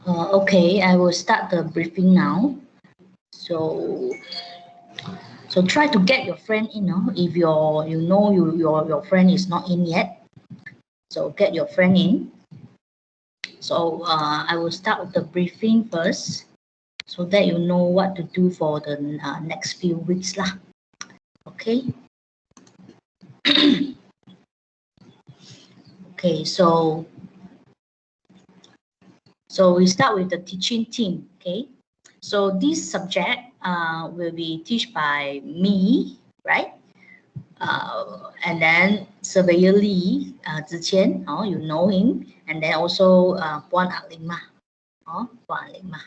Okay, I will start the briefing now. So try to get your friend in. If your friend is not in yet, so get your friend in. So I will start with the briefing first, so that you know what to do for the next few weeks lah. Okay. Okay, so we start with the teaching team. Okay, so this subject will be taught by me, right? And then Surveyor Lee, Ziqian, you know him, and then also Puan Aling Ma, Puan Aling Ma.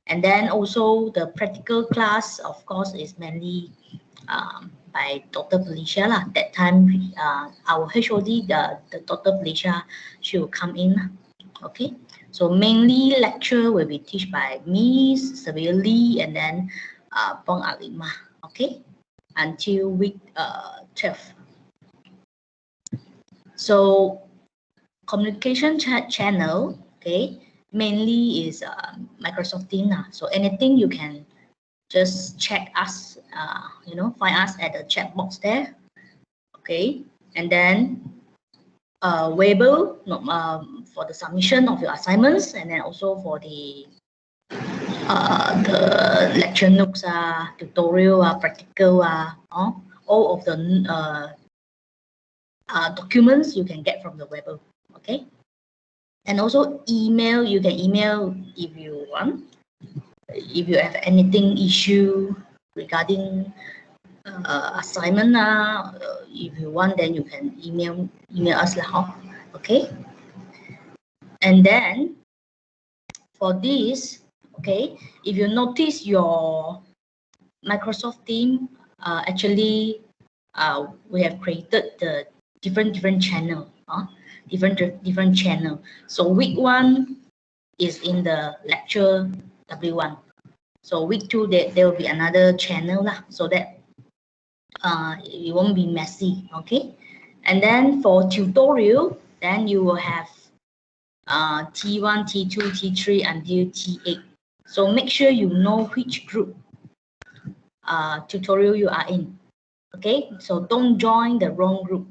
And then also the practical class, of course, is mainly by Dr. Felicia lah. That time, our HOD, the Dr. Felicia, she will come in. Okay, so mainly lecture will be taught by me, Surveyor Lee, and then Puan Aling Ma. Okay, until week 12. So communication channel, okay, mainly is Microsoft Teams. So anything you can just check us, find us at the chat box there. Okay, and then Weibo for the submission of your assignments, and then also for the lecture notes, tutorial, practical, all of the documents you can get from the Weibo. Okay, and also email, you can email if you want. If you have anything issue regarding assignment, if you want, then you can email us lah. Okay, and then for this, okay, if you notice your Microsoft Teams, actually we have created the different channel, different channel. So week 1 is in the lecture W1. So week 2 there will be another channel lah, so that it won't be messy. Okay, and then for tutorial, then you will have T1, T2, T3 until T8. So make sure you know which group tutorial you are in. Okay, so don't join the wrong group.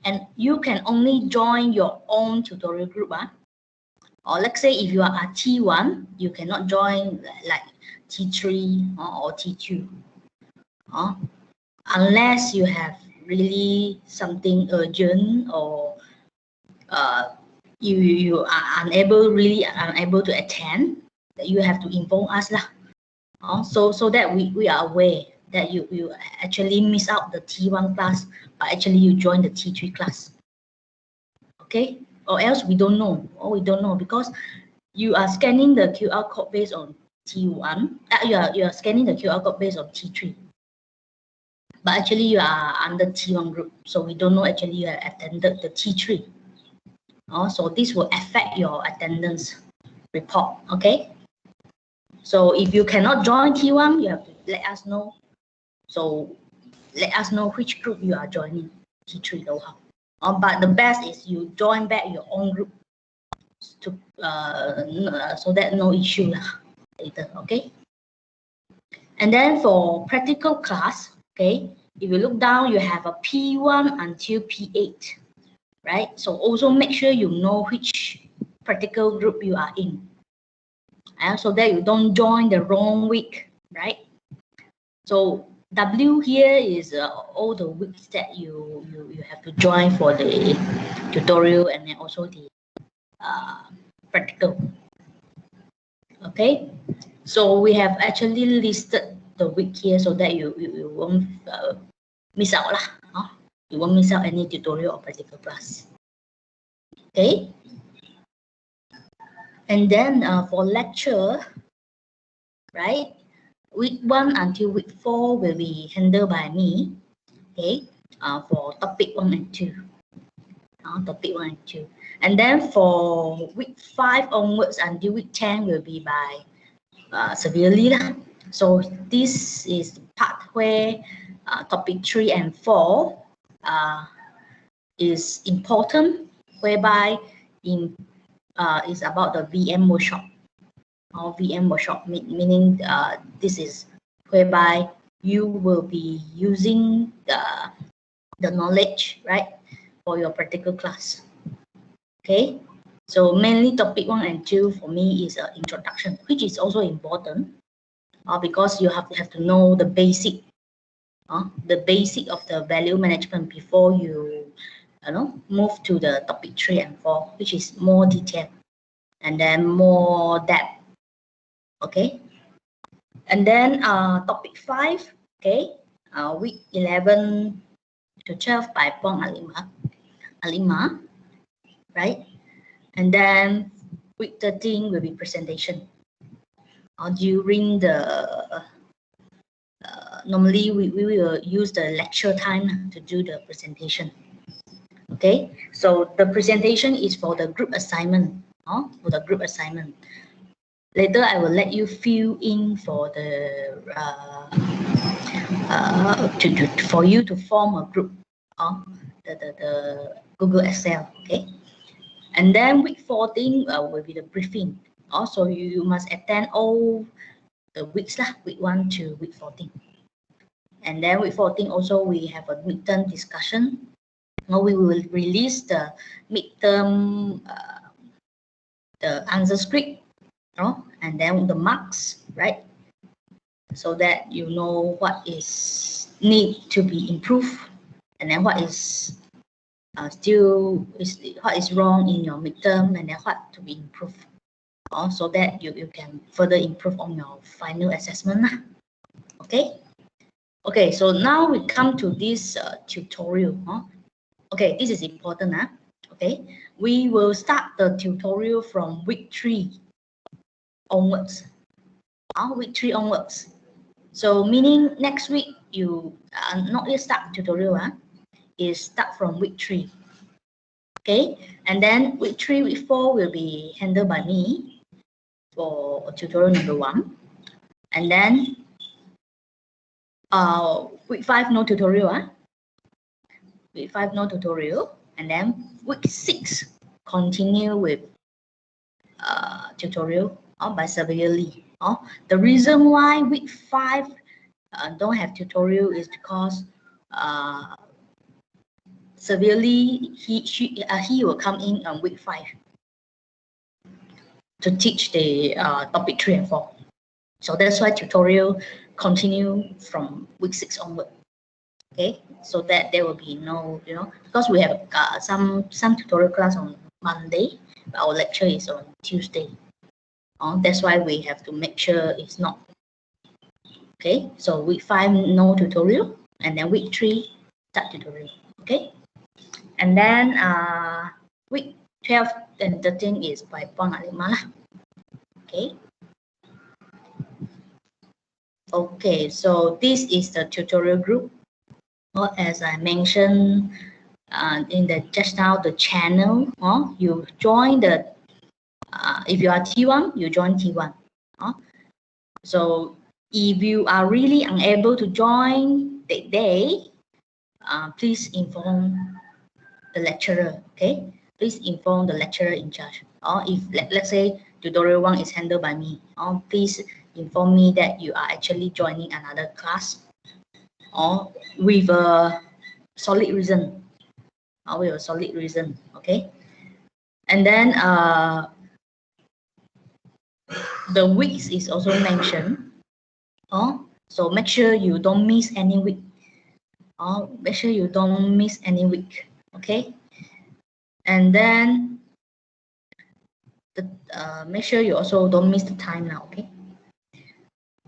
And you can only join your own tutorial group. Or let's say if you are a T1, you cannot join like T3 or T2. Unless you have really something urgent, or you are really unable to attend, that you have to inform us lah. So that we are aware that you actually miss out the T1 class, but actually you join the T3 class. Okay, or else we don't know, because you are scanning the QR code based on T1. You are scanning the QR code based on T3, but actually you are under T1 group, so we don't know actually you have attended the T3. So this will affect your attendance report. Okay, so if you cannot join T1, you have to let us know. So let us know which group you are joining, T3 though. But the best is you join back your own group to so that no issue later. Okay, and then for practical class, okay, if you look down, you have a P1 until P8, right? So also make sure you know which practical group you are in, so that you don't join the wrong week, right? So W here is all the weeks that you have to join for the tutorial, and then also the practical. Okay, so we have actually listed the week here so that you won't miss out lah. You won't miss out any tutorial or practical class. Okay, and then for lecture, right? Week 1 until week 4 will be handled by me. Okay, for topic 1 and 2. Topic 1 and 2. And then for week 5 onwards until week 10 will be by Surveyor Lee. So this is the part where topic 3 and 4 is important, whereby in is about the VM workshop. Or VM workshop, meaning this is whereby you will be using the knowledge, right, for your practical class. Okay, so mainly topic 1 and 2 for me is introduction, which is also important because you have to know the basic of the value management before you move to the topic 3 and 4, which is more detailed and then more depth. Okay, and then topic 5, okay, week 11 to 12 by Pong Alima, right? And then week 13 will be presentation. During the normally we will use the lecture time to do the presentation. Okay, so the presentation is for the group assignment. For the group assignment. Later I will let you fill in for the for you to form a group on the Google Excel. Okay, and then week 14 will be the briefing. Also, you must attend all the weeks lah, week 1 to week 14. And then week 14 also we have a midterm discussion. Now we will release the midterm the answer script, and then the marks, right? So that you know what is need to be improved, and then what is what is wrong in your midterm, and then what to be improved. So that you can further improve on your final assessment. Okay. Okay, so now we come to this tutorial. Okay, this is important. Okay, we will start the tutorial from week 3 onwards. Week 3 onwards. So meaning next week you not yet start tutorial. Is start from week 3. Okay, and then week 3, week 4 will be handled by me for tutorial number 1, and then week 5 no tutorial. Week 5 no tutorial, and then week 6 continue with tutorial by Xavier Lee. The reason why week 5 don't have tutorial is because Xavier Lee he will come in on week 5 to teach the topic 3 and 4. So that's why tutorial continue from week 6 onward. Okay, so that there will be no, because we have some tutorial class on Monday, but our lecture is on Tuesday. That's why we have to make sure it's not. Okay, so week 5 no tutorial, and then week 3 start tutorial. Okay, and then week 12 and 13 is by Pong Alima. Okay. Okay, so this is the tutorial group. As I mentioned in the just now, the channel, you join the, if you are T1, you join T1. So if you are really unable to join that day, please inform the lecturer, okay? Please inform the lecturer in charge. Or if, let's say, tutorial 1 is handled by me, please inform me that you are actually joining another class, or with a solid reason. Okay? And then the weeks is also mentioned. So make sure you don't miss any week. Make sure you don't miss any week. Okay? And then make sure you also don't miss the time now. Okay?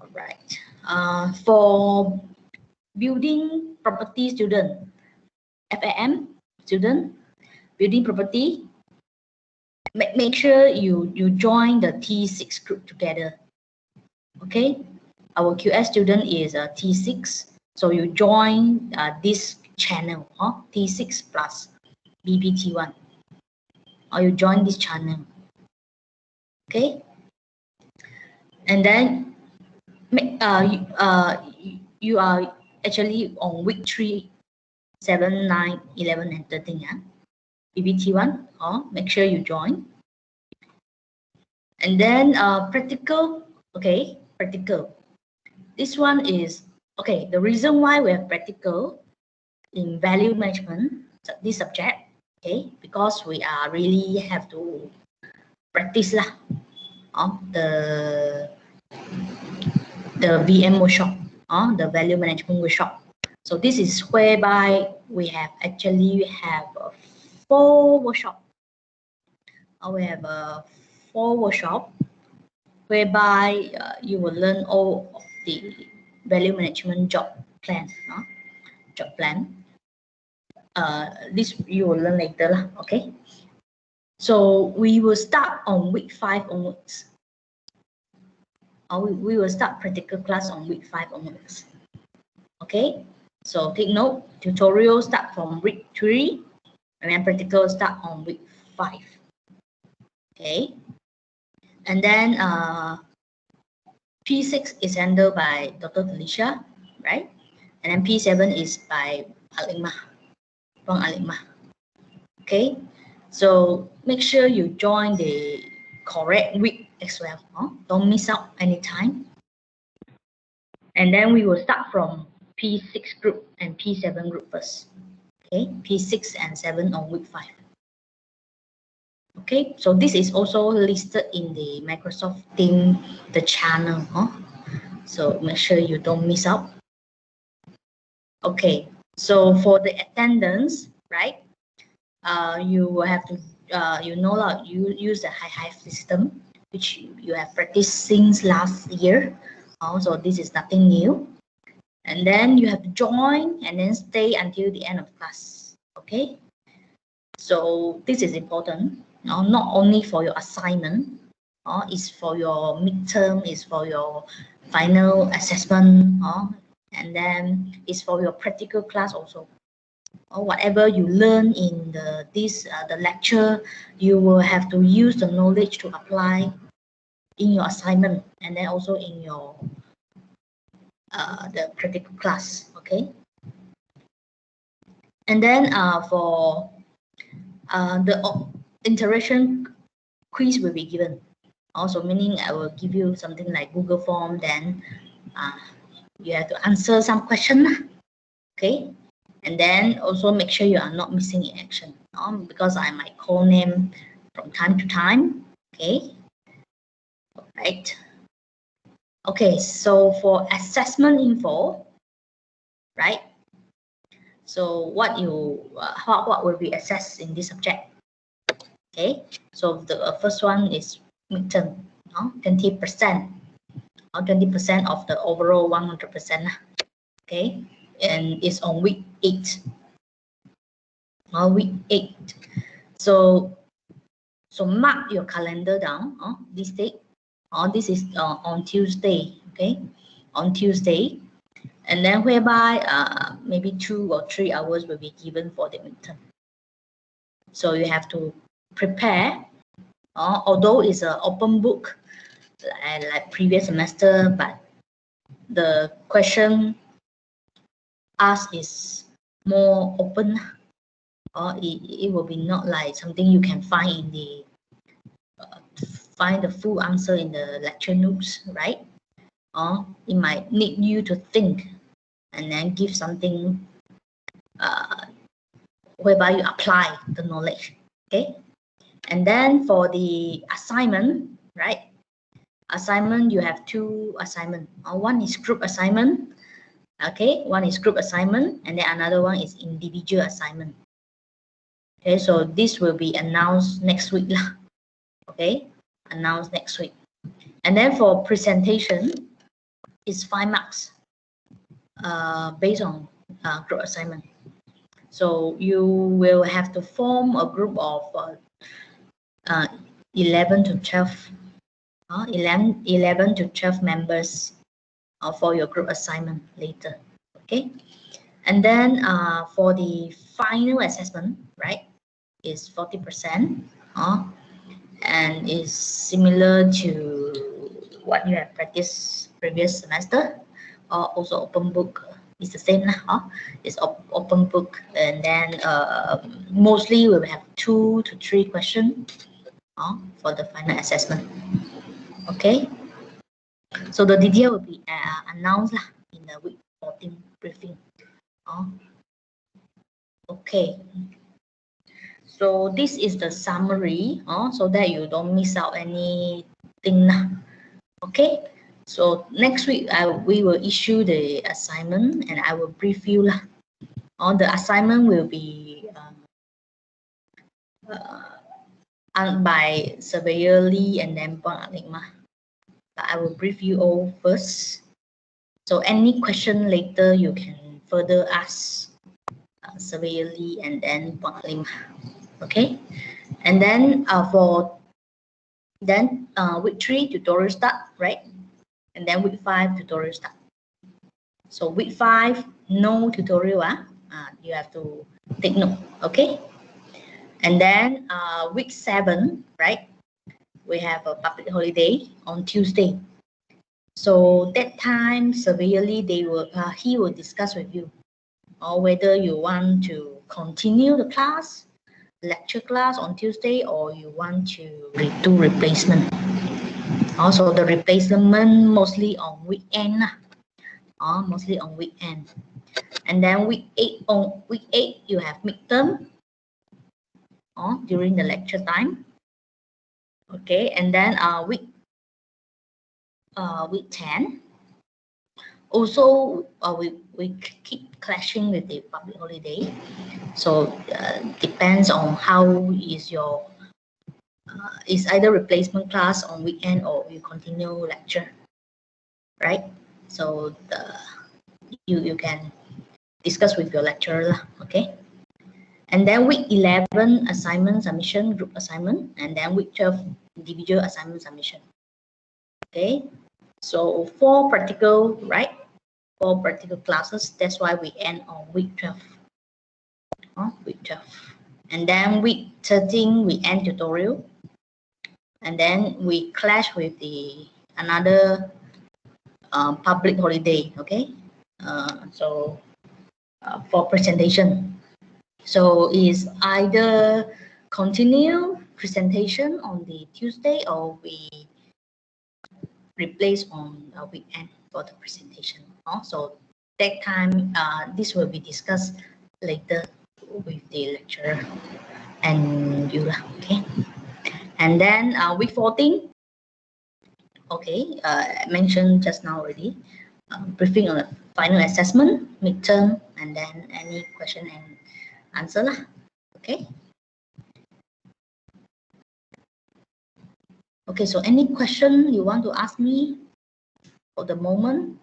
All right. For building property student, FAM student, building property, make sure you join the T6 group together. Okay, our QS student is a T6, so you join this channel, T6 plus BBT1, or you join this channel. Okay, and then you are actually on week 3, 7, 9, 11, and 13. BBT1, make sure you join. And then practical, okay, practical. This one is, okay, the reason why we have practical in value management, this subject, okay, because we are really have to practice lah, the VM workshop, the value management workshop. So this is whereby we have actually have 4 workshop. We have 4 workshop whereby you will learn all of the value management job plan. This you will learn later lah, okay? So we will start on week 5 onwards. We will start practical class on week 5 onwards. Okay, so take note, tutorial start from week 3 and then practical start on week 5. Okay, and then P6 is handled by Dr. Felicia, right? And then P7 is by Alimah, Bang Alimah. Okay, so make sure you join the correct week as well. Don't miss out any time. And then we will start from P6 group and P7 group first. Okay, P6 and 7 on week 5. Okay, so this is also listed in the Microsoft Teams, the channel. So make sure you don't miss out. Okay, so for the attendance, right? You will have to, you use the HiHive system, which you have practiced since last year. So this is nothing new. And then you have to join and then stay until the end of class. Okay, so this is important. Not only for your assignment, it's for your midterm, it's for your final assessment, and then it's for your practical class also. Or whatever you learn in the lecture, you will have to use the knowledge to apply in your assignment and then also in your the practical class. Okay, and then for the interaction quiz will be given. Also meaning I will give you something like Google form, then you have to answer some question. Okay, and then also make sure you are not missing in action, because I might call name from time to time. Okay, all right. Okay, so for assessment info, right? So what will be assessed in this subject? Okay, so the first one is midterm, 20%, or 20% of the overall 100%. Okay, and it's on week 8. Week 8. So mark your calendar down. This date. This is on Tuesday. Okay, on Tuesday, and then whereby maybe 2 or 3 hours will be given for the midterm. So you have to prepare. Although it's an open book like previous semester, but the question asked is more open, or it will be not like something you can find in the find the full answer in the lecture notes, right? It might need you to think and then give something whereby you apply the knowledge. Okay, and then for the assignment, right? Assignment, you have 2 assignments. One is group assignment. Okay, one is group assignment, and then another one is individual assignment. Okay, so this will be announced next week lah. Okay, announced next week. And then for presentation, it's 5 marks based on group assignment. So you will have to form a group of 11 to 12 members for your group assignment later. Okay, and then for the final assessment, right, is 40%, and is similar to what you have practiced previous semester. Also open book is the same lah. It's open book, and then mostly we will have 2 to 3 questions for the final assessment. Okay, so the detail will be announced in the week 14 briefing. Okay, so this is the summary, so that you don't miss out anything. Okay, so next week we will issue the assignment and I will brief you lah. The assignment will be by Surveyor Lee and then Puang At Ling. But I will brief you all first. So any question later you can further ask Surveyor Lee and then Puang At Ling. Okay, and then week 3 tutorial start, right? And then week 5 tutorial start. So week 5 no tutorial. You have to take note. Okay, and then week 7, right? We have a public holiday on Tuesday. So that time, severely he will discuss with you, or whether you want to continue the lecture class on Tuesday, or you want to do replacement. Also, the replacement mostly on weekend, mostly on weekend. And then week 8 you have midterm, during the lecture time. Okay, and then week 10. Also, we keep clashing with the public holiday. So depends on how is your is either replacement class on weekend or you continue lecture, right? So you can discuss with your lecturer, okay? And then week 11 assignment submission, group assignment, and then week 12 individual assignment submission. Okay, so 4 practical, right? 4 practical classes. That's why we end on week 12. Week 12. And then week 13 we end tutorial. And then we clash with another public holiday. Okay, so for presentation. So is either continue presentation on the Tuesday or we replace on a weekend for the presentation. So that time, this will be discussed later with the lecturer and you. Okay, and then week 14. Okay, I mentioned just now already. Briefing on the final assessment, midterm, and then any question and answer lah. Okay. Okay, so any question you want to ask me for the moment?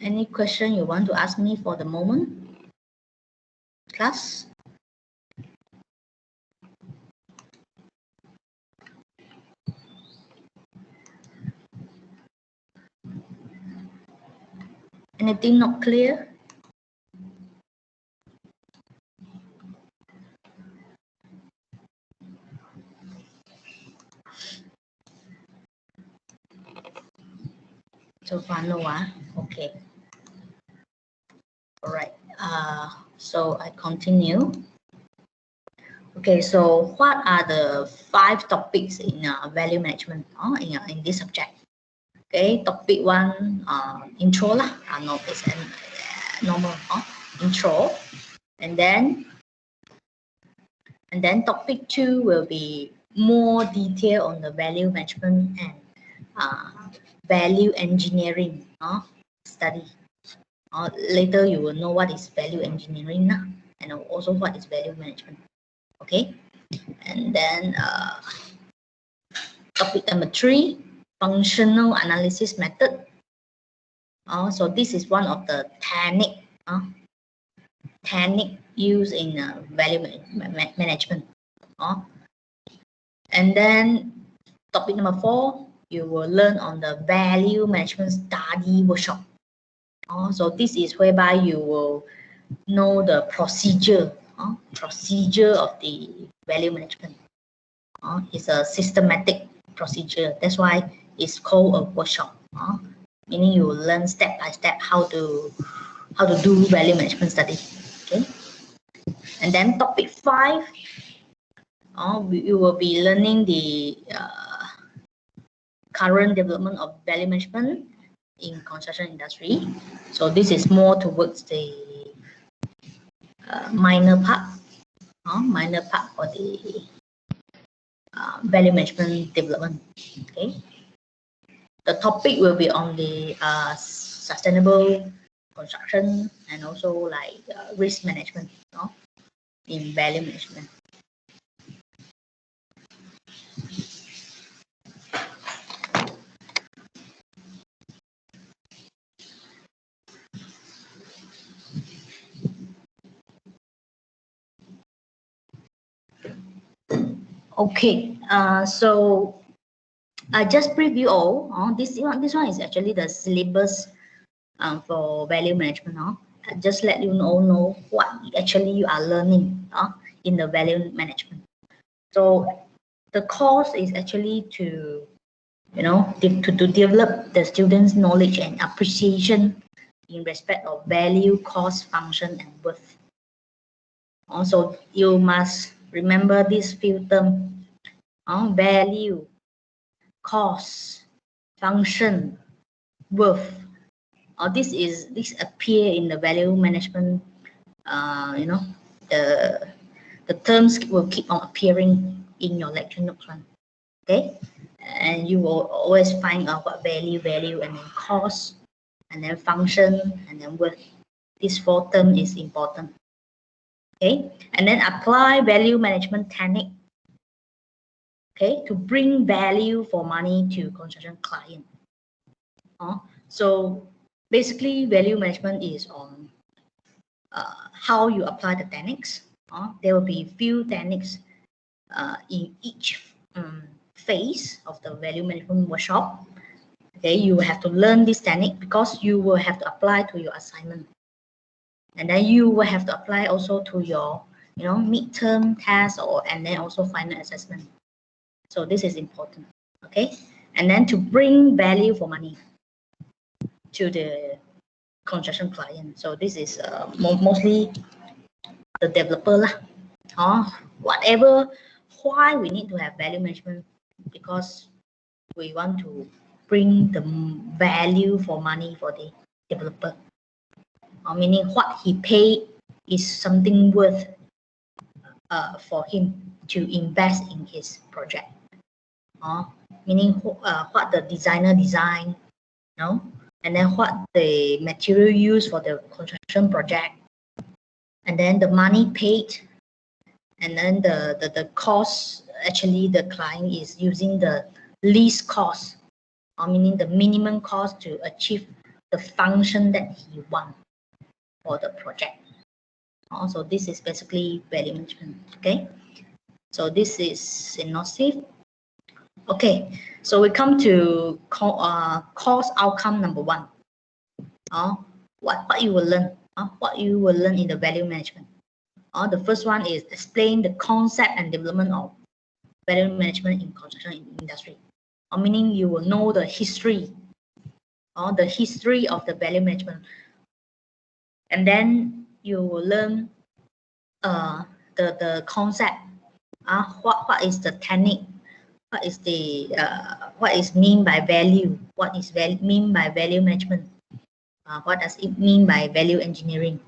Any question you want to ask me for the moment? Class? Anything not clear? So far, no. Okay. All right. So I continue. Okay. So what are the 5 topics in value management in this subject? Okay. Topic 1, intro lah. No, it's normal. Intro, and then topic 2 will be more detail on the value management and value engineering study. Later you will know what is value engineering and also what is value management. Okay, and then topic number 3, functional analysis method. So this is one of the technique used in value management. And then topic number 4, you will learn on the value management study workshop. So this is whereby you will know the procedure of the value management. It's a systematic procedure. That's why it's called a workshop. Meaning you will learn step by step how to do value management study. Okay. And then topic 5, you will be learning the current development of value management in construction industry. So this is more towards the minor part for the value management development. Okay, the topic will be on the sustainable construction and also like risk management in value management. Okay, so I just preview all. This one is actually the syllabus for value management. I just let you know what actually you are learning in the value management. So the course is actually to to develop the students' knowledge and appreciation in respect of value, cost, function, and worth. Also, you must remember these few terms: value, cost, function, worth. This appear in the value management. The terms will keep on appearing in your lecture notes one. Okay, and you will always find out what value, and then cost, and then function, and then worth. This 4 term is important. Okay, and then apply value management technique. Okay, to bring value for money to construction client. So basically, value management is on how you apply the techniques. There will be few techniques in each phase of the value management workshop. Okay, you will have to learn this technique because you will have to apply to your assignment, and then you will have to apply also to your midterm test and then also final assessment. So this is important. Okay, and then to bring value for money to the construction client. So this is mostly the developer lah. Why we need to have value management? Because we want to bring the value for money for the developer. Meaning what he paid is something worth for him to invest in his project. Meaning what the designer designed, and then what the material used for the construction project, and then the money paid, and then the cost. Actually, the client is using the least cost, meaning the minimum cost to achieve the function that he wants for the project. So this is basically value management. Okay, so this is synopsis. Okay, so we come to course outcome number 1. What you will learn? What you will learn in the value management? The first one is explain the concept and development of value management in construction industry. Meaning you will know the history, of the value management, and then you will learn the concept. What is the technique? What is mean by value? What is mean by value management? What does it mean by value engineering?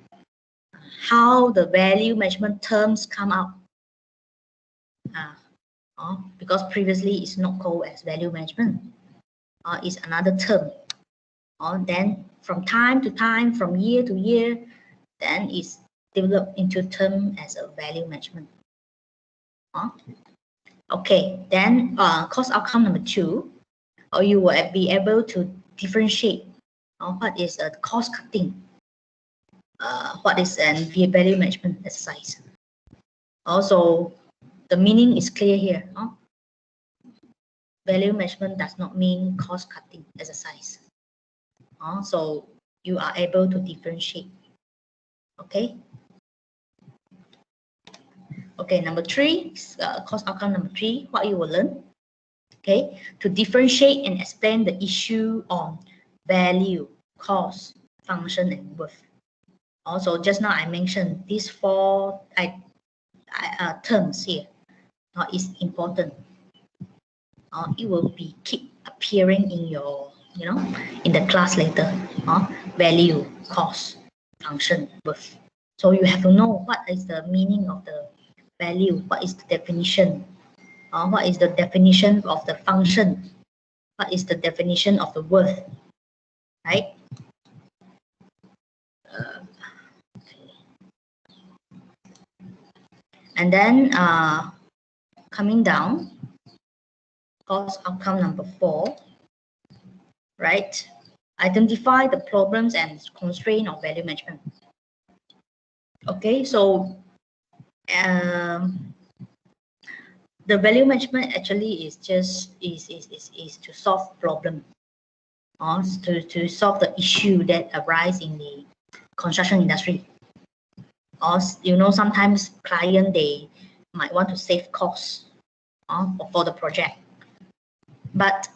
How the value management terms come out? Because previously it's not called as value management. It's another term. Then from time to time, from year to year, then it's developed into term as a value management. Okay, then course outcome number 2, you will be able to differentiate what is a cost cutting, what is a value management exercise. Also, the meaning is clear here. Value management does not mean cost cutting exercise. So you are able to differentiate. Okay. Okay, number 3, course outcome number 3, what you will learn. Okay, to differentiate and explain the issue on value, cost, function, and worth. Also, just now I mentioned these four terms here is important. It will be keep appearing in your, in the class later. Value, cost, function, worth. So you have to know what is the meaning of the value, what is the definition, what is the definition of the function, what is the definition of the worth, right? Okay. And then coming down, course outcome number 4, right? Identify the problems and constraint of value management. Okay, so the value management actually is just is to solve problem, or to solve the issue that arise in the construction industry. Or sometimes client, they might want to save costs for the project, but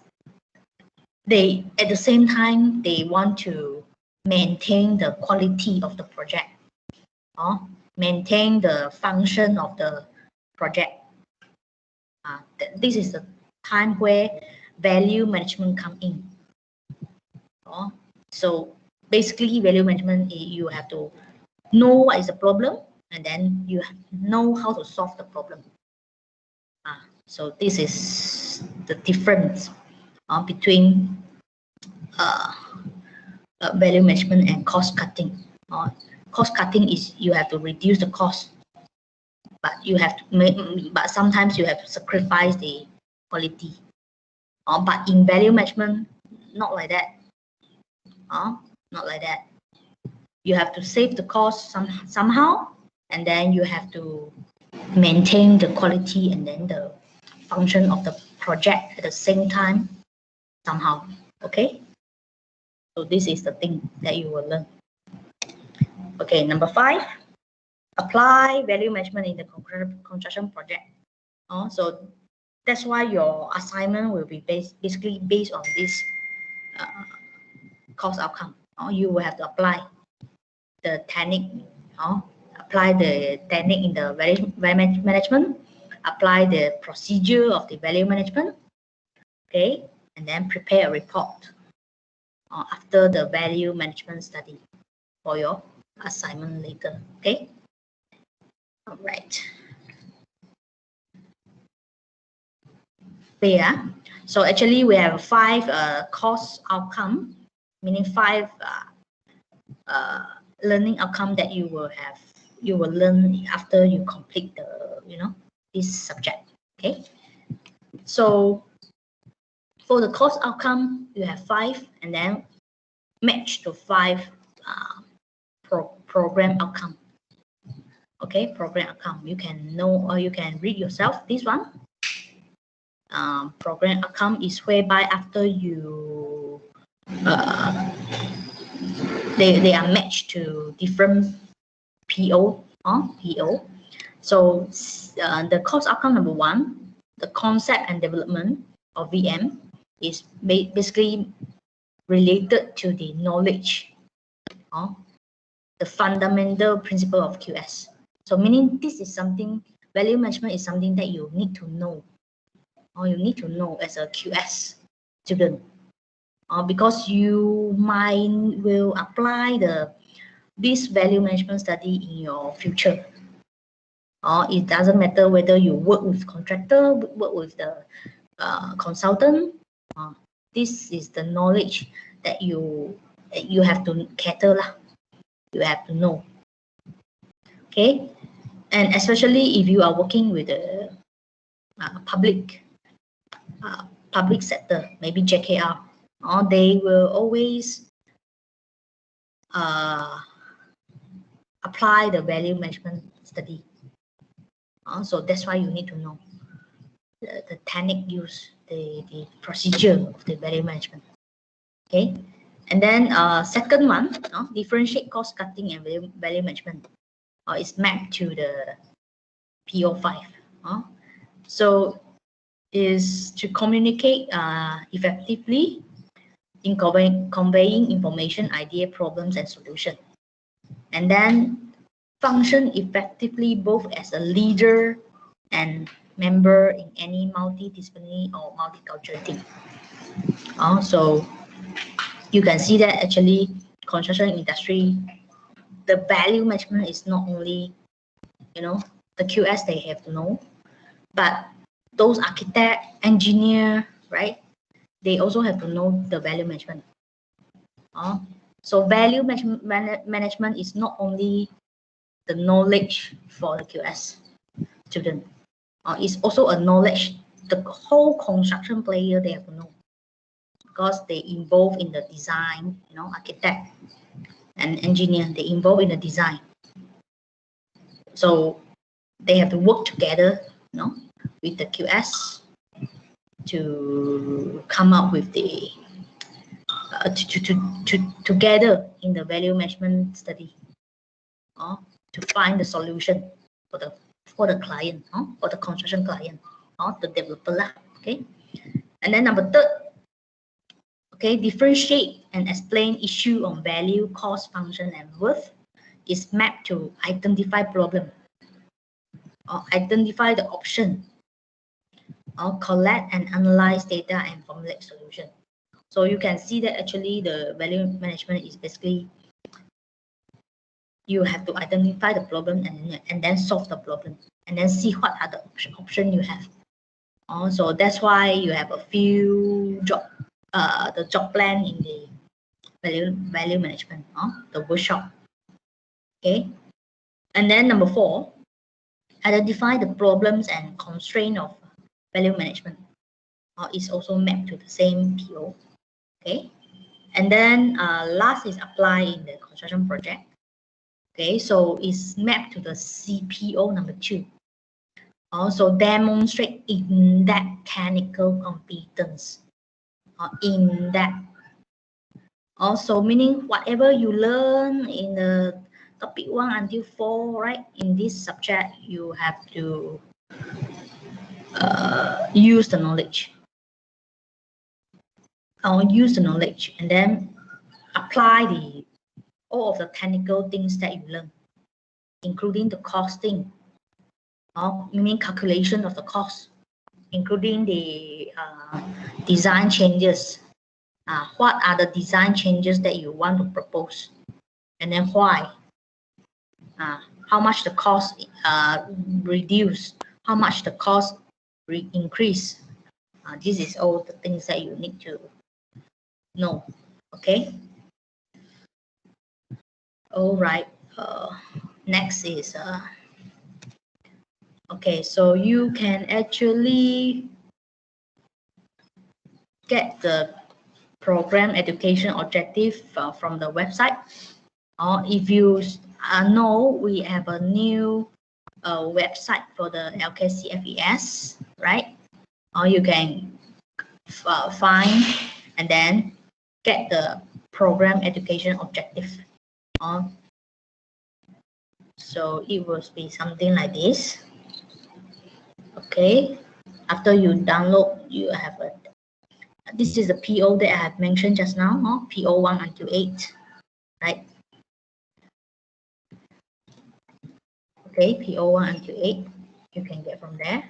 they at the same time they want to maintain the quality of the project, maintain the function of the project. This is the time where value management come in. So basically, value management, you have to know what is the problem, and then you know how to solve the problem. So this is the difference between value management and cost cutting. Cost cutting is you have to reduce the cost, but you have to but sometimes you have to sacrifice the quality. But in value management, not like that. Not like that. You have to save the cost somehow, and then you have to maintain the quality and then the function of the project at the same time somehow. Okay, so this is the thing that you will learn. Okay, number 5, apply value management in the construction project. So that's why your assignment will be basically based on this cost outcome. You will have to apply the technique, apply the technique in the value management, apply the procedure of the value management, okay, and then prepare a report after the value management study for your assignment later. Okay, all right. Yeah, so actually we have 5 cost outcome, meaning 5 learning outcome that you will learn after you complete the this subject. Okay, so for the cost outcome you have 5, and then match to 5 program outcome. Okay, program outcome, you can know or you can read yourself this one. Program outcome is whereby after you they are matched to different PO. So the cost outcome number 1, the concept and development of VM, is basically related to the knowledge, the fundamental principle of QS. So meaning this is something, value management is something that you need to know, or you need to know as a QS student, because you will apply this value management study in your future. It doesn't matter whether you work with contractor, work with the consultant. This is the knowledge that you have to cater lah. You have to know. Okay, and especially if you are working with the public sector, maybe JKR, they will always apply the value management study. So that's why you need to know the technique used, the procedure of the value management. Okay, and then second one, differentiate cost cutting and value management, is mapped to the PO5. So is to communicate effectively in conveying information, idea, problems, and solution. and then function effectively both as a leader and member in any multidisciplinary or multicultural team. So you can see that actually construction industry, the value management is not only, the QS they have to know, but those architect, engineer, right? They also have to know the value management. So value management is not only the knowledge for the QS student. It's also a knowledge the whole construction player they have to know, because they involve in the design, architect and engineer, they involve in the design. So they have to work together, with the QS to come up with the together in the value management study, to find the solution for the client, for the construction client, the developer lah. Okay, and then number third, okay, differentiate and explain issue on value, cost, function, and worth is mapped to identify problem, or identify the option, or collect and analyze data and formulate solution. So you can see that actually the value management is basically you have to identify the problem and then solve the problem and then see what are the option you have. So that's why you have a few the job plan in the value management, the workshop. Okay, and then number 4, identify the problems and constraint of value management. Is also mapped to the same PO. Okay, and then last is apply in the construction project. Okay, so it's mapped to the CPO number 2. Also demonstrate in-depth technical competence. In that. Also meaning whatever you learn in the topic 1 until 4, right? In this subject, you have to use the knowledge. Use the knowledge and then apply all of the technical things that you learn, including the costing, meaning calculation of the cost, including the design changes. What are the design changes that you want to propose, and then why? How much the cost reduce? How much the cost increase? This is all the things that you need to know. Okay. All right. Next is okay. So you can actually get the program education objective from the website. Or if you know, we have a new website for the LKCFES, right? Or you can find and then get the program education objective. So it will be something like this. Okay, after you download, you have a. This is the PO that I have mentioned just now, PO 1 until 8, right? Okay, PO 1 until 8, you can get from there.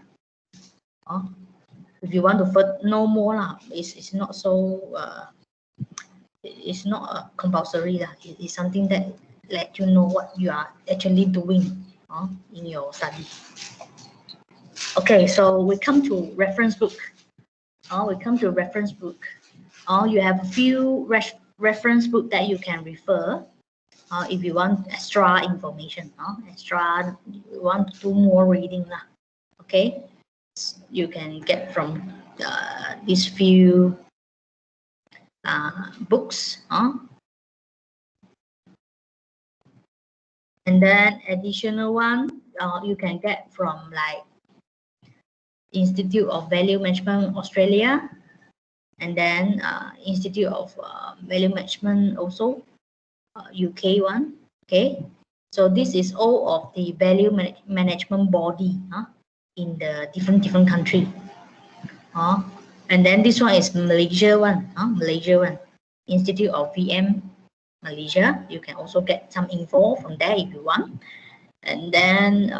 If you want to know more, it's not so. It's not compulsory. It's something that let you know what you are actually doing in your study. Okay, so we come to reference book. You have a few reference book that you can refer if you want extra information. You want to do more reading. Okay, you can get from these few books. And then additional one you can get from like Institute of Value Management Australia, and then Institute of Value Management also UK one. Okay, so this is all of the value management body in the different country. And then this one is Malaysia one, Institute of VM Malaysia. You can also get some info from there if you want. And then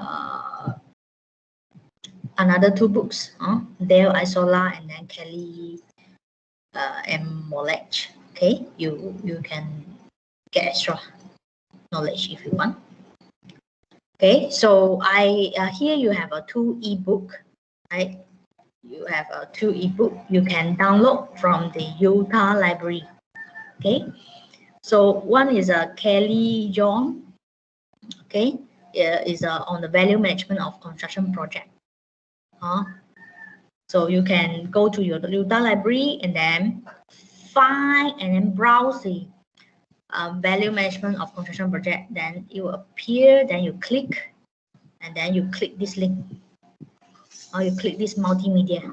another 2 books, Dale Isola and then Kelly M. Mollech. Okay, you can get extra knowledge if you want. Okay, so here you have a 2 ebook, right? You have a 2 ebook you can download from the Utah library. Okay, so one is a Kelly John. Okay, is on the value management of construction project. So you can go to your Utah library and then find and then browse the value management of construction project. Then it will appear. Then you click, and then you click this link, or you click this multimedia.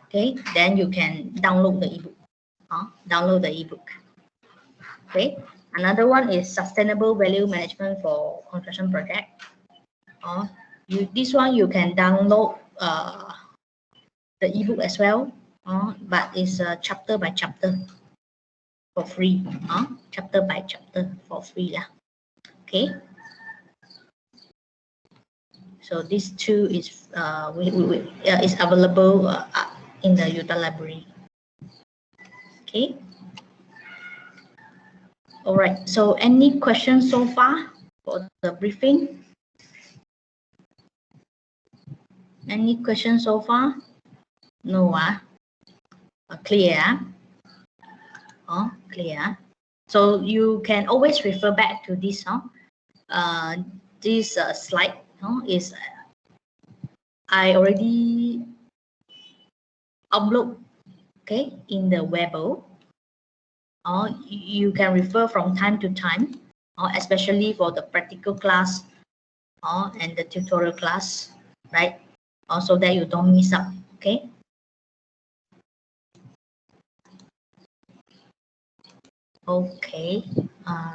Okay, then you can download the ebook. Download the ebook. Okay, another one is sustainable value management for construction project. This one you can download the ebook as well, but it's chapter by chapter for free. Chapter by chapter for free lah. Okay. So these 2 is is available in the Utah library. Okay. All right. So any questions so far for the briefing? Any questions so far? No. Clear. Clear. So you can always refer back to this. This slide is I already upload, okay, in the Weibo. You can refer from time to time, especially for the practical class and the tutorial class, right? So that you don't miss out. Okay. Okay.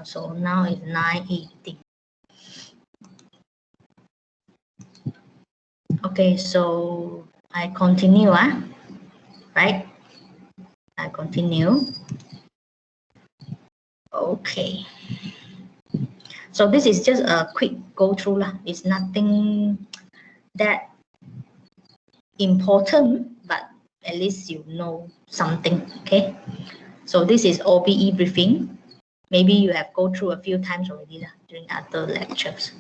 So now it's 9:80. Okay, so I continue, right? I continue. Okay. So this is just a quick go through lah. It's nothing that important, but at least you know something. Okay. So this is OBE briefing. Maybe you have go through a few times already during other lectures.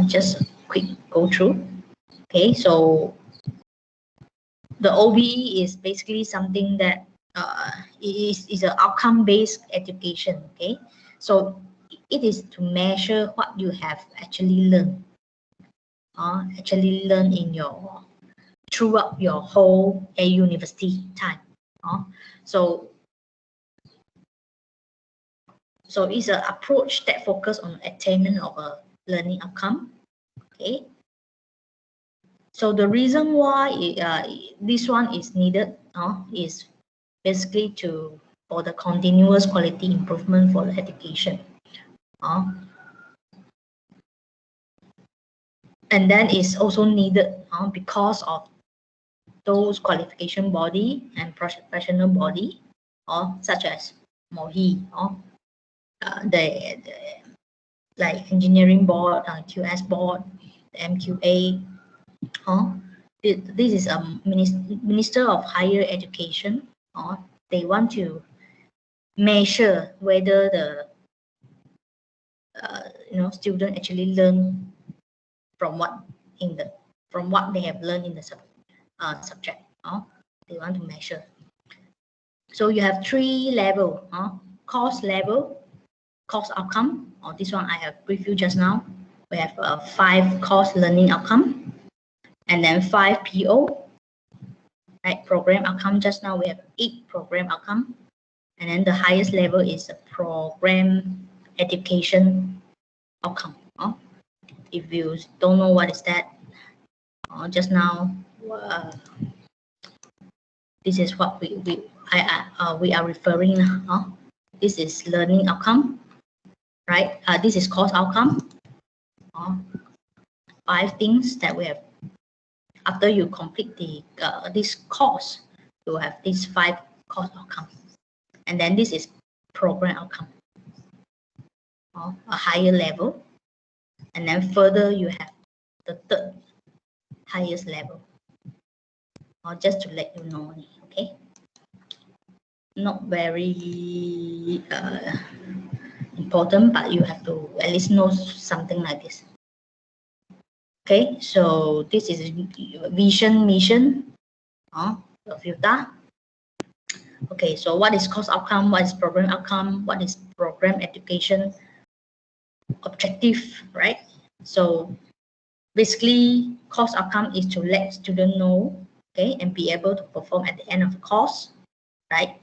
Just a quick go through. Okay, so the OBE is basically something that is an outcome-based education. Okay, so it is to measure what you have actually learned. In your throughout your whole university time. So it's an approach that focuses on attainment of a learning outcome. Okay. So the reason why this one is needed is basically for the continuous quality improvement for the education. And then it's also needed because of those qualification body and professional body, such as MOHE, the like engineering board, QS board, the MQA. This is a Minister of Higher Education. They want to measure whether the student actually learn from what they have learned in the subject. They want to measure. So you have 3 level: course level, course outcome. This one I have previewed just now. We have 5 course learning outcome, and then 5 PO, right? Program outcome. Just now we have 8 program outcome, and then the highest level is a program education outcome. If you don't know what is that, just now this is what we are referring now. This is learning outcome, right? This is course outcome. 5 things that we have. After you complete this course, you have these 5 course outcomes, and then this is program outcome, or a higher level. And then further, you have the third highest level, or just to let you know, okay? Not very important, but you have to at least know something like this. Okay, so this is vision, mission, the filter. Okay, so what is course outcome? What is program outcome? What is program education objective, right? So basically, course outcome is to let students know, okay, and be able to perform at the end of the course, right?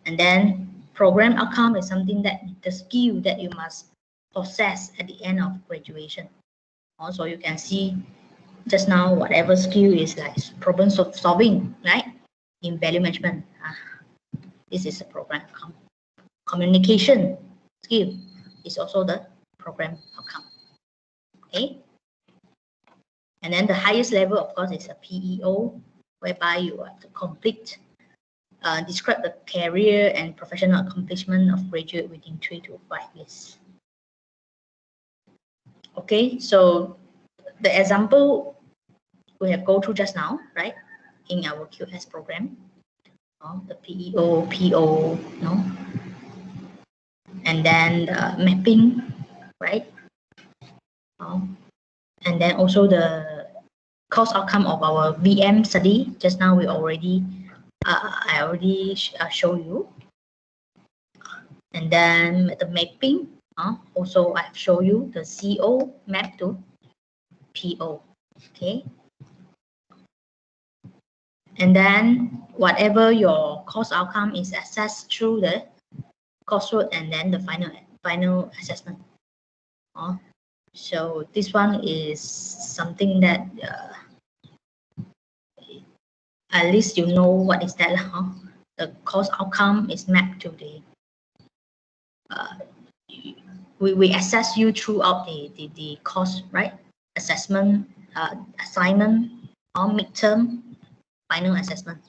And then program outcome is something that the skill that you must possess at the end of graduation. Also, you can see just now, whatever skill is like problem solving, right? In value management, this is a program outcome. Communication skill is also the program outcome. Okay. And then the highest level, of course, is a PEO, whereby you have to complete, describe the career and professional accomplishment of graduate within 3 to 5 years. Okay, so the example we have go through just now, right, in our QS program, the PEO, PO, and then the mapping, right, and then also the course outcome of our VM study. Just now we already, I already show you, and then the mapping. Also, I show you the CO map to PO. Okay. And then whatever your course outcome is assessed through the coursework and then the final assessment. So this one is something that at least you know what is that. The course outcome is mapped to the we assess you throughout the course, right? Assessment, assignment, or midterm, final assessment.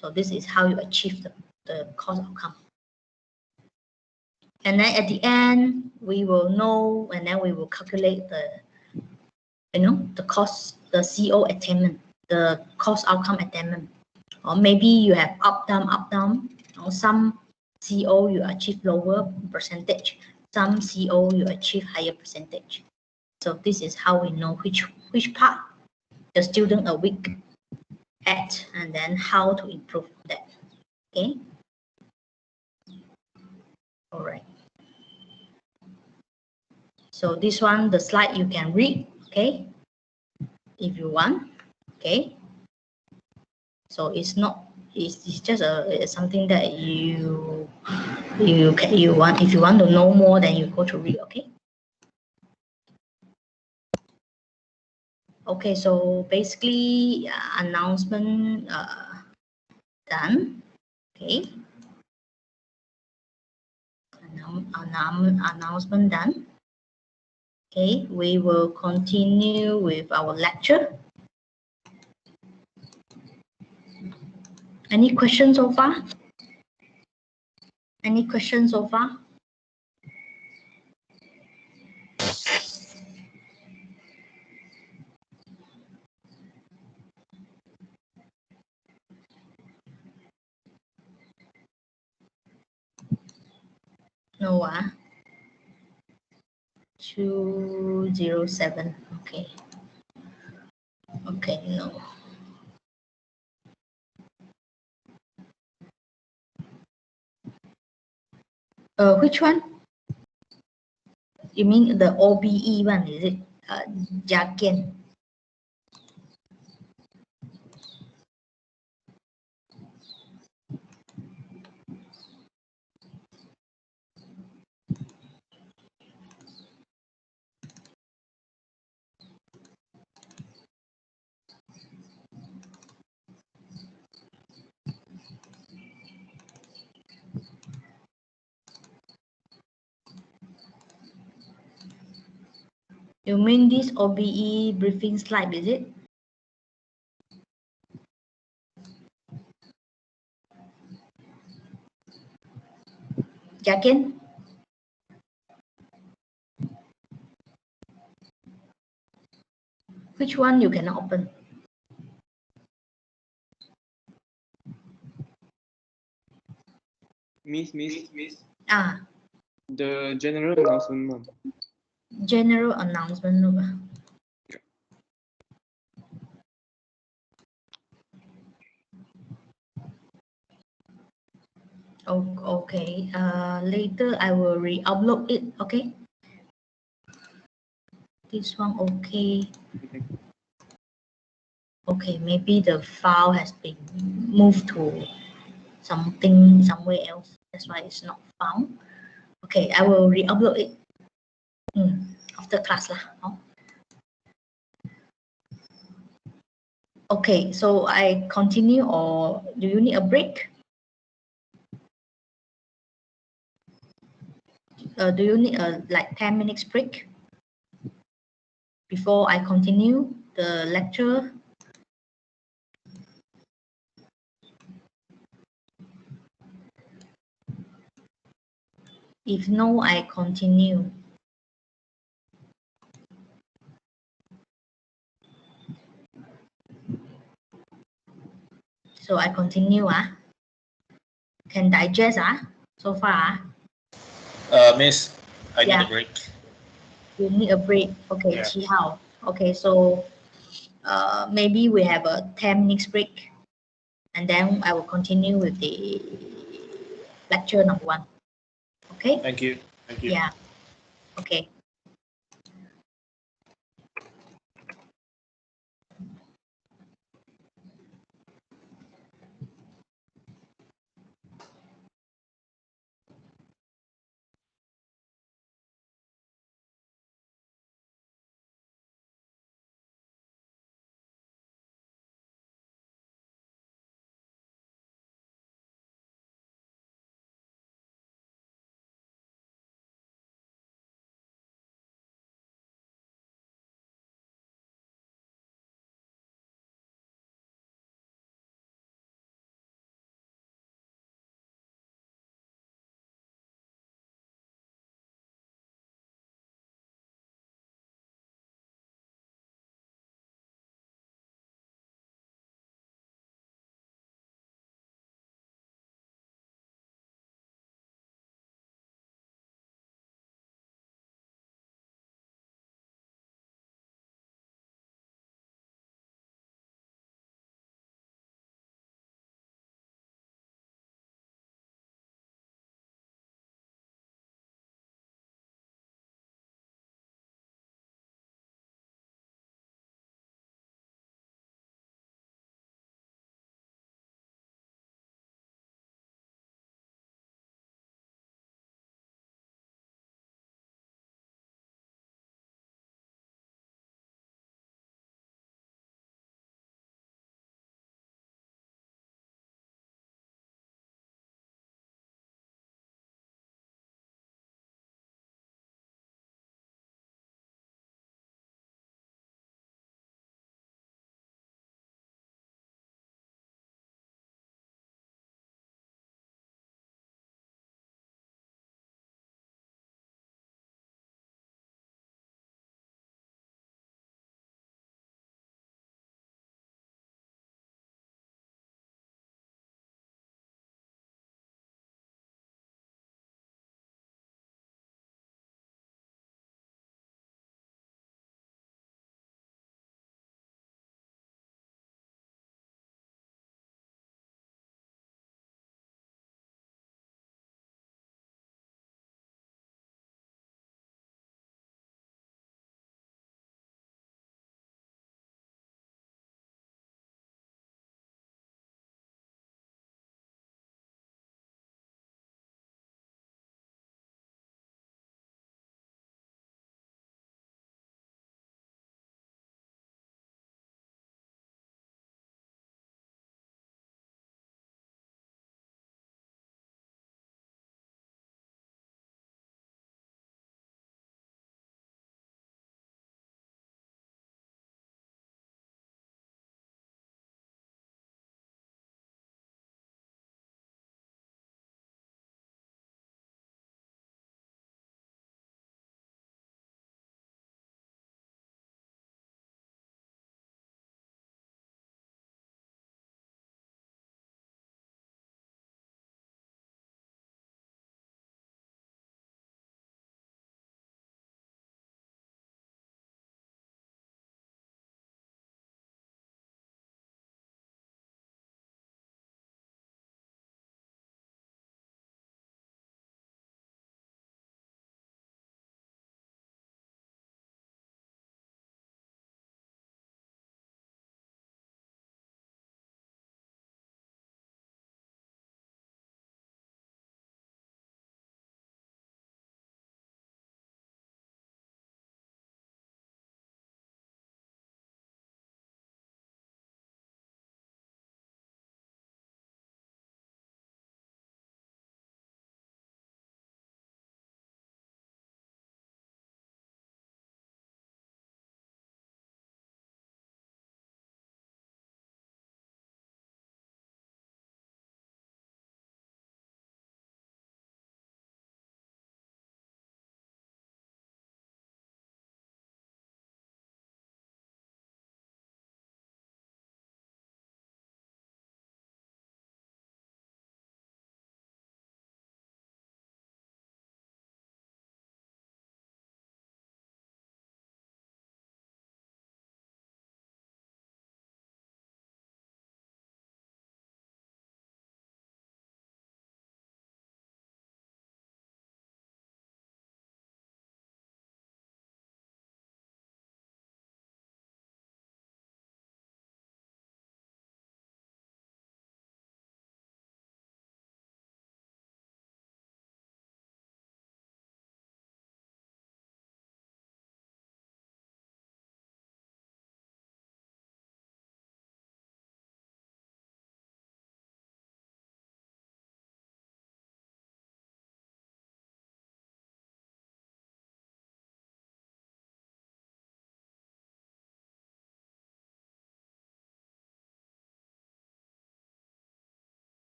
So this is how you achieve the course outcome. And then at the end, we will know, and then we will calculate the, the cost, the CO attainment, the course outcome attainment. Or maybe you have up down, or some CO you achieve lower percentage, some CO you achieve higher percentage. So this is how we know which part the student are weak at, and then how to improve that. Okay. All right. So this one, the slide you can read, okay, if you want, okay. So it's not, it's just something that you want. If you want to know more, then you go to read, okay. Okay, so basically announcement done, okay. Announcement done. Okay, we will continue with our lecture. Any questions so far? Any questions so far? No, 207. Okay. Okay, no. Which one? You mean the OBE one, is it? Jakian. You mean this OBE briefing slide, is it? Jakin? Which one you cannot open? Miss. Ah, The general announcement, ma'am. general announcement. Oh, okay. Later I will re-upload it. Okay. This one okay. Okay, maybe the file has been moved to something somewhere else. That's why it's not found. Okay, I will re-upload it after class lah. Oh. Okay, so I continue or do you need a break? Do you need a like 10 minutes break before I continue the lecture? If no, I continue. So I continue. Can digest so far. Miss, I need Yeah. a break. You need a break. Okay, Yeah. Chi Hao. Okay, so maybe we have a 10 minutes break and then I will continue with the lecture number 1. Okay? Thank you. Thank you. Yeah. Okay.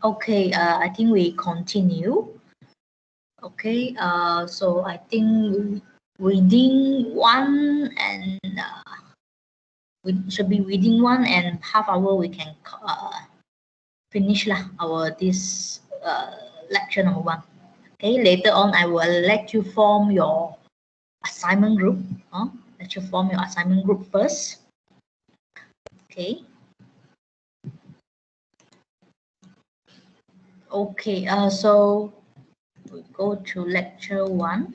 Okay, I think we continue. Okay, so I think within one and we should be within 1.5 hours we can finish lah our this lecture number 1. Okay, later on I will let you form your assignment group. Let you form your assignment group first. Okay. Okay, so we go to lecture 1.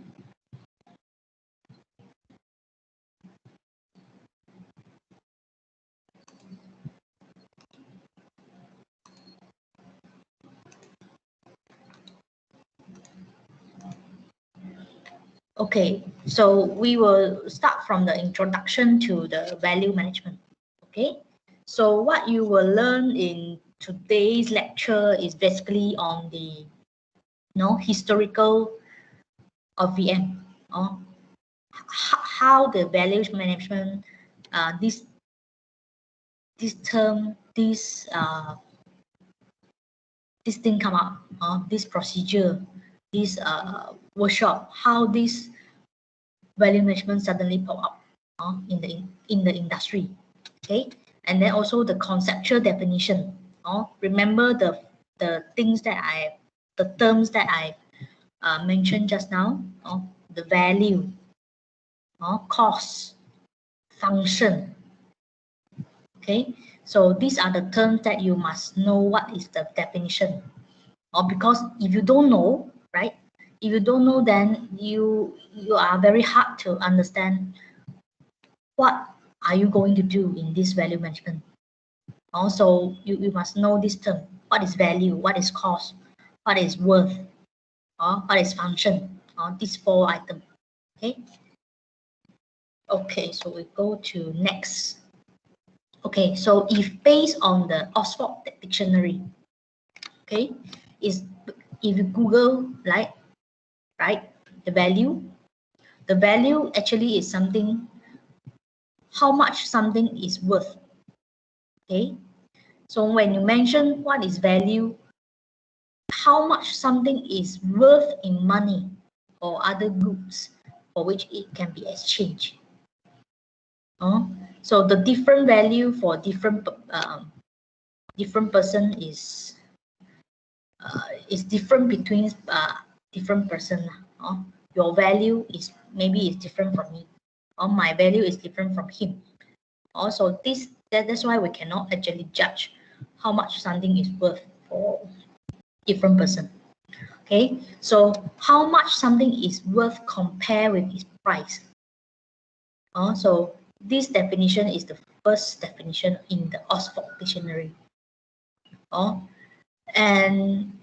Okay, so we will start from the introduction to the value management. Okay, so what you will learn in today's lecture is basically on the historical of VM, how the value management, this term, this thing come up, this procedure, this workshop, how this value management suddenly pop up in the industry. Okay, and then also the conceptual definition. Remember the things that the terms that I mentioned just now. The value, cost, function. Okay, so these are the terms that you must know what is the definition. Because if you don't know, right? If you don't know, then you are very hard to understand what are you going to do in this value management. Also, you must know this term. What is value? What is cost? What is worth? What is function? These 4 items. Okay. Okay, so we go to next. Okay, so if based on the Oxford Dictionary, okay, if you Google right, the value actually is something, how much something is worth. Okay, so when you mention what is value, how much something is worth in money or other goods for which it can be exchanged. So the different value for different person is different between different person. Your value is maybe different from me, or my value is different from him. Also, that's why we cannot actually judge how much something is worth for different person. Okay, so how much something is worth compared with its price. So this definition is the first definition in the Oxford Dictionary. And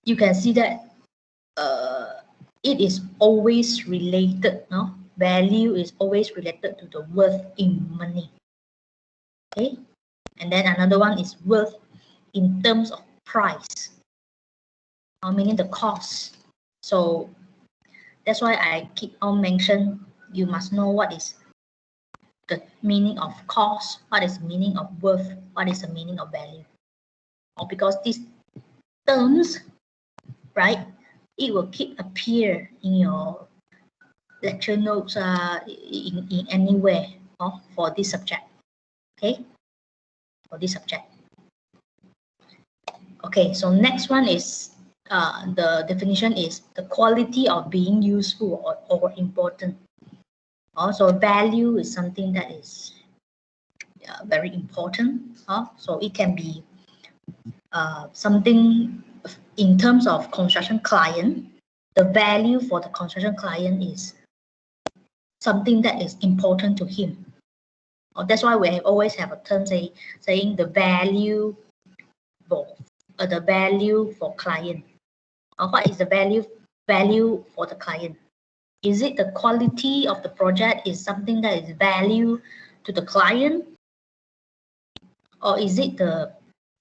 you can see that it is always related. Value is always related to the worth in money. Okay, and then another one is worth in terms of price, meaning the cost. So that's why I keep on mentioning you must know what is the meaning of cost, what is the meaning of worth, what is the meaning of value. Because these terms, right, it will keep appear in your lecture notes in anywhere for this subject. Okay, for this subject. Okay, so next one is the definition is the quality of being useful or important. Also, value is something that is very important. So it can be something in terms of construction client. The value for the construction client is something that is important to him. That's why we always have a term saying the value for client. What is the value for the client? Is it the quality of the project is something that is value to the client? Or is it the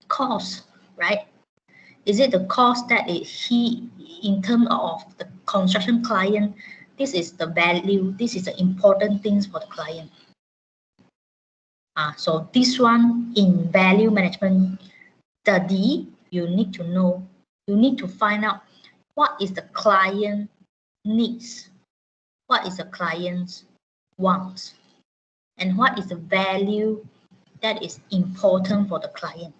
cost, right? Is it the cost that he, in terms of the construction client, this is the value, this is the important things for the client. So this one in value management study, you need to know, you need to find out what is the client needs, what is the client's wants, and what is the value that is important for the client.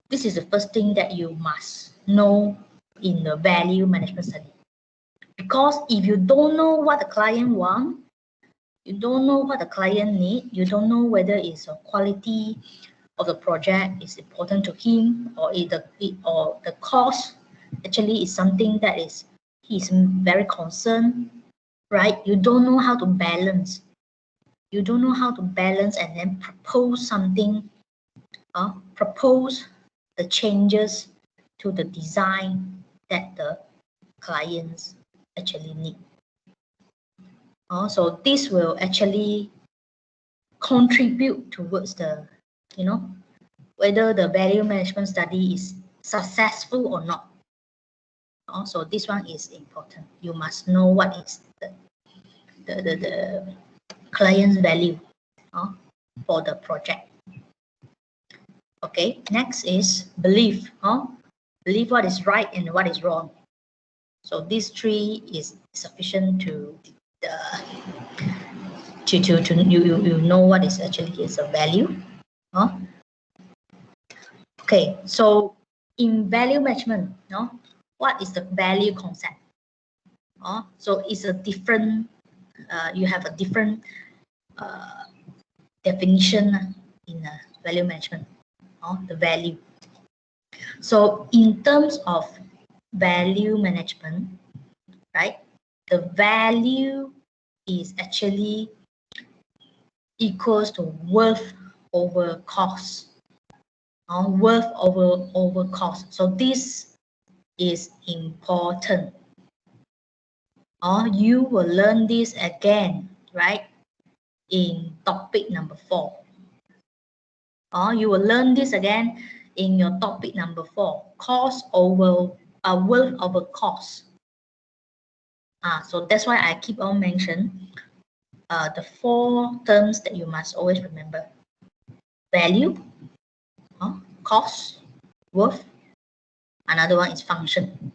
This is the first thing that you must know in the value management study. Because if you don't know what the client wants, you don't know what the client needs, you don't know whether it's a quality of the project is important to him, or the cost actually is something that he's very concerned, right? You don't know how to balance. You don't know how to balance and then propose something, propose the changes to the design that the clients actually need. So this will actually contribute towards the, whether the value management study is successful or not. So this one is important. You must know what is the client's value for the project. Okay, next is belief. Believe what is right and what is wrong. So these three is sufficient to you know what is actually is a value. Okay, so in value management, what is the value concept? So it's a different. You have a different definition in value management. The value. So in terms of value management, right, the value is actually equals to worth over cost, worth over cost. So this is important. You will learn this again, right, in topic number 4. You will learn this again in your topic number 4, cost over worth over cost. So that's why I keep on mentioning the 4 terms that you must always remember: value, cost, worth. Another one is function.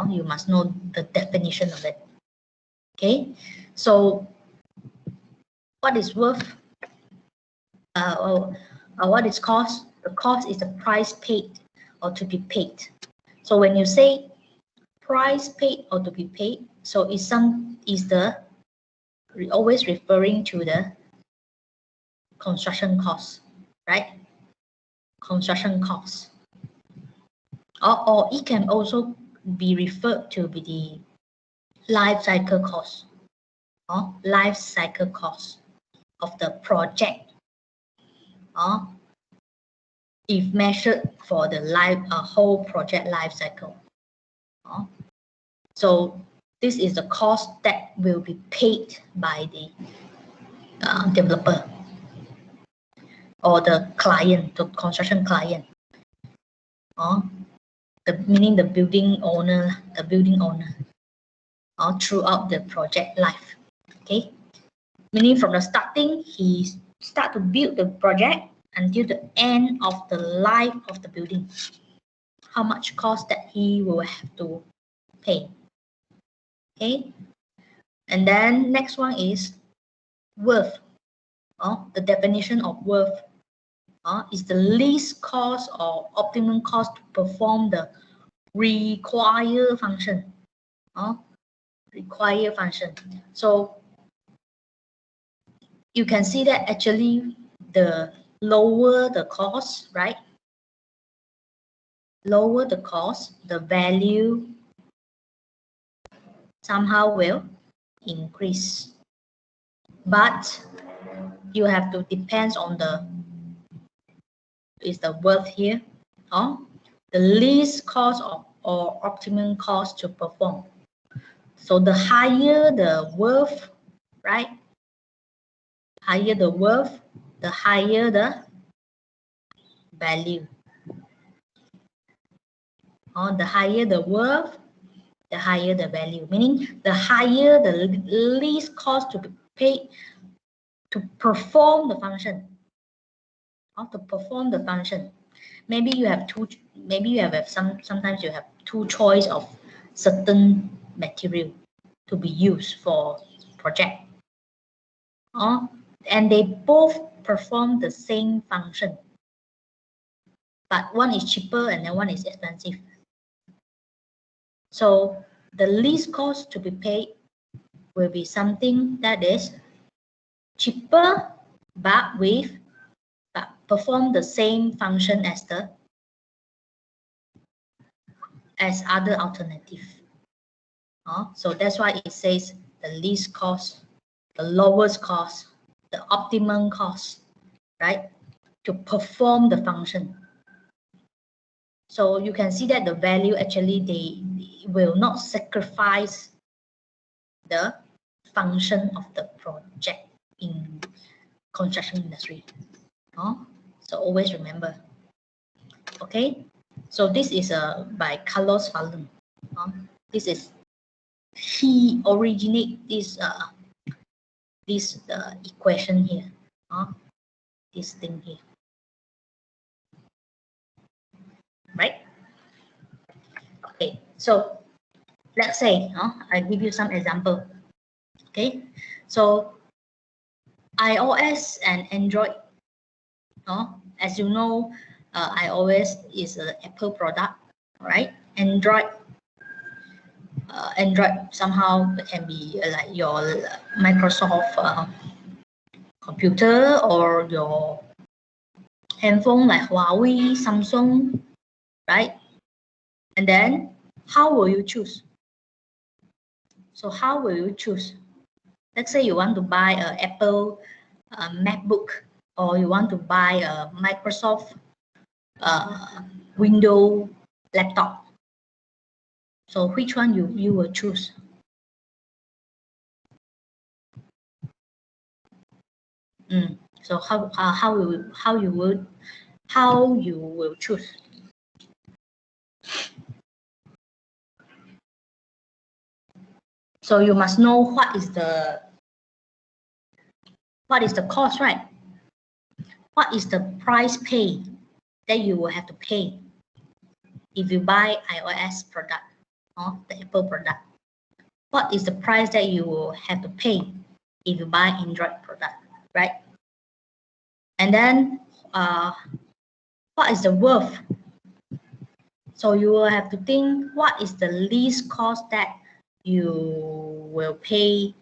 You must know the definition of it. Okay, so what is worth? What is cost? The cost is the price paid or to be paid. So when you say price paid or to be paid, so always referring to the construction cost, right? Construction cost. Or it can also be referred to be the life cycle cost, life cycle cost of the project. If measured for the whole project life cycle. So this is the cost that will be paid by the developer or the client, the construction client. Meaning the building owner, throughout the project life. Okay, meaning from the starting, he start to build the project until the end of the life of the building. How much cost that he will have to pay. Okay, and then next one is worth. The definition of worth is the least cost or optimum cost to perform the required function. Required function. So you can see that actually the lower the cost, right? Lower the cost, the value somehow will increase. But you have to depend on is the worth here, the least cost or optimum cost to perform. So the higher the worth, right? Higher the worth, the higher the value. The higher the worth, the higher the value. Meaning the higher the least cost to be paid to perform the function. To perform the function. maybe you have sometimes you have two choice of certain material to be used for project. And they both perform the same function, but one is cheaper and then one is expensive. So the least cost to be paid will be something that is cheaper but perform the same function as other alternative. So that's why it says the least cost, the lowest cost, the optimum cost, right, to perform the function. So you can see that the value actually they will not sacrifice the function of the project in construction industry. So always remember. Okay, so this is by Carlos Falun. This is he originate this equation here. This thing here, right? Okay, so let's say I give you some example. Okay, so iOS and Android. As you know, iOS is an Apple product, right? Android somehow can be like your Microsoft computer or your handphone like Huawei, Samsung, right? And then how will you choose? So how will you choose? Let's say you want to buy an Apple MacBook, or you want to buy a Microsoft Windows laptop. So which one you will choose? So how you will choose? So you must know what is the cost, right? What is the price pay that you will have to pay if you buy iOS product or the Apple product? What is the price that you will have to pay if you buy Android product, right? And then what is the worth? So you will have to think what is the least cost that you will pay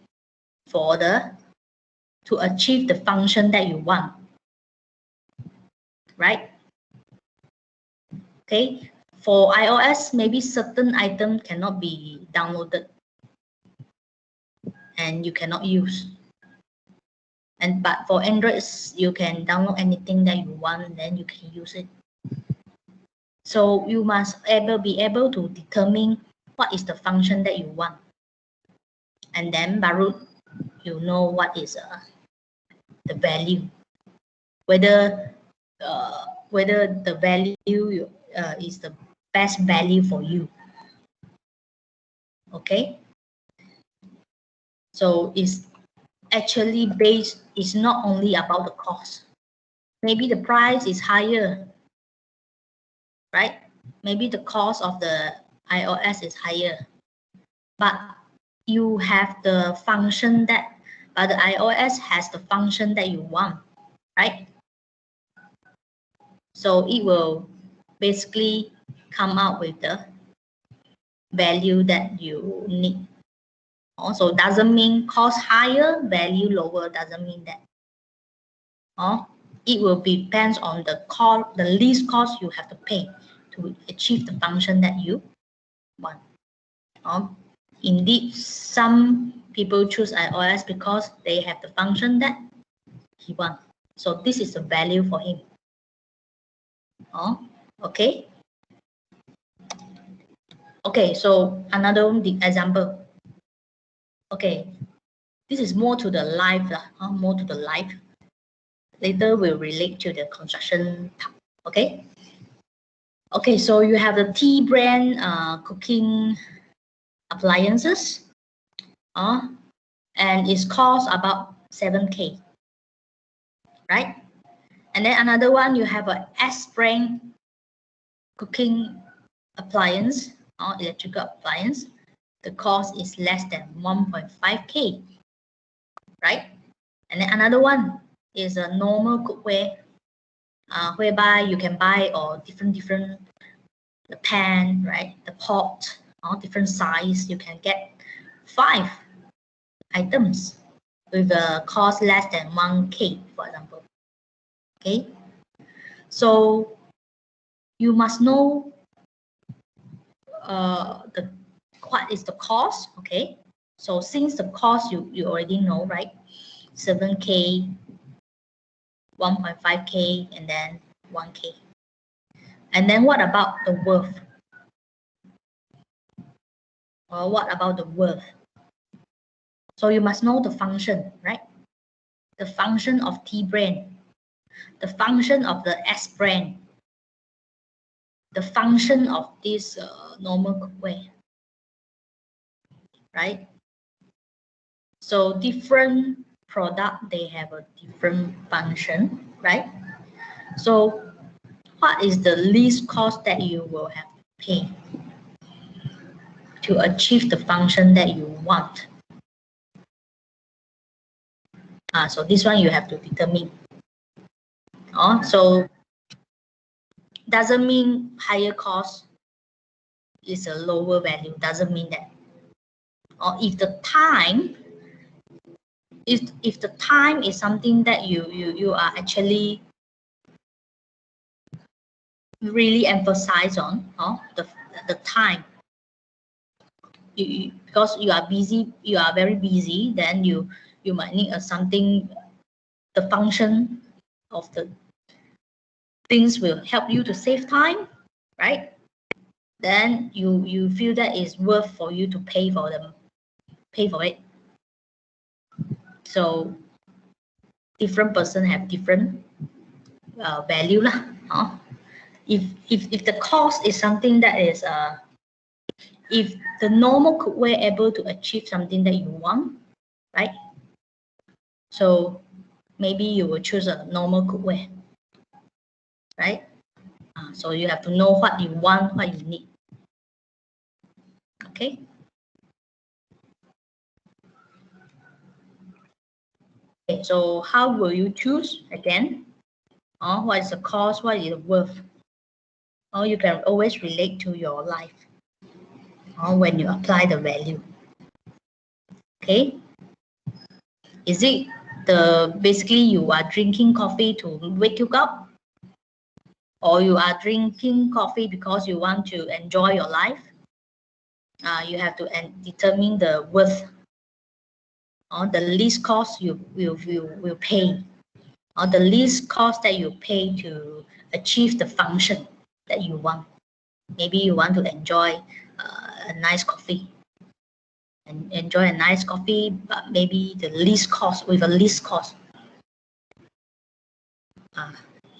for to achieve the function that you want, right? Okay, for iOS, maybe certain item cannot be downloaded and you cannot use. But for Android, you can download anything that you want and then you can use it. So you must be able to determine what is the function that you want. And then baru you know what is the value, whether the value is the best value for you. Okay, so it's actually it's not only about the cost. Maybe the price is higher, right? Maybe the cost of the iOS is higher, but you have the function but the iOS has the function that you want, right? So it will basically come out with the value that you need. Also doesn't mean cost higher, value lower, doesn't mean that. It will depend on the least cost you have to pay to achieve the function that you want. Indeed, some people choose iOS because they have the function that he wants. So this is the value for him. Okay. Okay, so another example. Okay, this is more to the life, more to the life. Later we'll relate to the construction part. Okay. Okay, so you have the T brand cooking appliances, and it costs about 7K, right? And then another one, you have a S brand cooking appliance or electrical appliance, the cost is less than 1.5K, right? And then another one is a normal cookware, whereby you can buy or different the pan, right? The pot, or different size. You can get 5 items with a cost less than 1K, for example. Okay, so you must know what is the cost. Okay, so since the cost you already know, right? 7K, 1.5K, and then 1K. And then what about the worth? Or what about the worth? So you must know the function, right? The function of T brand, the function of the S brand, the function of this normal cookware, right? So different product, they have a different function, right? So what is the least cost that you will have to pay to achieve the function that you want? So this one you have to determine. So doesn't mean higher cost is a lower value, doesn't mean that. Or if the time, if the time is something that you are actually really emphasize on, the time, because you are busy, you are very busy, then you might need something, the function of the things will help you to save time, right? Then you feel that it's worth for you to pay for it. So different person have different value lah. If the cost is something that is if the normal cookware able to achieve something that you want, right? So maybe you will choose a normal cookware, right? So you have to know what you want, what you need. Okay. Okay, so how will you choose again? What is the cost? What is the worth? Or you can always relate to your life when you apply the value. Okay. Is it basically you are drinking coffee to wake you up? Or you are drinking coffee because you want to enjoy your life? You have to determine the worth, or the least cost you will pay, or the least cost that you pay to achieve the function that you want. Maybe you want to enjoy a nice coffee, and enjoy a nice coffee, but maybe the least cost, with a least cost.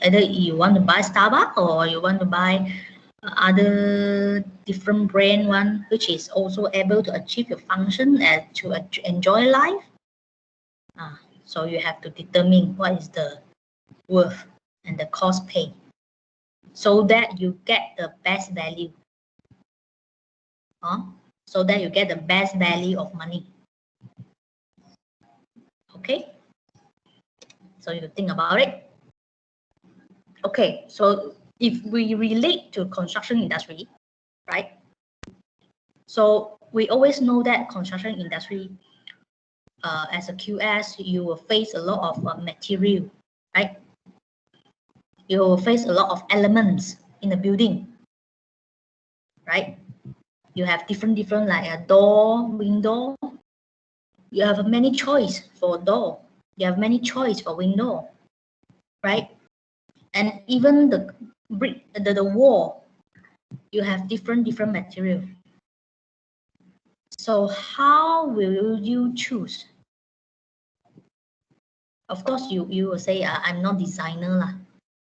Either you want to buy Starbucks, or you want to buy other different brand one, which is also able to achieve your function and to enjoy life. So you have to determine what is the worth and the cost paid, so that you get the best value. So that you get the best value of money. Okay. So you think about it. Okay. So if we relate to construction industry, right? So we always know that construction industry, as a QS, you will face a lot of material, right? You will face a lot of elements in the building, right? You have different like a door, window. You have many choice for door. You have many choice for window, right? And even the brick, the wall, you have different material. So how will you choose? Of course, you will say, I'm not designer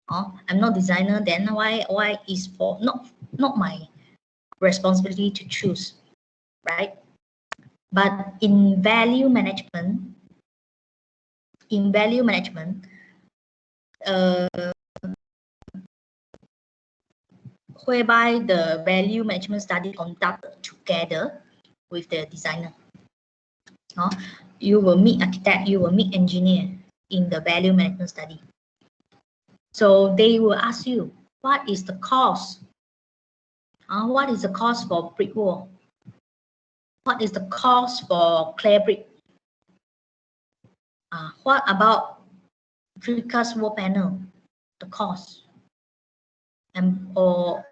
lah. I'm not designer. Then why is for not my responsibility to choose, right? But in value management, whereby the value management study conducted together with the designer. You will meet architect, you will meet engineer in the value management study. So they will ask you, what is the cost? What is the cost for brick wall? What is the cost for clay brick? What about precast wall panel? The cost, and or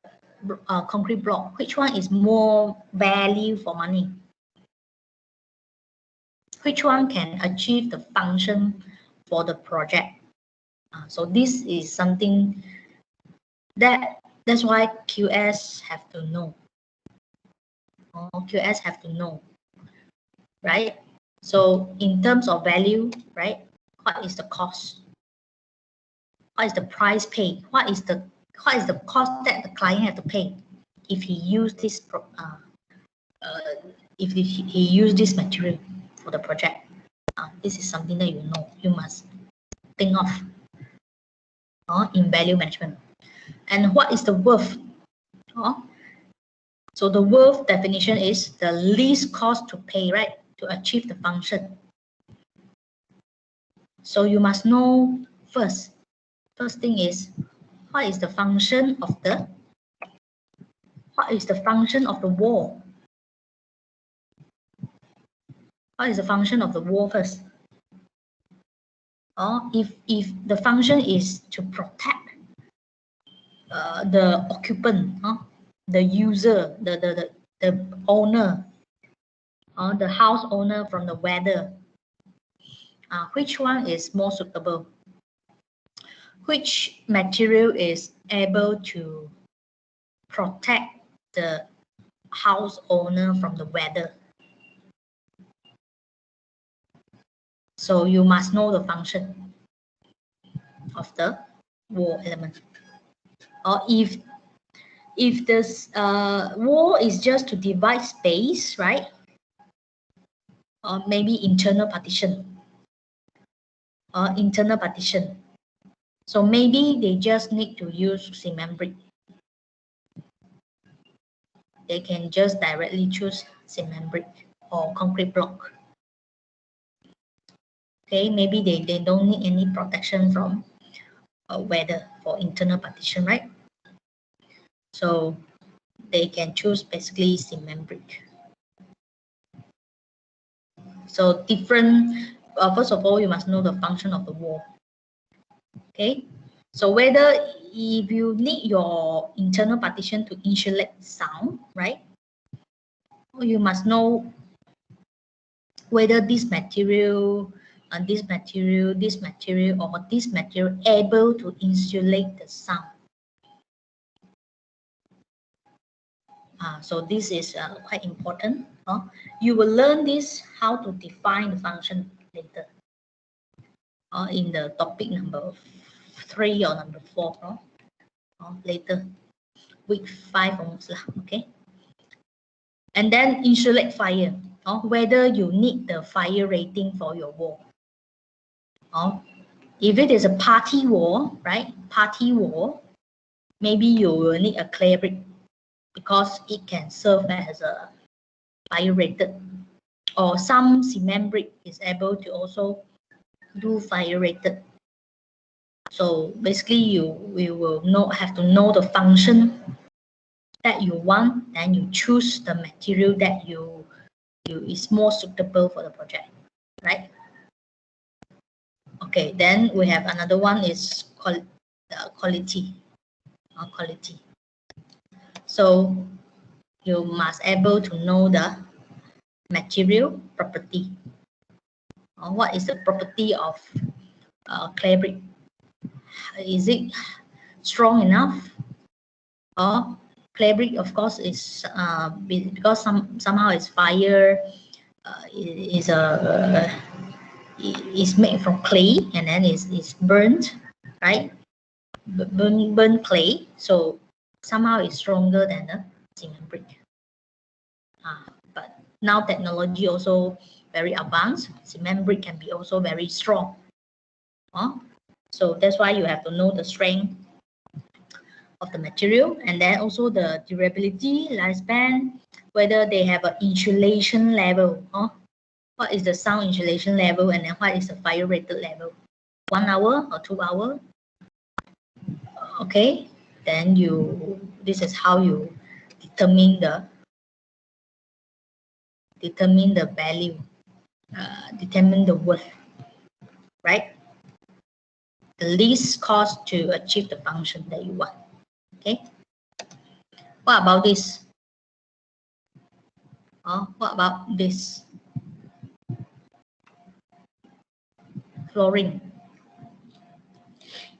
concrete block? Which one is more value for money? Which one can achieve the function for the project? So this is something that's why QS have to know. QS have to know, right? So in terms of value, right? What is the cost? What is the price paid? What is the cost that the client have to pay if he use this if he use this material for the project? This is something that you must think of in value management. And what is the worth? So the worth definition is the least cost to pay, right, to achieve the function. So you must know first thing is, what is the function of the wall? What is the function of the wall first? If the function is to protect the occupant, the user, the owner, the house owner from the weather, which one is more suitable? Which material is able to protect the house owner from the weather? So you must know the function of the wall element. Or if this wall is just to divide space, right? Or maybe internal partition. So maybe they just need to use cement brick. They can just directly choose cement brick or concrete block. Okay, maybe they don't need any protection from weather for internal partition, right? So they can choose basically cement brick. So different, first of all, you must know the function of the wall. Okay, so whether if you need your internal partition to insulate sound, right? You must know whether this material and this material, or this material able to insulate the sound. So this is quite important. You will learn this how to define the function later. In the topic number 3 or number 4, later, week 5 almost lah. Okay. And then insulate fire. Whether you need the fire rating for your wall. If it is a party wall, right? Party wall, maybe you will need a clay brick because it can serve as a fire rated. Or some cement brick is able to also do fire rated. So basically, we will have to know the function that you want, then you choose the material that you is more suitable for the project, right? Okay, then we have another one is quality. So you must able to know the material property. What is the property of clay brick? Is it strong enough? Or clay brick, of course, is because somehow it's fire. Is made from clay and then it's burnt, right? Burn clay, so somehow it's stronger than the cement brick. But now technology also very advanced. Cement brick can be also very strong. So that's why you have to know the strength of the material, and then also the durability, lifespan, whether they have an insulation level. What is the sound insulation level, and then what is the fire rated level? 1 hour or 2 hours? Okay, then this is how you determine the value, determine the worth, right? The least cost to achieve the function that you want. Okay. What about this? What about this? Flooring.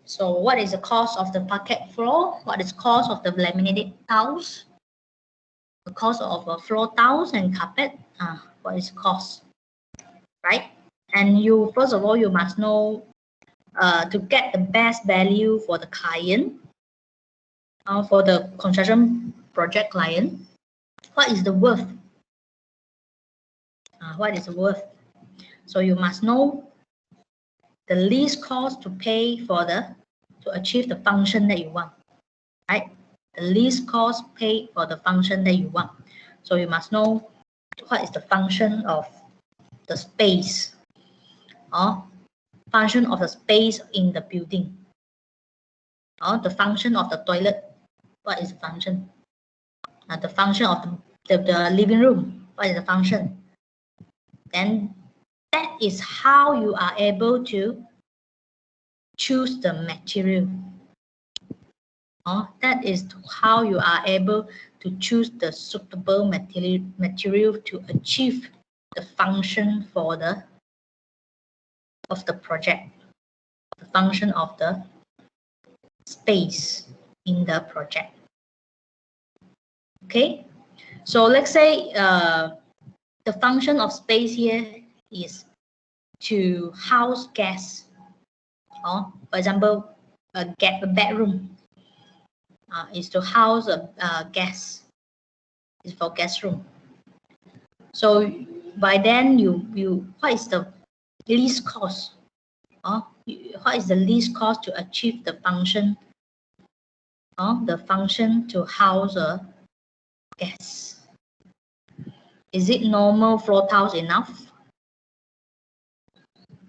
So what is the cost of the parquet floor? What is the cost of the laminated tiles? The cost of floor tiles and carpet. What is the cost? Right? And you, first of all, you must know to get the best value for the client, for the construction project client, what is the worth? What is the worth? So you must know the least cost to pay for to achieve the function that you want, right? The least cost paid for the function that you want. So you must know what is the function of the space, or function of the space in the building, or the function of the toilet. What is the function? The function of the living room. What is the function? Then that is how you are able to choose the material. That is how you are able to choose the suitable material to achieve the function of the project, the function of the space in the project. Okay, so let's say the function of space here is to house guests. For example, a bedroom is to house a guest. Is for guest room. So by then what is the least cost? What is the least cost to achieve the function? The function to house a guest. Is it normal floor tiles enough,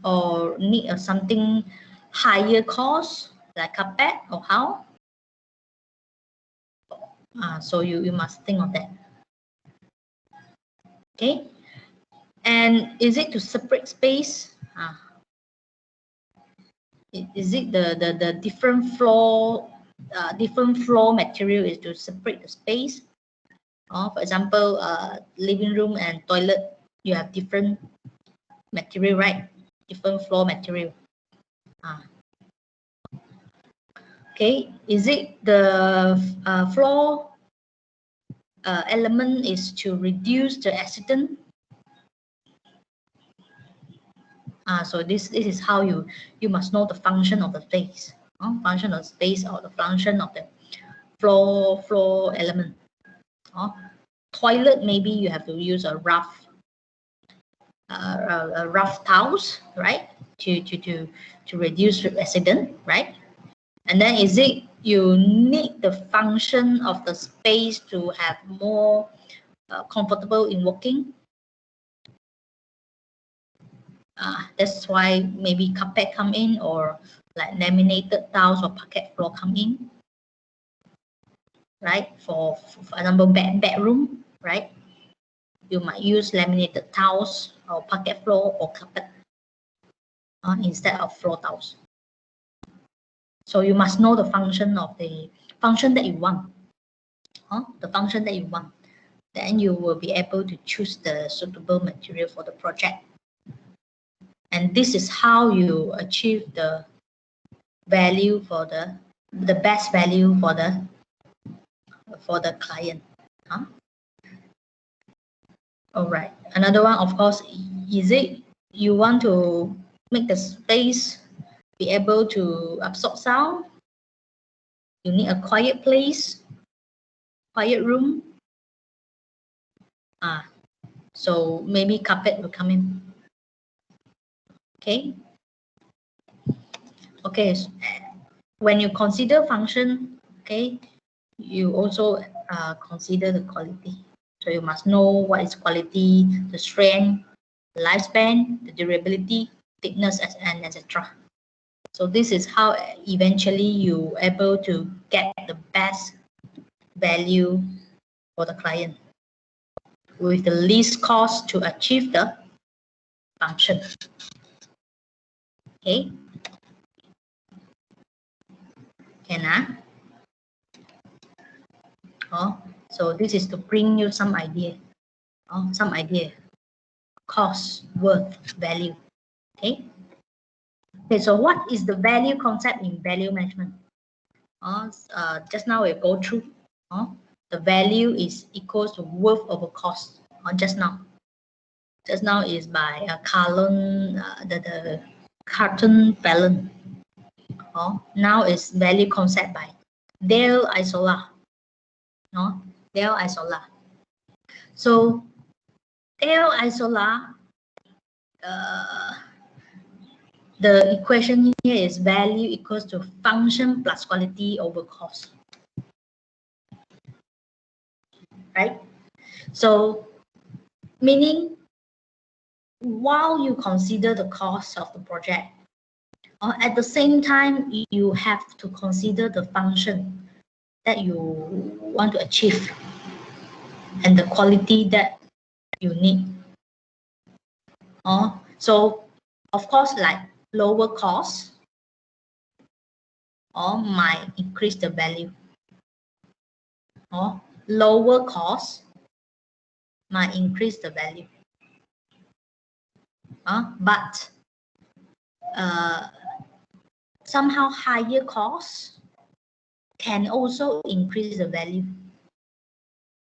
or need something higher cost like carpet, or how? So you must think of that. Okay, and is it to separate space? Is it the different floor material is to separate the space? For example, living room and toilet, you have different material, right? Different floor material. Okay, is it the floor element is to reduce the accident? So this is how you must know the function of the space, function of space, or the function of the floor element. Toilet, maybe you have to use a rough tiles, right, to reduce accident, right? And then is it you need the function of the space to have more comfortable in working? That's why maybe carpet come in, or like laminated tiles or parquet floor come in, right? For example, bedroom, right? You might use laminated tiles or parquet floor or carpet instead of floor tiles. So you must know the function of the function that you want, the function that you want. Then you will be able to choose the suitable material for the project. And this is how you achieve the value for the best value for the client. All right. Another one, of course, is it you want to make the space be able to absorb sound? You need a quiet place, quiet room. So maybe carpet will come in. Okay. Okay. When you consider function, Okay, you also consider the quality. So you must know what is quality, the strength, the lifespan, the durability, thickness, and etc. So this is how eventually you able to get the best value for the client with the least cost to achieve the function. Okay. Can so this is to bring you some idea. Cost, worth, value. Okay. Okay, so what is the value concept in value management? Just now we go through. The value is equals to worth over cost. Just now is by Carlton, the Carlton Fallon. Now is value concept by Dale Isola. Dale Isola. So Dale Isola, the equation here is value equals to function plus quality over cost. Right? So meaning while you consider the cost of the project, at the same time you have to consider the function that you want to achieve and the quality that you need. So of course, like lower cost might increase the value. Lower cost might increase the value. But somehow higher cost can also increase the value.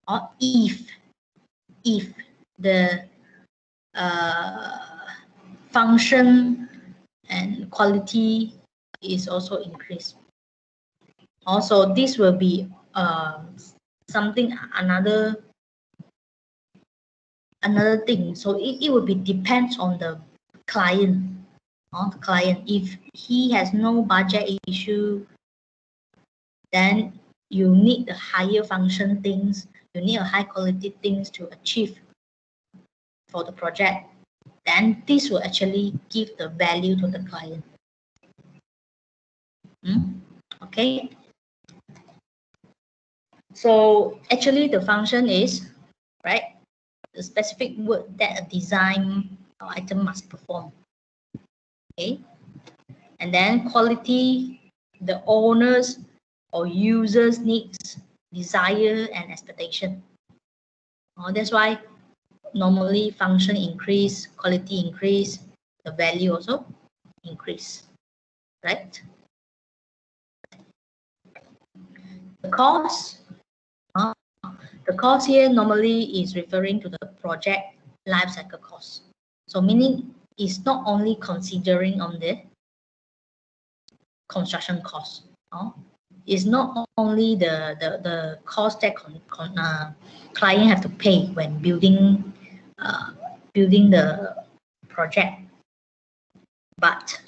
Or if the function and quality is also increased. Also, this will be something another thing. So it will be depends on the client. If he has no budget issue, then you need the higher function things. You need a high quality things to achieve for the project. Then this will actually give the value to the client. Okay. So actually the function is, right, the specific work that a design item must perform. Okay. And then quality, the owner's or user's needs, desire, and expectation. That's why normally function increase, quality increase, the value also increase, right? The cost, the cost here normally is referring to the project life cycle cost. So meaning it's not only considering on the construction cost. It's not only the cost that client have to pay when building the project, but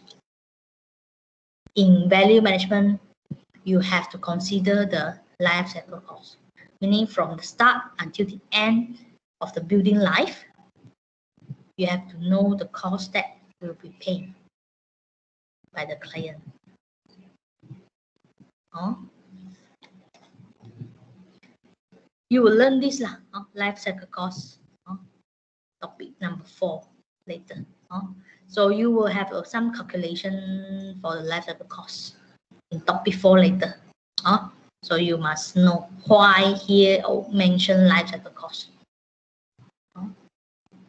in value management you have to consider the life cycle cost, meaning from the start until the end of the building life, you have to know the cost that will be paid by the client. You will learn this life cycle cost, topic number 4 later. So you will have some calculation for the life cycle cost in topic 4 later. So you must know why here mention life cycle cost.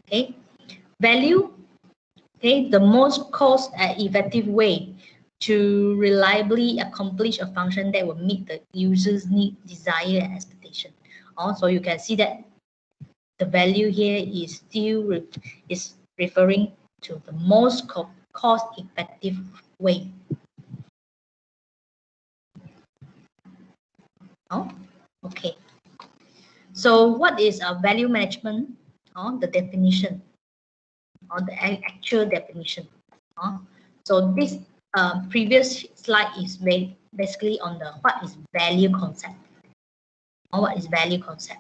Okay, value. Okay, the most cost effective way to reliably accomplish a function that will meet the user's need, desire, and expectation. Also, you can see that the value here is still referring to the most cost-effective way. Okay. So what is a value management? The definition, or the actual definition. So this previous slide is basically on the what is value concept, or what is value concept.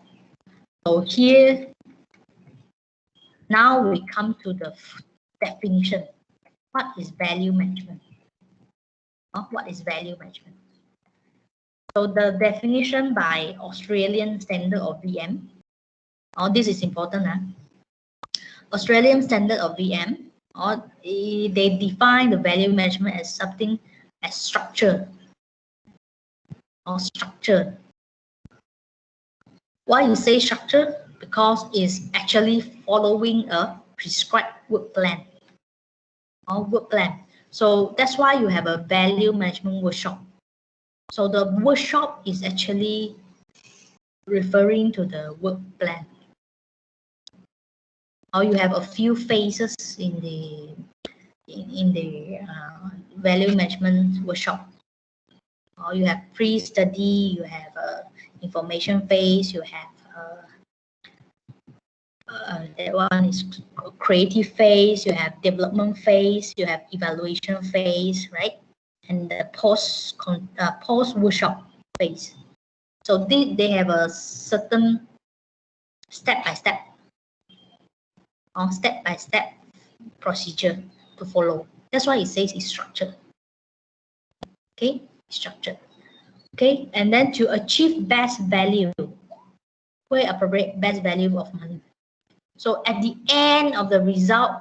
So here, now we come to the definition. What is value management? What is value management? So the definition by Australian Standard of VM. This is important. Australian Standard of VM. They define the value management as something as structured or structured. Why you say structured? Because it's actually following a prescribed work plan or work plan. So that's why you have a value management workshop. So the workshop is actually referring to the work plan. Or you have a few phases in the value management workshop. Or you have pre-study, you have information phase, you have that one is creative phase, you have development phase, you have evaluation phase, right? And the post workshop phase. So they have a certain step-by-step procedure to follow. That's why it says it's structured. Okay, structured. Okay, and then to achieve best value, where appropriate best value of money. So at the end of the result,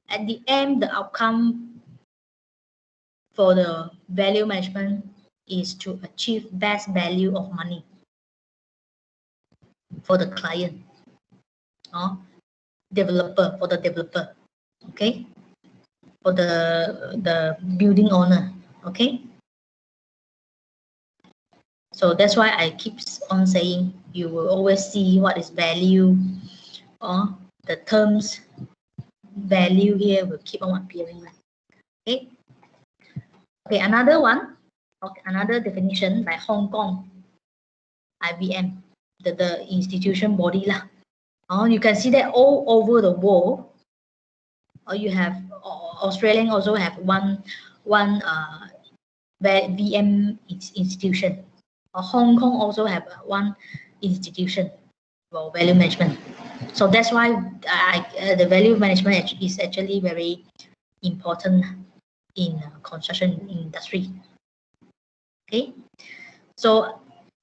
at the end, the outcome for the value management is to achieve best value of money for the client or developer, for the developer, okay, for the building owner, okay. So that's why I keep on saying you will always see what is value, or the terms value here will keep on appearing. Okay. Okay, another one, okay, another definition by Hong Kong IBM, the institution body lah. You can see that all over the world. Or you have Australian also have one VM institution. Hong Kong also have one institution for value management. So that's why the value management is actually very important in construction industry. Okay, so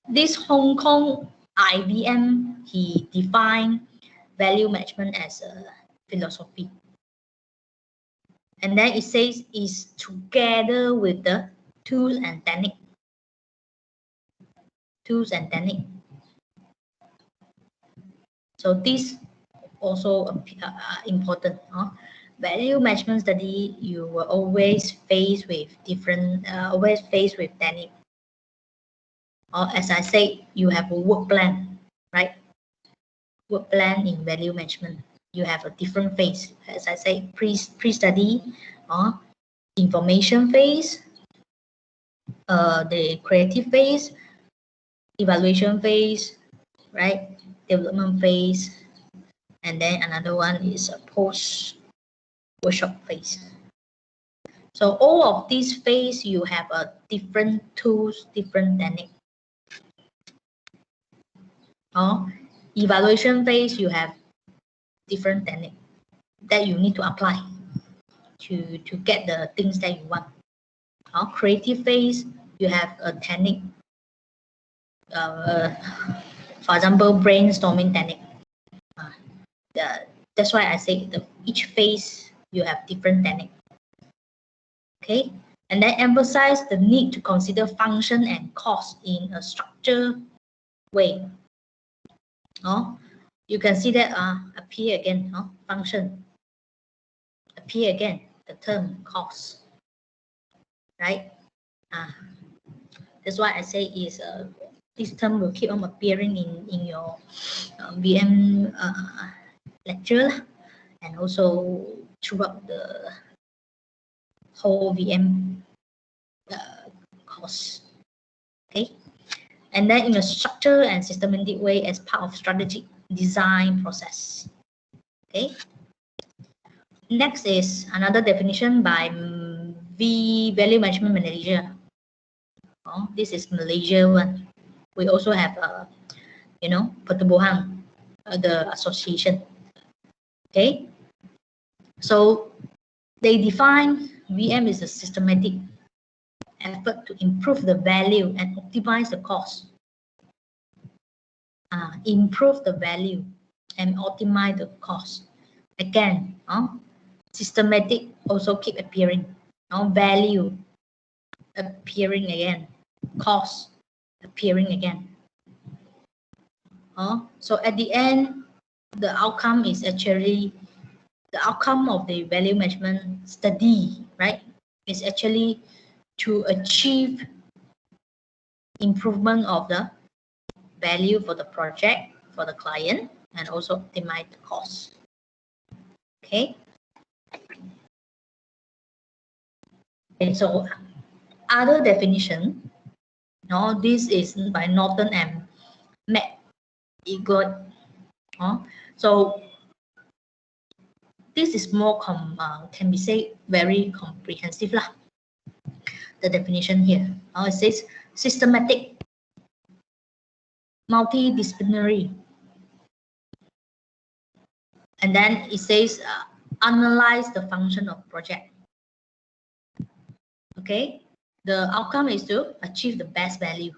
this Hong Kong IBM, he defined value management as a philosophy. And then it says is together with the tools and technique. Tools and technique. So this also important. Value management study, you will always face with different, technique. Or as I say, you have a work plan, right? Work plan in value management. You have a different phase. As I say, pre-study, information phase, the creative phase, evaluation phase, right? Development phase, and then another one is a post-workshop phase. So all of these phases, you have a different tools, different technique. Evaluation phase, you have different technique that you need to apply to get the things that you want. Creative phase, you have a technique. For example, brainstorming technique. That's why I say each phase you have different technique. Okay, and then emphasize the need to consider function and cost in a structured way. You can see that appear again. Function appear again. The term cost, right? That's why I say is this term will keep on appearing in your VM lecture and also throughout the whole VM course. Okay, and then in a structured and systematic way as part of strategic design process. Okay. Next is another definition by Value Management Manager. This is Malaysia one. We also have Pertubuhan, the association. Okay, so they define VM is a systematic effort to improve the value and optimize the cost. Improve the value and optimize the cost. Again, systematic also keep appearing. Value appearing again, cost appearing again. So at the end, the outcome is actually the outcome of the value management study, right? Is actually to achieve improvement of the value for the project, for the client, and also optimize the cost. Okay. Okay, so other definition, this is by Norton and McEgot. So this is more can be said very comprehensive lah. The definition here, it says systematic, multidisciplinary, and then it says analyze the function of project. Okay, the outcome is to achieve the best value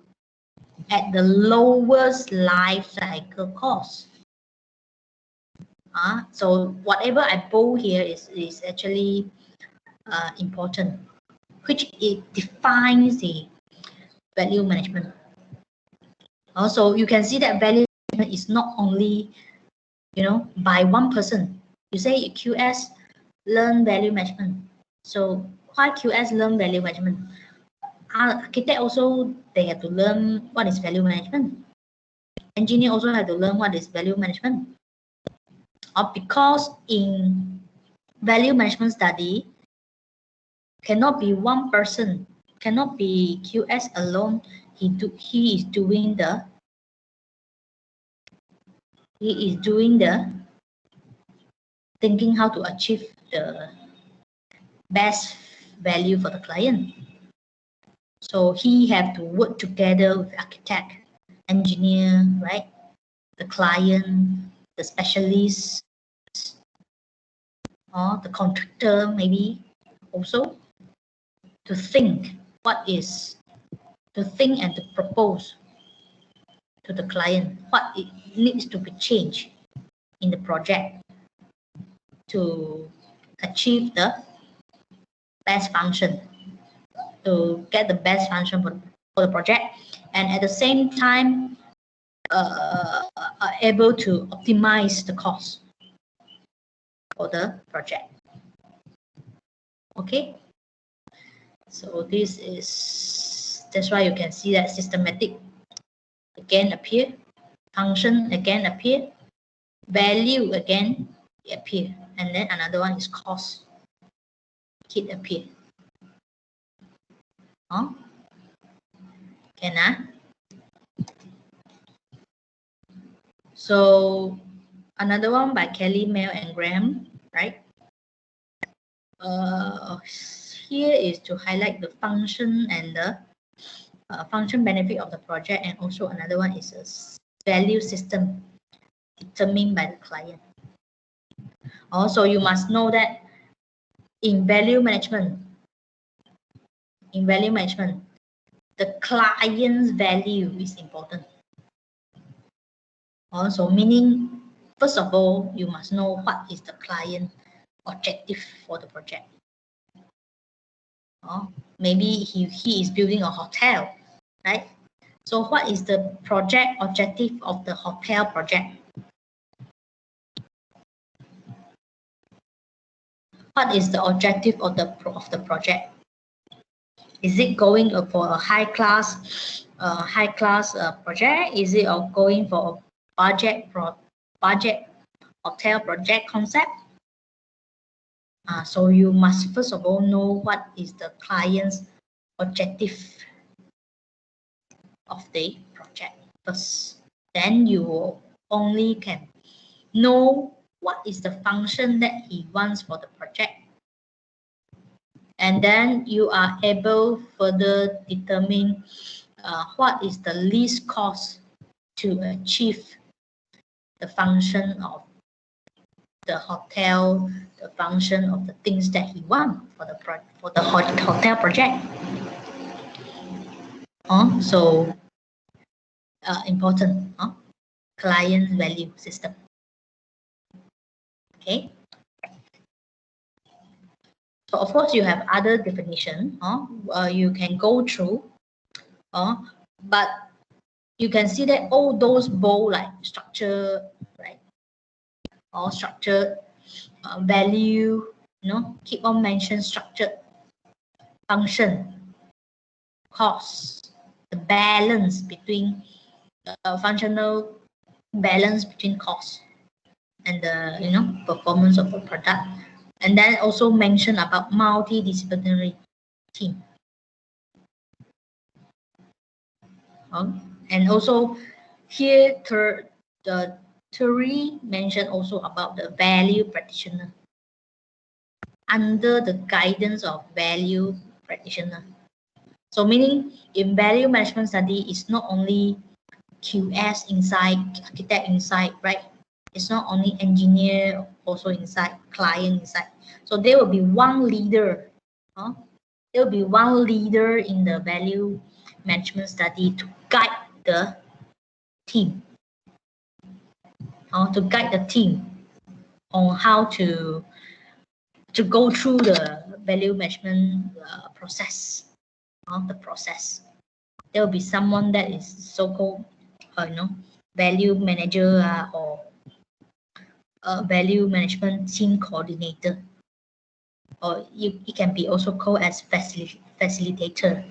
at the lowest life cycle cost. So whatever I bold here is actually important, which it defines the value management. Also, you can see that value management is not only, by one person. You say QS learn value management. So why QS learn value management? Architect also, they have to learn what is value management. Engineer also have to learn what is value management. Because in value management study, cannot be one person, cannot be QS alone. He is doing the thinking how to achieve the best value for the client. So he have to work together with architect, engineer, right? The client, the specialist, or the contractor maybe also, to think and to propose to the client what it needs to be changed in the project to achieve the best function, to get the best function for the project, and at the same time are able to optimize the cost for the project. Okay, so that's why you can see that systematic again appear, function again appear, value again appear, and then another one is cost, it appear. Can So another one by Kelly, Mail, and Graham, right? Here is to highlight the function and the function benefit of the project, and also another one is a value system determined by the client. Also, you must know that in value management, the client's value is important. Also, meaning, first of all, you must know what is the client objective for the project. Maybe he is building a hotel, right? So what is the project objective of the hotel project? What is the objective of the project? Is it going for a high class project? Is it going for a budget hotel project concept? So you must first of all know what is the client's objective of the project first. Then you only can know what is the function that he wants for the project. And then you are able further determine what is the least cost to achieve the function of the hotel, the function of the things that he wants for the hotel project. So important, client value system. Okay. So of course you have other definition. You can go through, but you can see that all those bold like structure, right? Or structured value, keep on mention structured function, cost, the balance between functional balance between cost and the performance of the product, and then also mention about multidisciplinary team. And also here the theory mentioned also about the value practitioner under the guidance of value practitioner. So meaning in value management study, it's not only QS inside, architect inside, right? It's not only engineer also inside, client inside. So there will be one leader. There will be one leader in the value management study to guide the team. To guide the team on how to go through the value management process. The process. There will be someone that is so-called, value manager or value management team coordinator, or it can be also called as facilitator.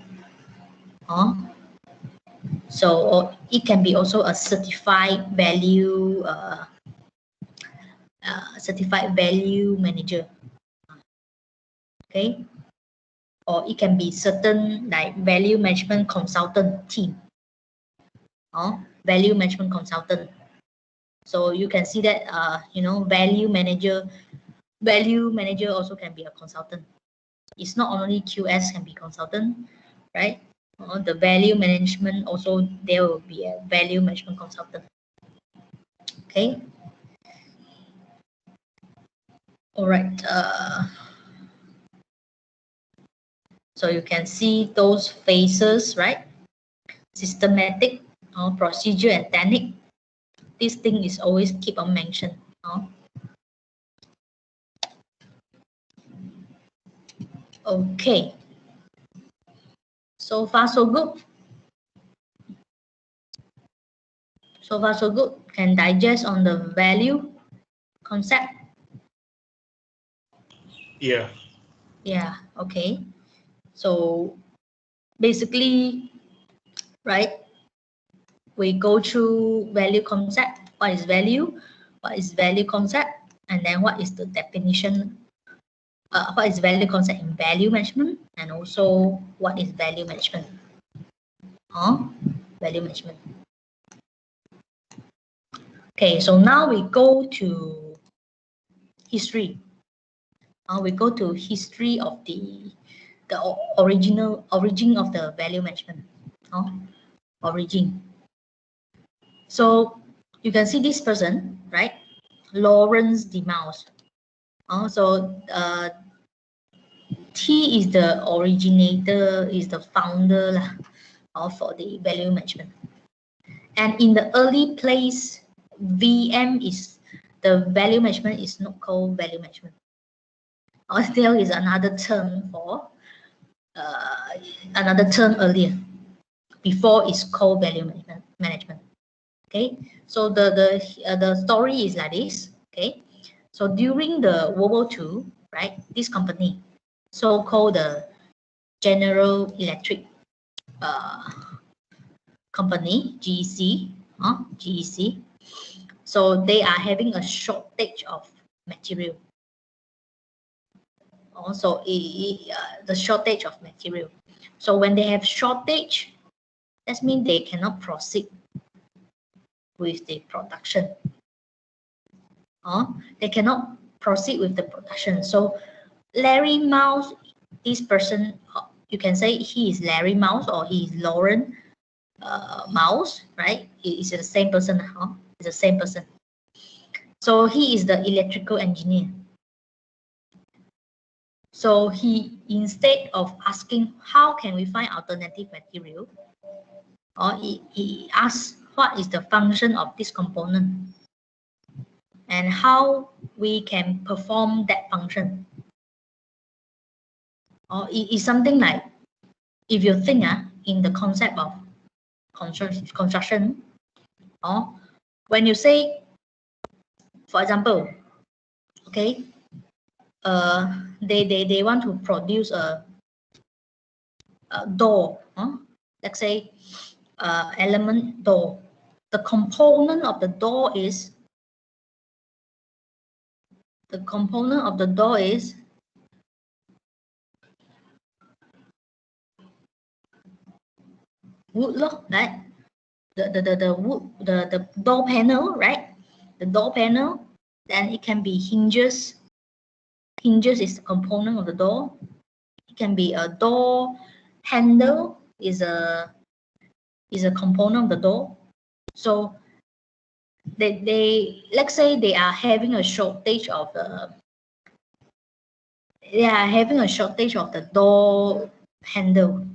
So it can be also a certified value manager. Okay. Or it can be certain like value management consultant team. Value management consultant. So you can see that value manager also can be a consultant. It's not only QS can be consultant, right? The value management also, there will be a value management consultant. Okay. All right. So you can see those phases, right? Systematic, procedure and technique. This thing is always keep on mentioned. Okay. So far so good. So far so good. Can digest on the value concept. Yeah. Yeah. Okay. So basically, right, we go through value concept. What is value? What is value concept? And then what is the definition? What is value concept in value management? And also what is value management? Value management. Okay, so now we go to history. We go to history of the origin of the value management. Origin. So you can see this person, right? Lawrence DeMause. So T is the originator, is the founder for the value management. And in the early place, VM is the value management is not called value management. There is another term for another term earlier. Before it's called value management. Okay, so the story is like this. Okay, so during the World War II, right, this company, so-called the General Electric company, GEC, GEC. So they are having a shortage of material. Also, the shortage of material. So when they have shortage, that means they cannot proceed with the production. They cannot proceed with the production. So Larry Mouse this person, you can say he is Larry Mouse or he is Lauren Mouse, right? It is the same person, huh? It's the same person. So he is the electrical engineer. So he, instead of asking how can we find alternative material, or he asks what is the function of this component and how we can perform that function. Or it is something like, if you think in the concept of construction, or when you say, for example, okay, they want to produce a door, let's say element door. The component of the door is wood, right? The wood, the door panel, right? The door panel. Then it can be hinges. Hinges is the component of the door. It can be a door handle is a component of the door. So they let's say they are having a shortage of the door handle.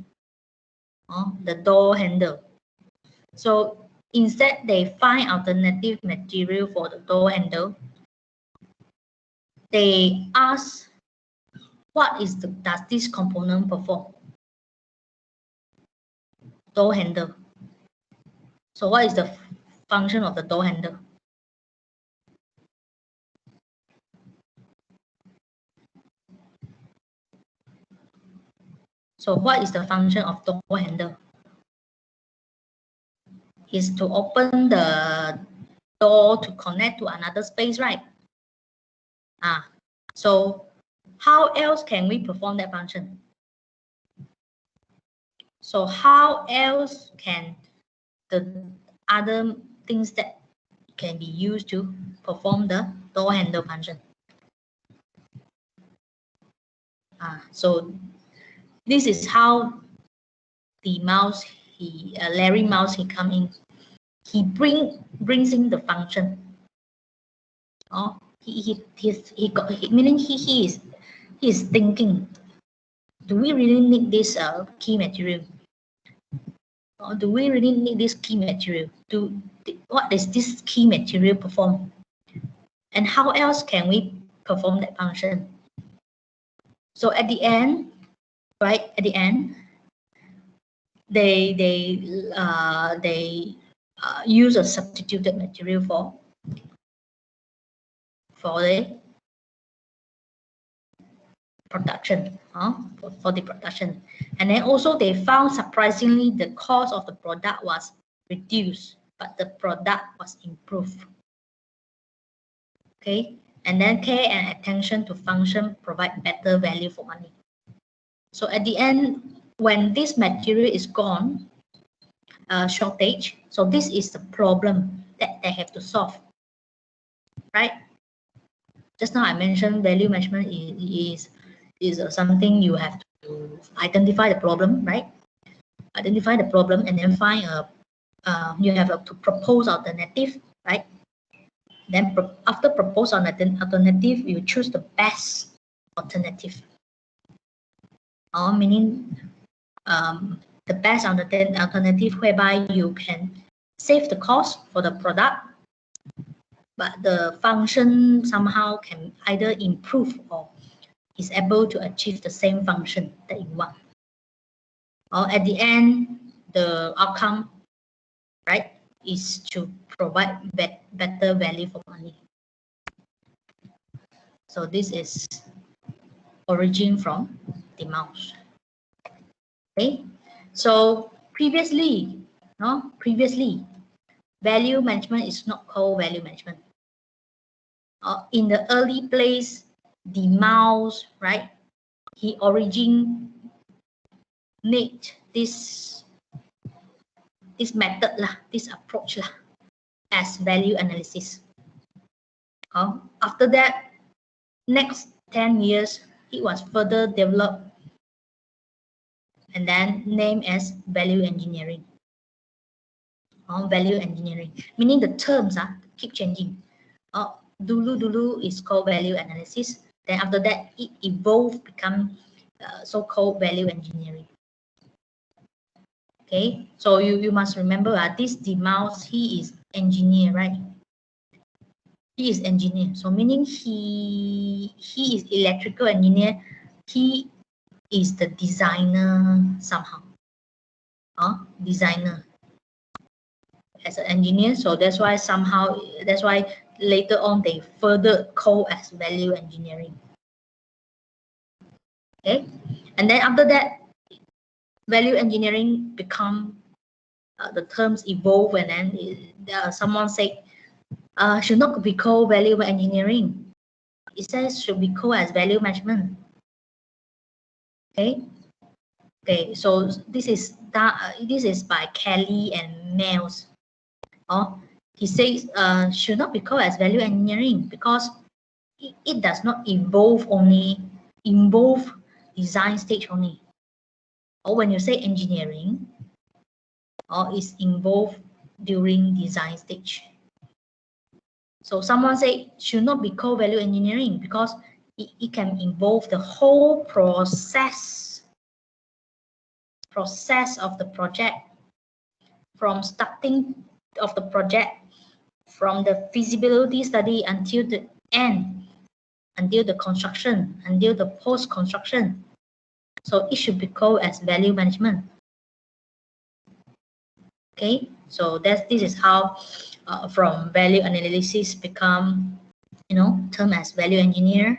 The door handle. So instead they find alternative material for the door handle. They ask, what is does this component perform? Door handle. So what is the function of the door handle? So what is the function of door handle? Is to open the door to connect to another space, right? So how else can we perform that function? So how else can the other things that can be used to perform the door handle function? So this is how the mouse, Larry Mouse, he come in. He brings in the function. Meaning he is thinking, do we really need this key material? Or do we really need this key material? What does this key material perform? And how else can we perform that function? So at the end, right? At the end, they use a substituted material for the production, for the production. And then also they found, surprisingly, the cost of the product was reduced, but the product was improved. Okay, and then care and attention to function provide better value for money. So at the end, when this material is gone, shortage, so this is the problem that they have to solve, right? Just now I mentioned value management is something you have to identify the problem, right? Identify the problem and then find you have to propose alternative, right? Then after propose alternative, you choose the best alternative. Meaning the best alternative whereby you can save the cost for the product, but the function somehow can either improve or is able to achieve the same function that you want. Or at the end, the outcome, right, is to provide better value for money. So this is origin from the mouse. Okay, so previously, value management is not called value management. In the early place, the mouse, right, he originate this method this approach as value analysis. After that, next 10 years, it was further developed and then name as value engineering. Value engineering, meaning the terms keep changing. Dulu is called value analysis. Then after that, it evolved, become so-called value engineering. Okay, so you must remember this Demouse, he is engineer, right? He is engineer, so meaning he is electrical engineer. He is the designer somehow. Designer as an engineer, so that's why later on they further call as value engineering. Okay, and then after that, value engineering become the terms evolve, and then someone say should not be called value engineering. It says should be called as value management. Okay, so this is by Kelly and Miles. He says should not be called as value engineering because it does not involve design stage only. Or when you say engineering, is involved during design stage. So someone say should not be called value engineering because it can involve the whole process of the project, from starting of the project, from the feasibility study until the end, until the construction, until the post-construction. So it should be called as value management. Okay, so this is how from value analysis become term as value engineer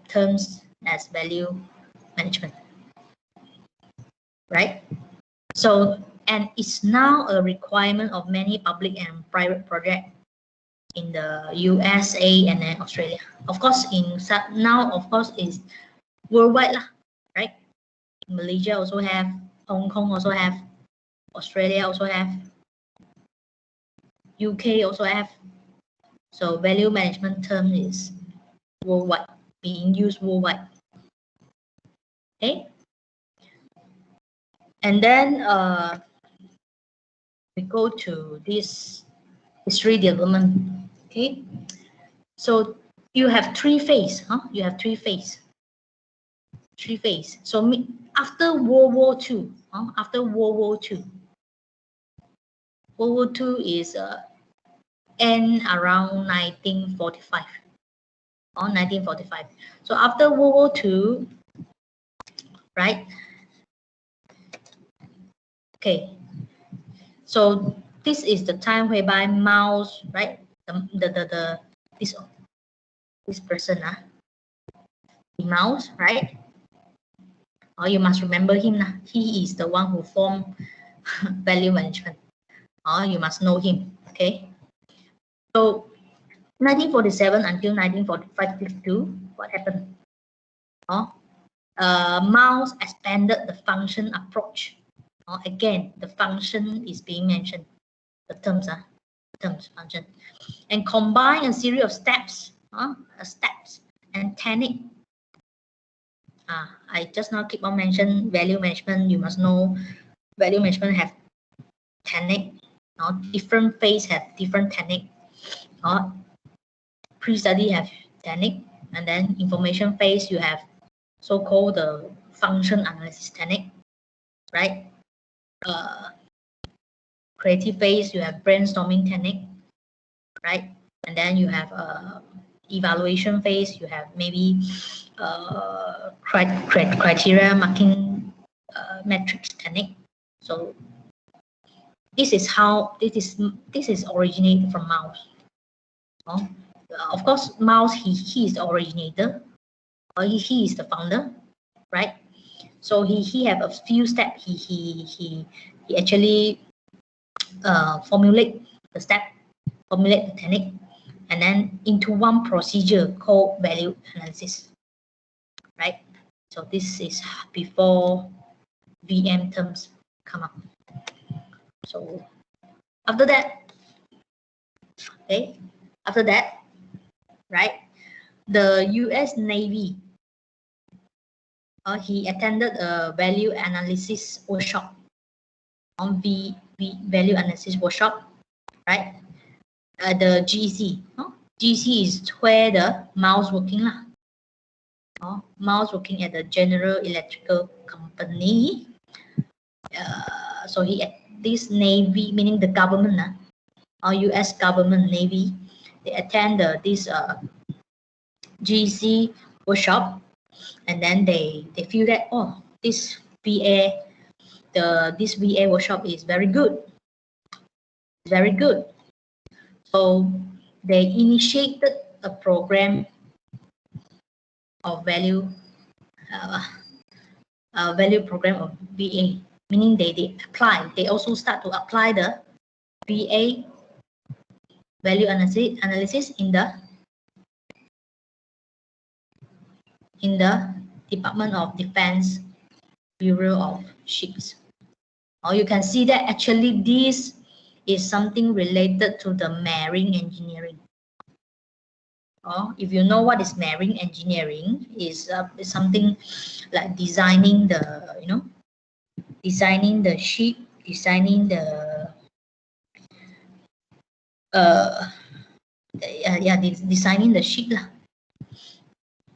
terms as value management, right? So, and it's now a requirement of many public and private projects in the USA and then Australia. Of course, now of course is worldwide lah, right? Malaysia also have, Hong Kong also have, Australia also have, UK also have. So value management term is worldwide, being used worldwide. Okay, and then we go to this history development. Okay, so you have three phase. You have three phase. So after World War II, World War II is end around 1945. 1945. So after World War II, right? Okay. So this is the time whereby Mao's, right? This person, Mao's, right? You must remember him. He is the one who formed value management. You must know him. Okay. So 1947 until 1945-52, what happened? Mao's expanded the function approach. Again, the function is being mentioned. The terms function, and combine a series of steps and technique. I just now keep on mentioning value management. You must know value management have technique. Different phase have different technique. Pre-study have technique, and then information phase you have so-called the function analysis technique, right? Creative phase you have brainstorming technique, right? And then you have evaluation phase, you have maybe criteria marking metrics technique. So this is how this is originated from Mao's. Of course, Mao's he is the originator, or he is the founder, right? So he have a few steps. He actually formulate the step, formulate the technique, and then into one procedure called value analysis, right? So this is before VM terms come up. So after that, right, the US Navy he attended a value analysis workshop on value analysis workshop, right? The GEC. GEC is where the mouse working lah. Mouse working at the General Electrical Company. So this Navy, meaning the government, or US government Navy, they attend this GEC workshop, and then they feel that this VA workshop is very good, so they initiated a program of value program of VA, meaning they also start to apply the VA value analysis in the Department of Defense Bureau of Ships. You can see that actually this is something related to the marine engineering. If you know what is marine engineering, is something like designing the ship, designing the designing the ship lah.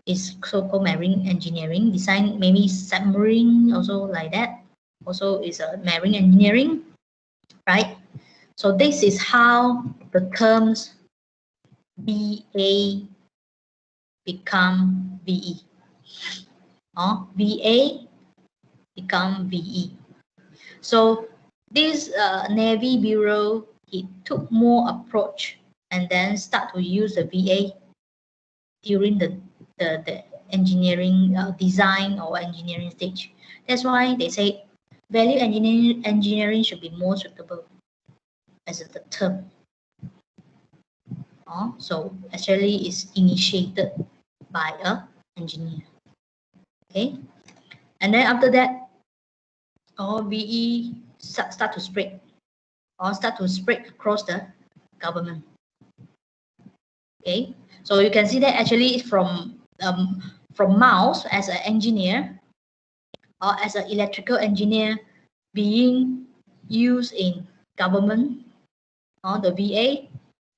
Is so-called marine engineering. Design maybe submarine, also like that. Also is a marine engineering, right? So this is how the terms VA become VE. VA become VE. So this Navy Bureau, it took more approach and then start to use the VA during the engineering design or engineering stage. That's why they say value engineering should be more suitable as the term. So actually it's initiated by an engineer. Okay, and then after that, VE start to spread across the government. Okay, so you can see that actually from mouse as an engineer or as an electrical engineer being used in government or the VA,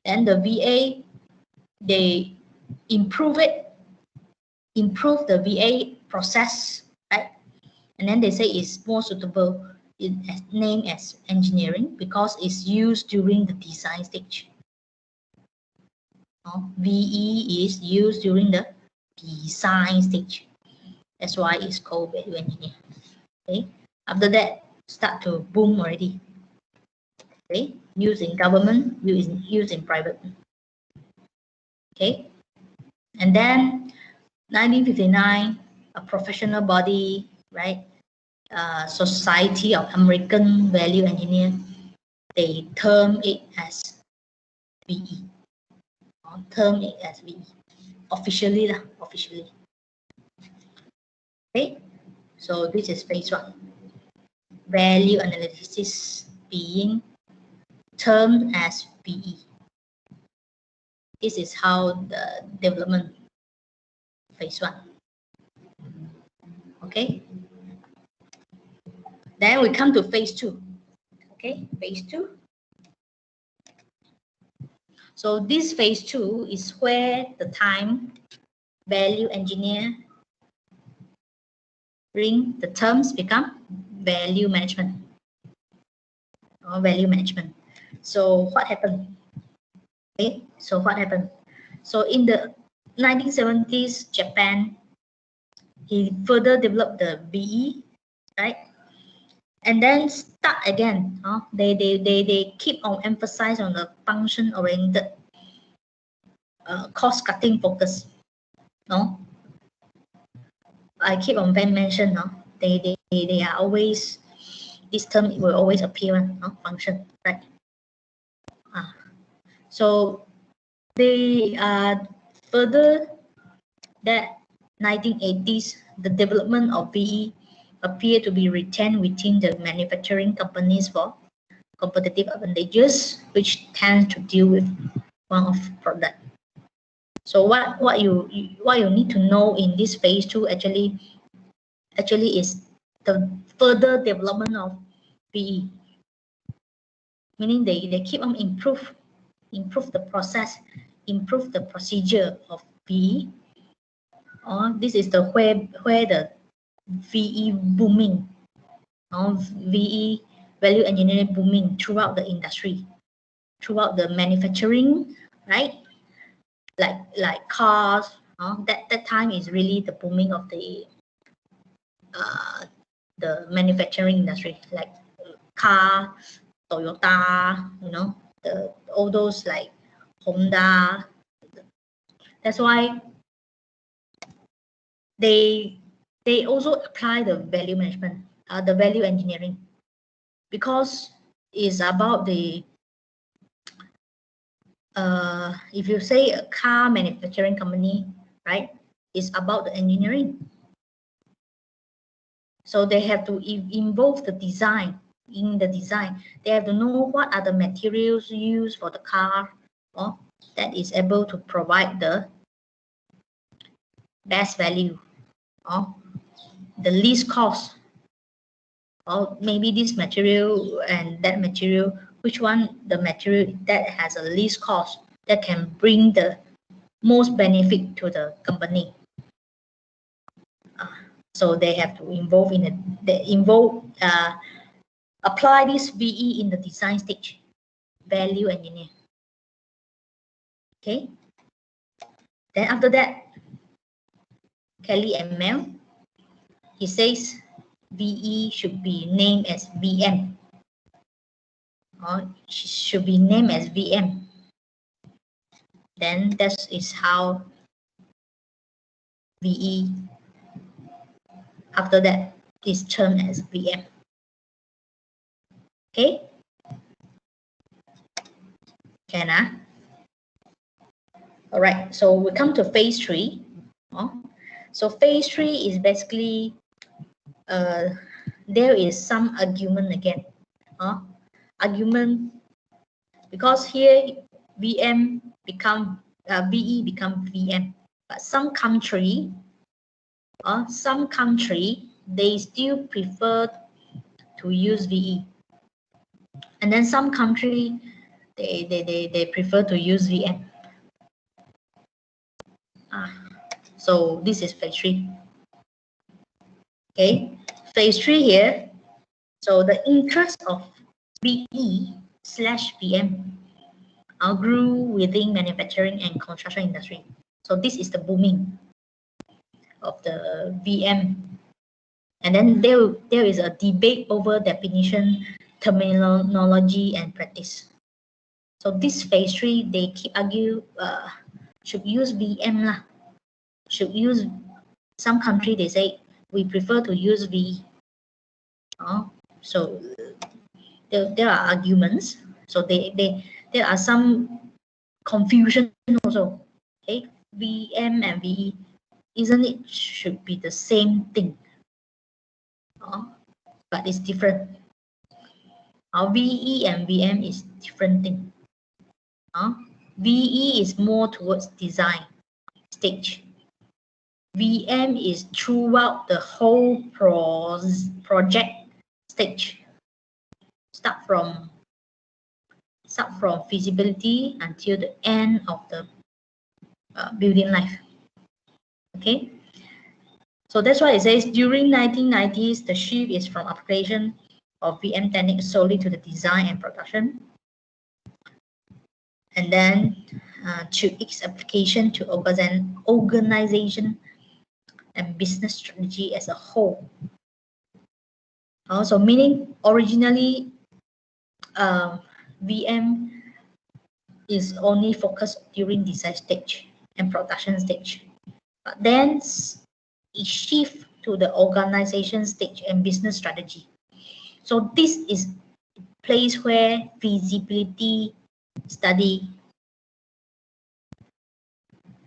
then the VA, they improve the VA process, right? And then they say it's more suitable, it's named as engineering because it's used during the design stage. VE is used during the design stage. That's why it's called value engineer. Okay. After that, start to boom already. Okay. Used in government, used in private. Okay. And then 1959, a professional body, right? Society of American Value Engineer, they term it as VE. Term it as VE. Officially. Okay, so this is phase 1. Value analysis being termed as VE. This is how the development phase 1. Okay. Then we come to phase 2. Okay, phase 2. So this phase 2 is where the time value engineer bring the terms become value management or value management. So what happened? Okay, so what happened? So in the 1970s, Japan, he further developed the VE, right? And then start again. They keep on emphasize on the function-oriented, cost-cutting focus. I keep on mention. They are always, this term will always appear. Function, right? So they further that 1980s, the development of VE appear to be retained within the manufacturing companies for competitive advantages, which tend to deal with one-off product. So what you need to know in this phase 2, actually, actually is the further development of VE, meaning they keep on improve the process, improve the procedure of VE. This is the where the VE booming, VE value engineering booming throughout the industry, throughout the manufacturing, right? Like cars. That time is really the booming of the manufacturing industry, like car, Toyota, all those like Honda. That's why they also apply the value management, the value engineering, because it's about the if you say a car manufacturing company, right, it's about the engineering. So they have to involve the design. In the design, they have to know what are the materials used for the car, that is able to provide the best value, the least cost, or maybe this material and that material, which one the material that has a least cost, that can bring the most benefit to the company. So they have to apply this VE in the design stage, value engineer. Okay. Then after that, Kelly and Mel, he says VE should be named as VM. Should be named as VM. Then that is how VE after that is termed as VM. Okay? Can all right, so we come to phase 3. So phase 3 is basically there is some argument again. Argument, because here VM become VE become VM, but some country they still prefer to use VE, and then some country they prefer to use VM. So this is phase 3. Okay, phase 3 here. So the interest of VE/VM grew within manufacturing and construction industry. So this is the booming of the VM. And then there is a debate over definition, terminology, and practice. So this phase 3, they keep argue should use VM lah. Should use, some country they say we prefer to use VE. So there are arguments. So there are some confusion also. Okay, VM and VE, isn't it should be the same thing? But it's different. VE and VM is different thing. VE is more towards design stage. VM is throughout the whole project stage. Start from feasibility until the end of the building life. Okay, so that's why it says during 1990s the shift is from application of VM techniques solely to the design and production, and then to its application to organization and business strategy as a whole. Also, meaning originally VM is only focused during design stage and production stage, but then it shifts to the organization stage and business strategy. So this is a place where feasibility study,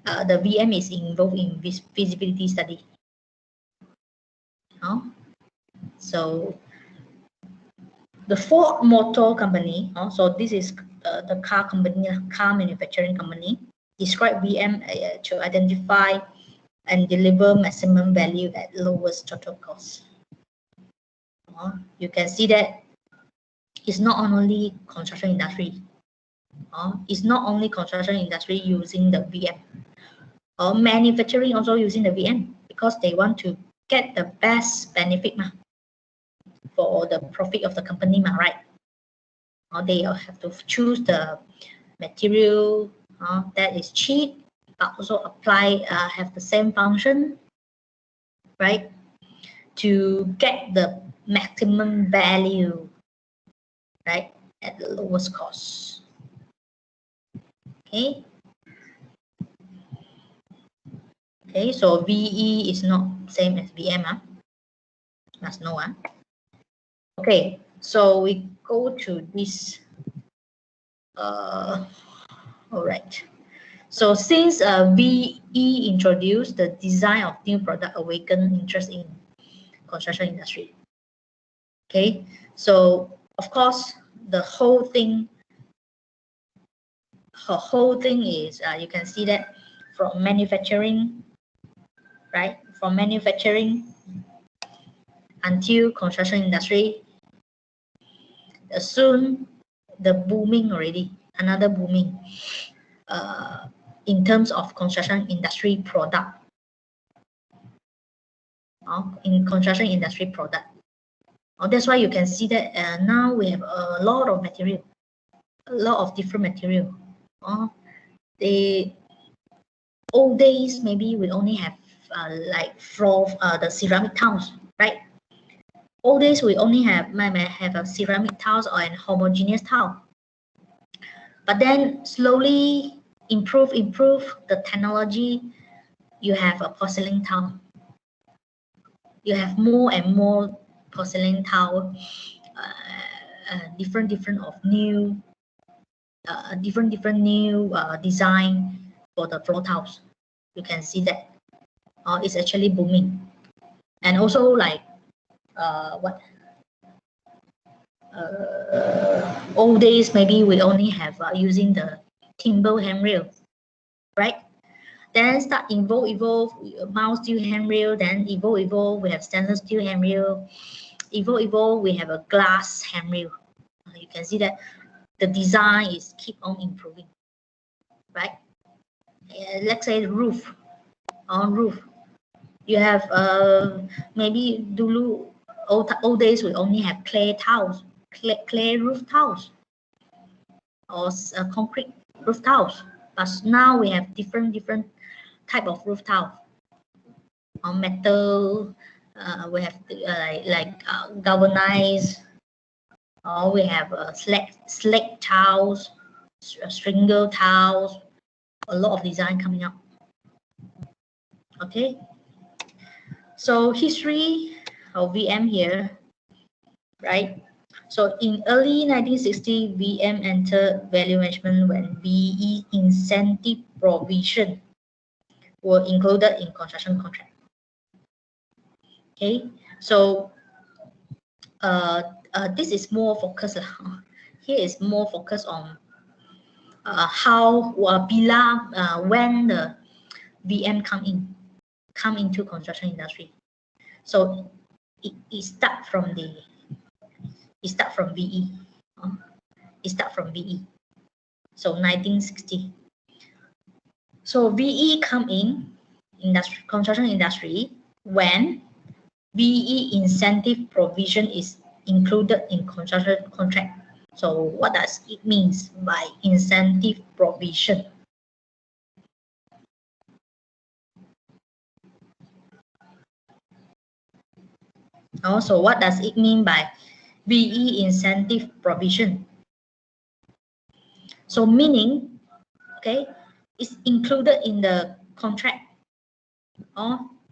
the VM is involved in this feasibility study. So the Ford Motor Company, so this is the car company, car manufacturing company, describe VM to identify and deliver maximum value at lowest total cost. You can see that it's not only construction industry. It's not only construction industry using the VM. Manufacturing also using the VM because they want to get the best benefit for the profit of the company, right? They have to choose the material that is cheap, but also apply have the same function, right? To get the maximum value, right, at the lowest cost. Okay. Okay, so VE is not same as VM, must know. Okay, so we go to this. All right. So since VE introduced the design of new product, awakened interest in construction industry. Okay, so of course the whole thing is you can see that from manufacturing, right? From manufacturing until construction industry, soon the booming already, another booming in terms of construction industry product. In construction industry product. That's why you can see that now we have a lot of material, a lot of different material. The old days, maybe we only have like floor, the ceramic tiles, right? Old days we only might have a ceramic tiles or an homogeneous tile. But then slowly improve the technology. You have a porcelain tile. You have more and more porcelain tile, different of new, different new design for the floor tiles. You can see that it's actually booming, and also like old days maybe we only have using the timber handrail, right? Then start evolve mild steel handrail, then evolve we have stainless steel handrail, evolve we have a glass handrail. You can see that the design is keep on improving, right? Let's say roof. On roof, you have maybe dulu old days we only have clay tiles, clay roof tiles, or concrete roof tiles. But now we have different type of roof tile. On metal, we have like galvanized, or we have slate tiles, shingle tiles, a lot of design coming up. Okay, so history of VM here, right? So in early 1960, VM entered value management when VE incentive provision were included in construction contract. Okay, so this is more focused. Here is more focused on how when the VM come into construction industry. So it start from VE. It start from VE. So 1960. So VE come in construction industry when VE incentive provision is included in construction contract. So what does it mean by incentive provision? Also, what does it mean by VE incentive provision? So meaning, okay, it's included in the contract.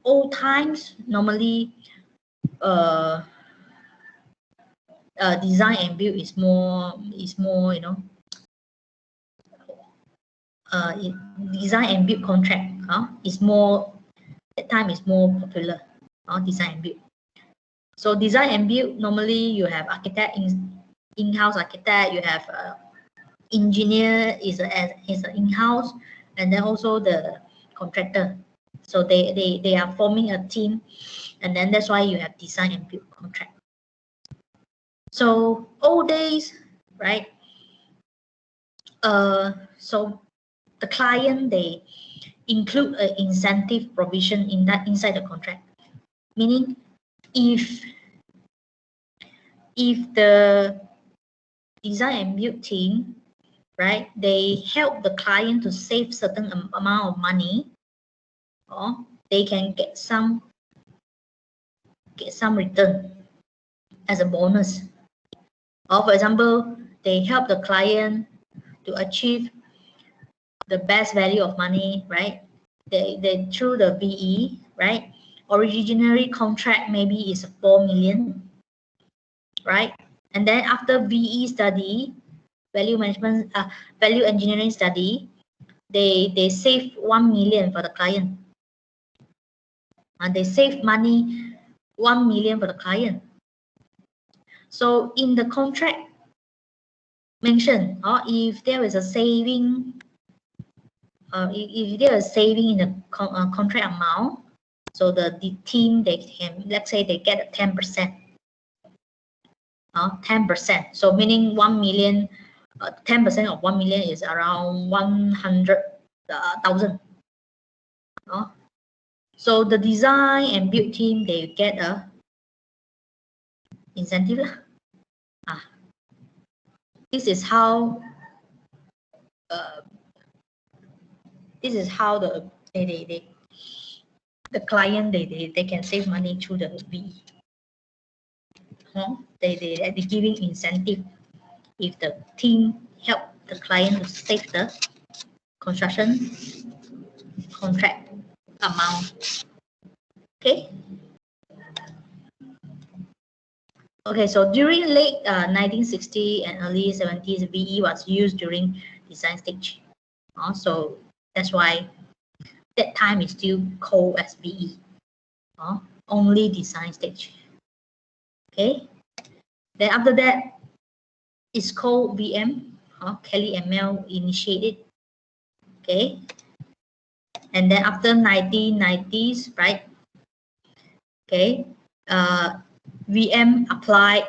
Old times normally design and build is more design and build contract is more, at time is more popular, design and build. So design and build, normally you have architect, in-house architect, you have engineer is an in-house, and then also the contractor. So they are forming a team, and then that's why you have design and build contract. So old days, right? So the client, they include an incentive provision in that inside the contract, meaning if the design and build team, right, they help the client to save certain amount of money, or they can get some return as a bonus. Or for example, they help the client to achieve the best value of money, right? They through the VE, right? Originally contract maybe is 4 million, right? And then after VE study, value engineering study, they save 1 million for the client, and they save money 1 million for the client. So in the contract mentioned, or if there is a saving, if there is saving in the contract amount, so the team, they can, let's say they get 10%. 10%. So meaning 1 million, 10% of 1 million is around 100,000. So the design and build team, they get a incentive. This is how the client, they can save money through the VE. They giving incentive if the team help the client to save the construction contract amount. Okay. Okay, so during late 1960s and early 70s, VE was used during design stage. So that's why that time is still called as VE. Only design stage. Okay. Then after that, it's called VM. Kelly and Mel initiated. Okay. And then after 1990s, right? Okay. VM applied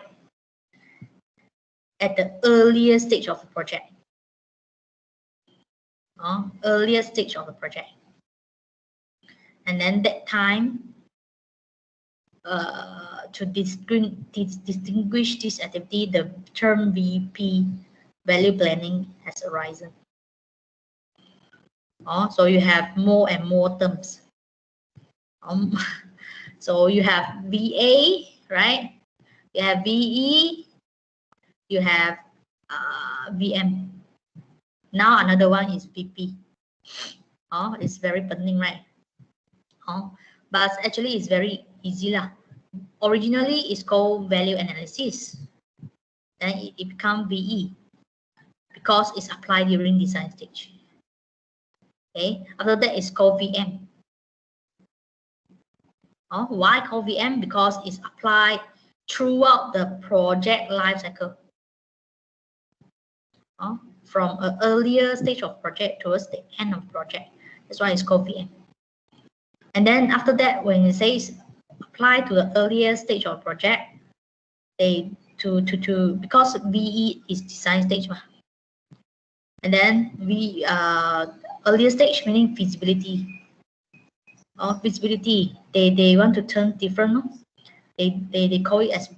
at the earlier stage of the project. Earlier stage of the project. And then that time, to distinguish this activity, the term VP, value planning, has arisen. So you have more and more terms. So you have VA, right? You have VE, you have VM. Now another one is VP. It's very burning, right? But actually it's very easy lah. Originally it's called value analysis. Then it becomes VE because it's applied during design stage. Okay, after that it's called VM. Why called VM? Because it's applied throughout the project life cycle. From an earlier stage of project towards the end of project. That's why it's called VM. And then after that, when it says apply to the earlier stage of project, because VE is design stage, and then earlier stage meaning feasibility. Feasibility, they want to turn different. They call it as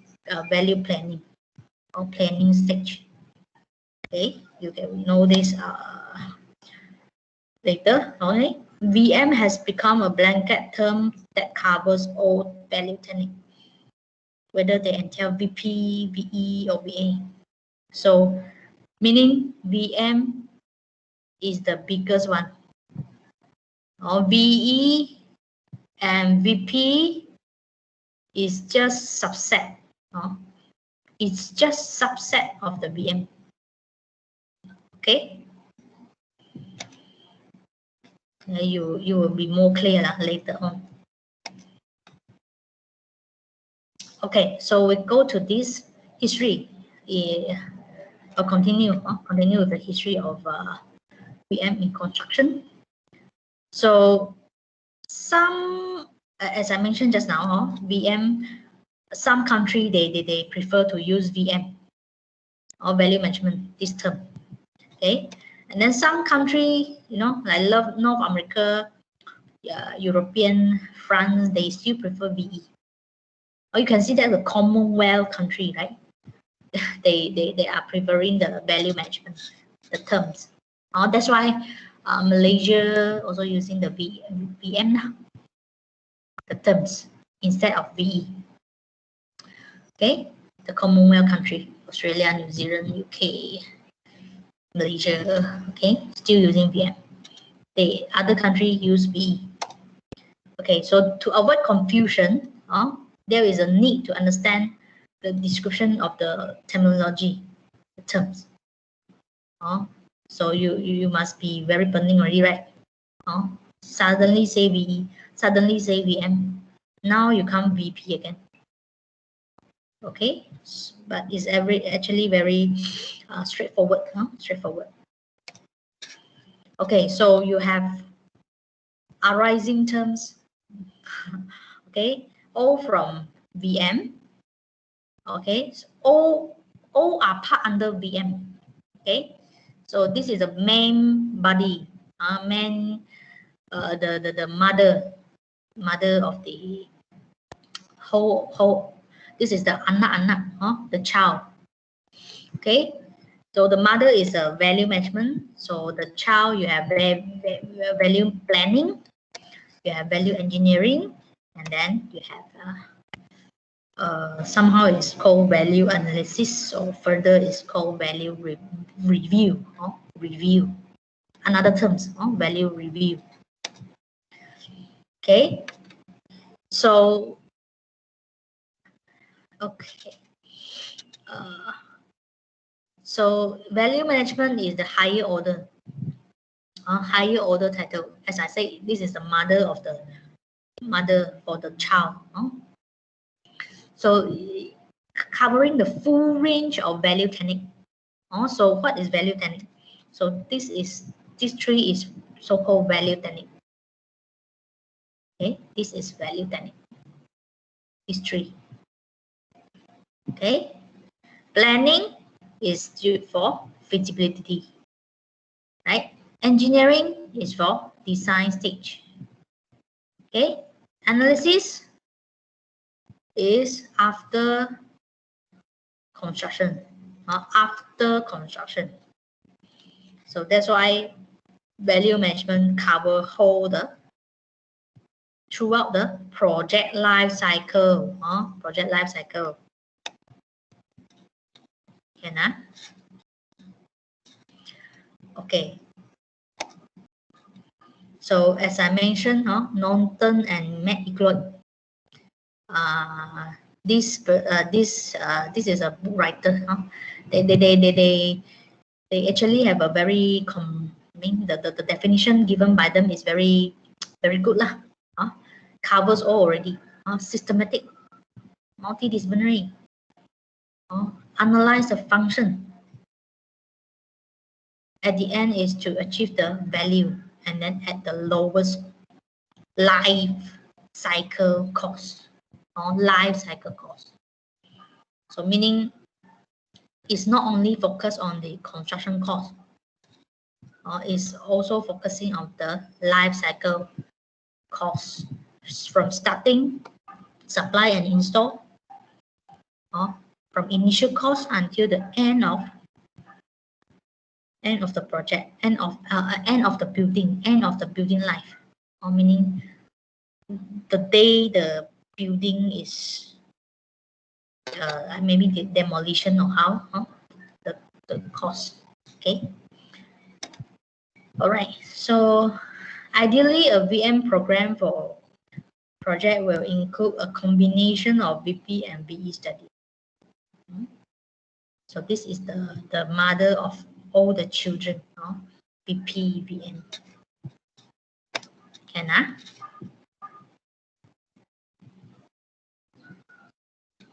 value planning or planning stage. Okay, you can know this later. Okay, VM has become a blanket term that covers all value planning, whether they entail VP, VE, or VA. So, meaning VM is the biggest one. VE and VP is just subset. It's just subset of the VM. Okay. You will be more clear later on. Okay, so we go to this history. I'll continue with the history of VM in construction. So some, as I mentioned just now, VM, some country they prefer to use VM or value management, this term. Okay, and then some country, you know, like North America, European, France, they still prefer VE. Or you can see that the Commonwealth country, right? they are preferring the value management, the terms. That's why Malaysia also using the VM now, the terms instead of VE. Okay, the Commonwealth country, Australia, New Zealand, UK, Malaysia, okay, still using VM. The other country use VE. Okay, so to avoid confusion, there is a need to understand the description of the terminology, the terms. So you must be very burning already, right? Suddenly say VE, suddenly say VM. Now you come VP again. Okay, but it's actually very straightforward. Straightforward. Okay, so you have arising terms. Okay, all from VM. Okay, so all are part under VM. Okay, so this is the main body, the mother of the whole. This is the anak, the child. Okay, so the mother is a value management. So the child, you have value planning, you have value engineering, and then you have somehow it's called value analysis, or further it's called value review. Review, another terms, value review. Okay, so okay, so value management is the higher order title. As I say, this is the mother for the child. So covering the full range of value technique. So what is value technique? So this tree is so-called value technique. Okay, this is value technique. This tree. Okay, planning is for feasibility, right? Engineering is for design stage. Okay, analysis is after construction. After construction. So that's why value management cover throughout the project life cycle. Project life cycle. Okay. So as I mentioned, Norton and McEachron. This is a book writer. They actually have a very the definition given by them is very good lah. Covers all already. Systematic, multidisciplinary. Analyze the function. At the end is to achieve the value, and then at the lowest life cycle cost. Life cycle cost. So meaning it's not only focused on the construction cost, it's also focusing on the life cycle cost from starting, supply and install, from initial cost until the end of the project, end of the building life, meaning the day the building is maybe the demolition or how the cost. Okay. All right. So ideally, a VM program for project will include a combination of VP and VE study. So this is the mother of all the children. VP, VM.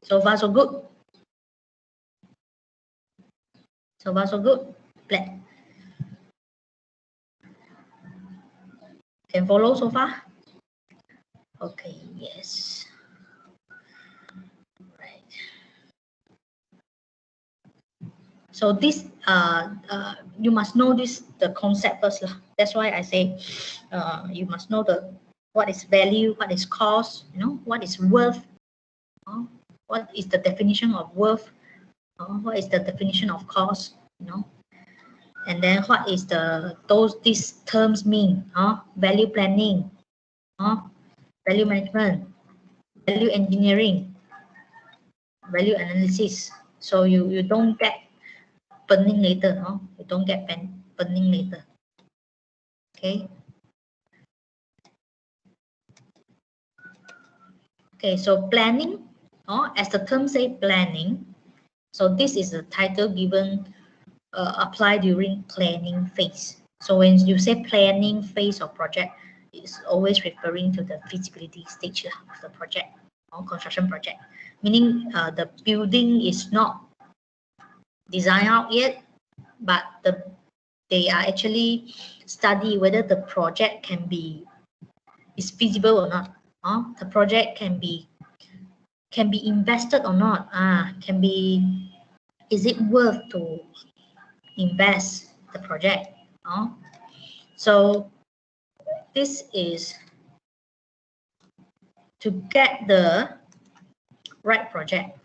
So far so good. So far so good. Glad. Can follow so far? Okay, yes. Right. So this, you must know this, the concept first lah. That's why I say, you must know what is value, what is cost, what is worth, what is the definition of worth, what is the definition of cost, and then what is these terms mean, value planning, value management, value engineering, value analysis. So you don't get burning later, you don't get burning later. Okay. Okay, so planning, as the term say planning, so this is a title given applied during planning phase. So when you say planning phase of project, it's always referring to the feasibility stage of the project or construction project, meaning the building is not designed out yet, but they are actually study whether the project is feasible or not. The project can be invested or not. Is it worth to invest the project? So this is to get the right project.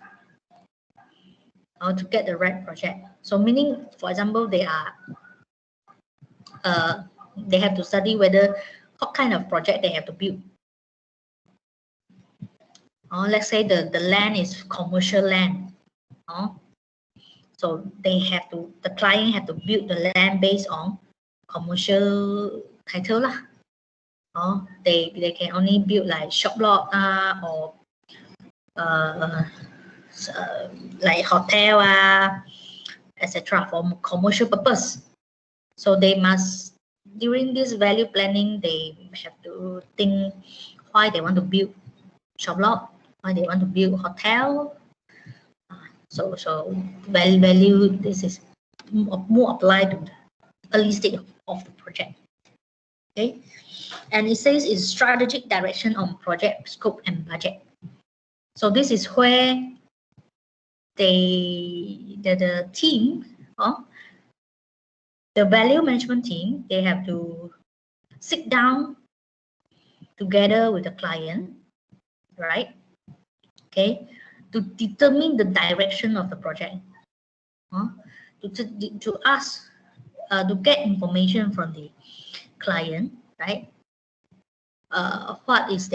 To get the right project. So meaning, for example, they have to study what kind of project they have to build. Let's say the land is commercial land. So the client have to build the land based on commercial title lah. They can only build like shop lot or like hotel etc. for commercial purpose. So they must, during this value planning, they have to think why they want to build shop lot, why they want to build hotel. So value, this is more applied to the early stage of the project. Okay, and it says it's strategic direction on project scope and budget. So this is where the team, the value management team, they have to sit down together with the client, right? Okay, to determine the direction of the project, to ask, to get information from the client, right? What is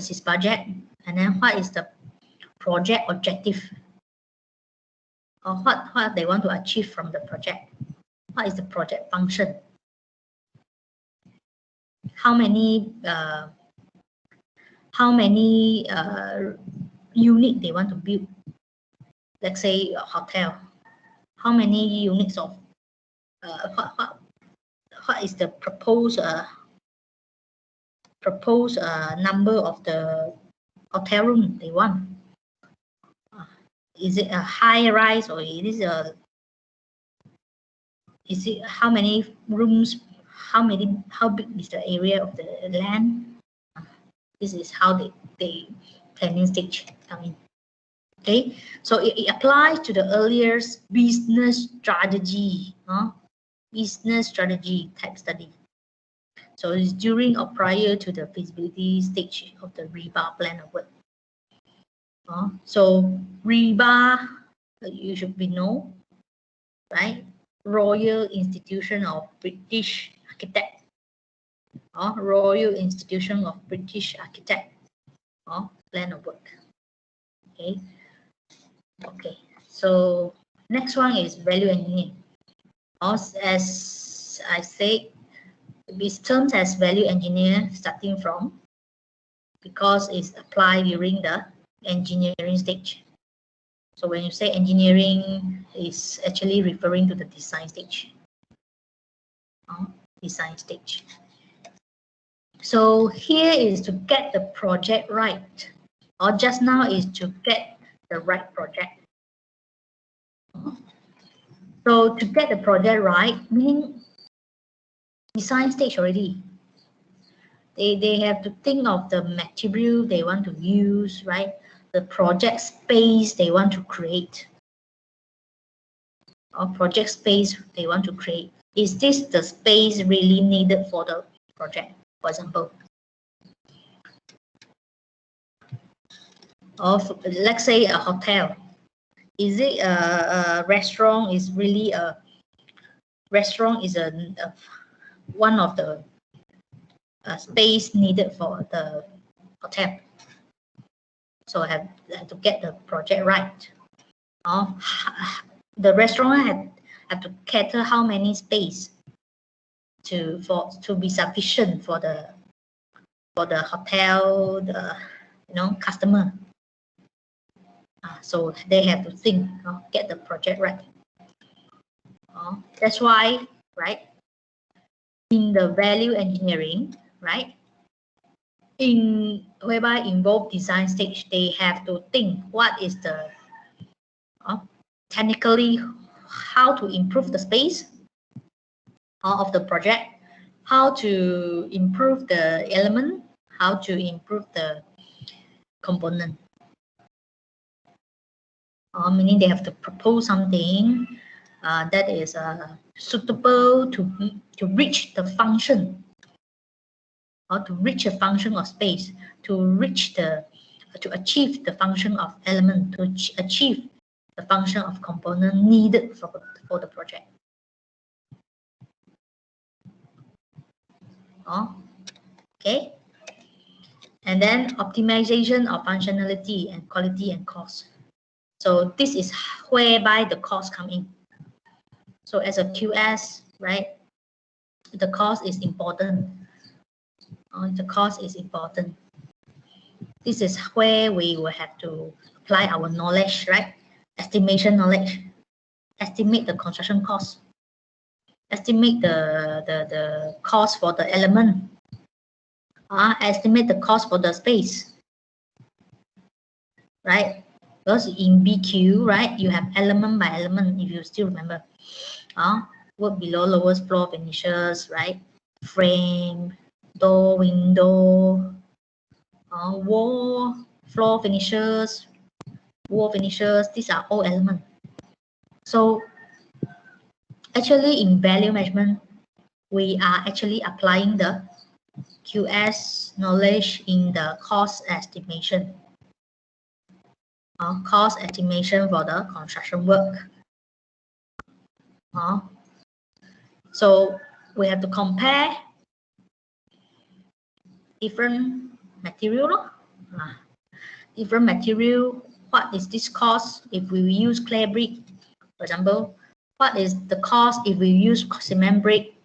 his budget, and then what is the project objective, or what they want to achieve from the project. What is the project function? How many unit they want to build? Let's say a hotel. How many units of what is the proposed number of the hotel room they want? Is it a high rise, or is it how many rooms? How big is the area of the land? This is how the planning stage come in. Okay, so it applies to the earlier business strategy, business strategy type study. So it's during or prior to the feasibility stage of the RIBA plan of work. So RIBA, you should know, right? Royal Institution of British Architects. Royal Institution of British Architects. Plan of work. Okay. Okay. So next one is value engineering. As I say, this term has value engineer starting from, because it's applied during the engineering stage. So when you say engineering, it's actually referring to the design stage. Design stage. So here is to get the project right, or just now is to get the right project. So to get the project right, meaning design stage already. they have to think of the material they want to use, right? The project space they want to create, or project space they want to create. Is this the space really needed for the project, for example? Or let's say a hotel. Is it a restaurant? Is really a restaurant is a one of the space needed for the hotel. So I have to get the project right. The restaurant have to cater how many space to be sufficient for the hotel, the customer. So they have to think, get the project right. That's why, right, in the value engineering, right, whereby involve design stage, they have to think what is the technically how to improve the space of the project, how to improve the element, how to improve the component. Meaning they have to propose something that is suitable to reach the function, or to reach a function of space, to achieve the function of element, to achieve the function of component needed for the project. Okay. And then optimization of functionality and quality and cost. So this is whereby the cost come in. So as a QS, right, the cost is important. The cost is important. This is where we will have to apply our knowledge, right? Estimation knowledge. Estimate the construction cost. Estimate the cost for the element. Estimate the cost for the space. Right? Because in BQ, right, you have element by element, if you still remember. Work below lowest floor finishes, right? Frame, door, window, wall, floor finishes, wall finishes, these are all elements. So actually in value management, we are actually applying the QS knowledge in the cost estimation. Cost estimation for the construction work. So we have to compare different material. Different material, what is this cost if we use clay brick, for example? What is the cost if we use cement brick?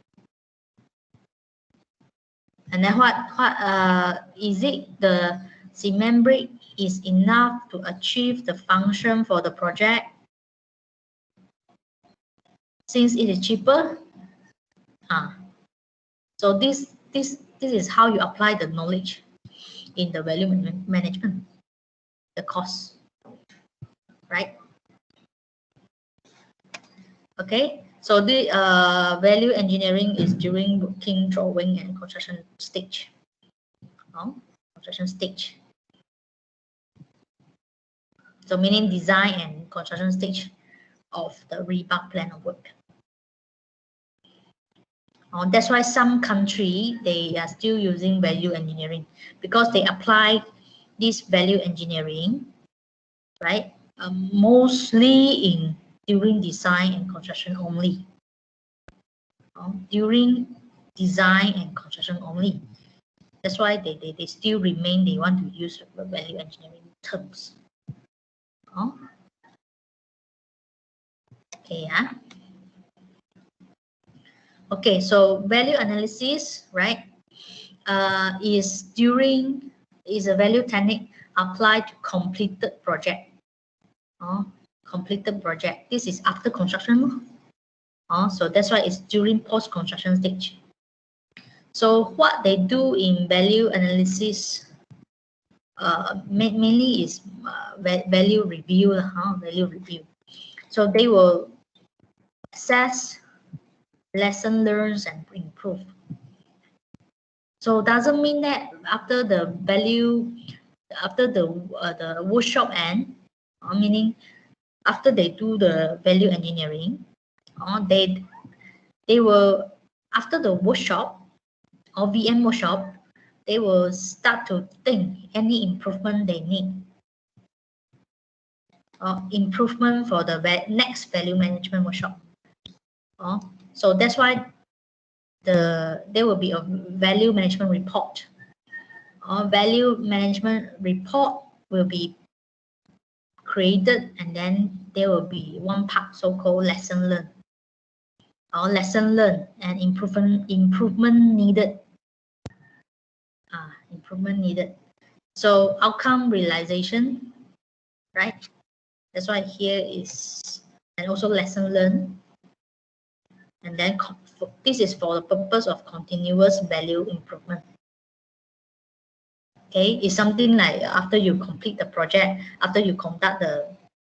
And then what is it the cement brick is enough to achieve the function for the project since it is cheaper? So this is how you apply the knowledge in the value management, the cost, right? Okay, so the value engineering is during working, drawing, and construction stage. Construction stage. So meaning design and construction stage of the rebar plan of work. That's why some country they are still using value engineering, because they apply this value engineering, right? Mostly during design and construction only. During design and construction only. That's why they still remain, they want to use value engineering terms. Okay, Okay, so value analysis, right, is a value technique applied to completed project. Completed project. This is after construction. So that's why it's during post-construction stage. So what they do in value analysis mainly is value review. Value review. So they will assess, lesson learned, and improve. So doesn't mean that after the workshop end, meaning after they do the value engineering, they will, after the workshop or VM workshop, they will start to think any improvement they need, or improvement for the next value management workshop. So that's why there will be a value management report. Value management report will be created, and then there will be one part so-called lesson learned. Lesson learned and improvement needed. Improvement needed. So outcome realization, right? That's why here is, and also lesson learned. And then this is for the purpose of continuous value improvement. Okay, it's something like after you complete the project, after you conduct the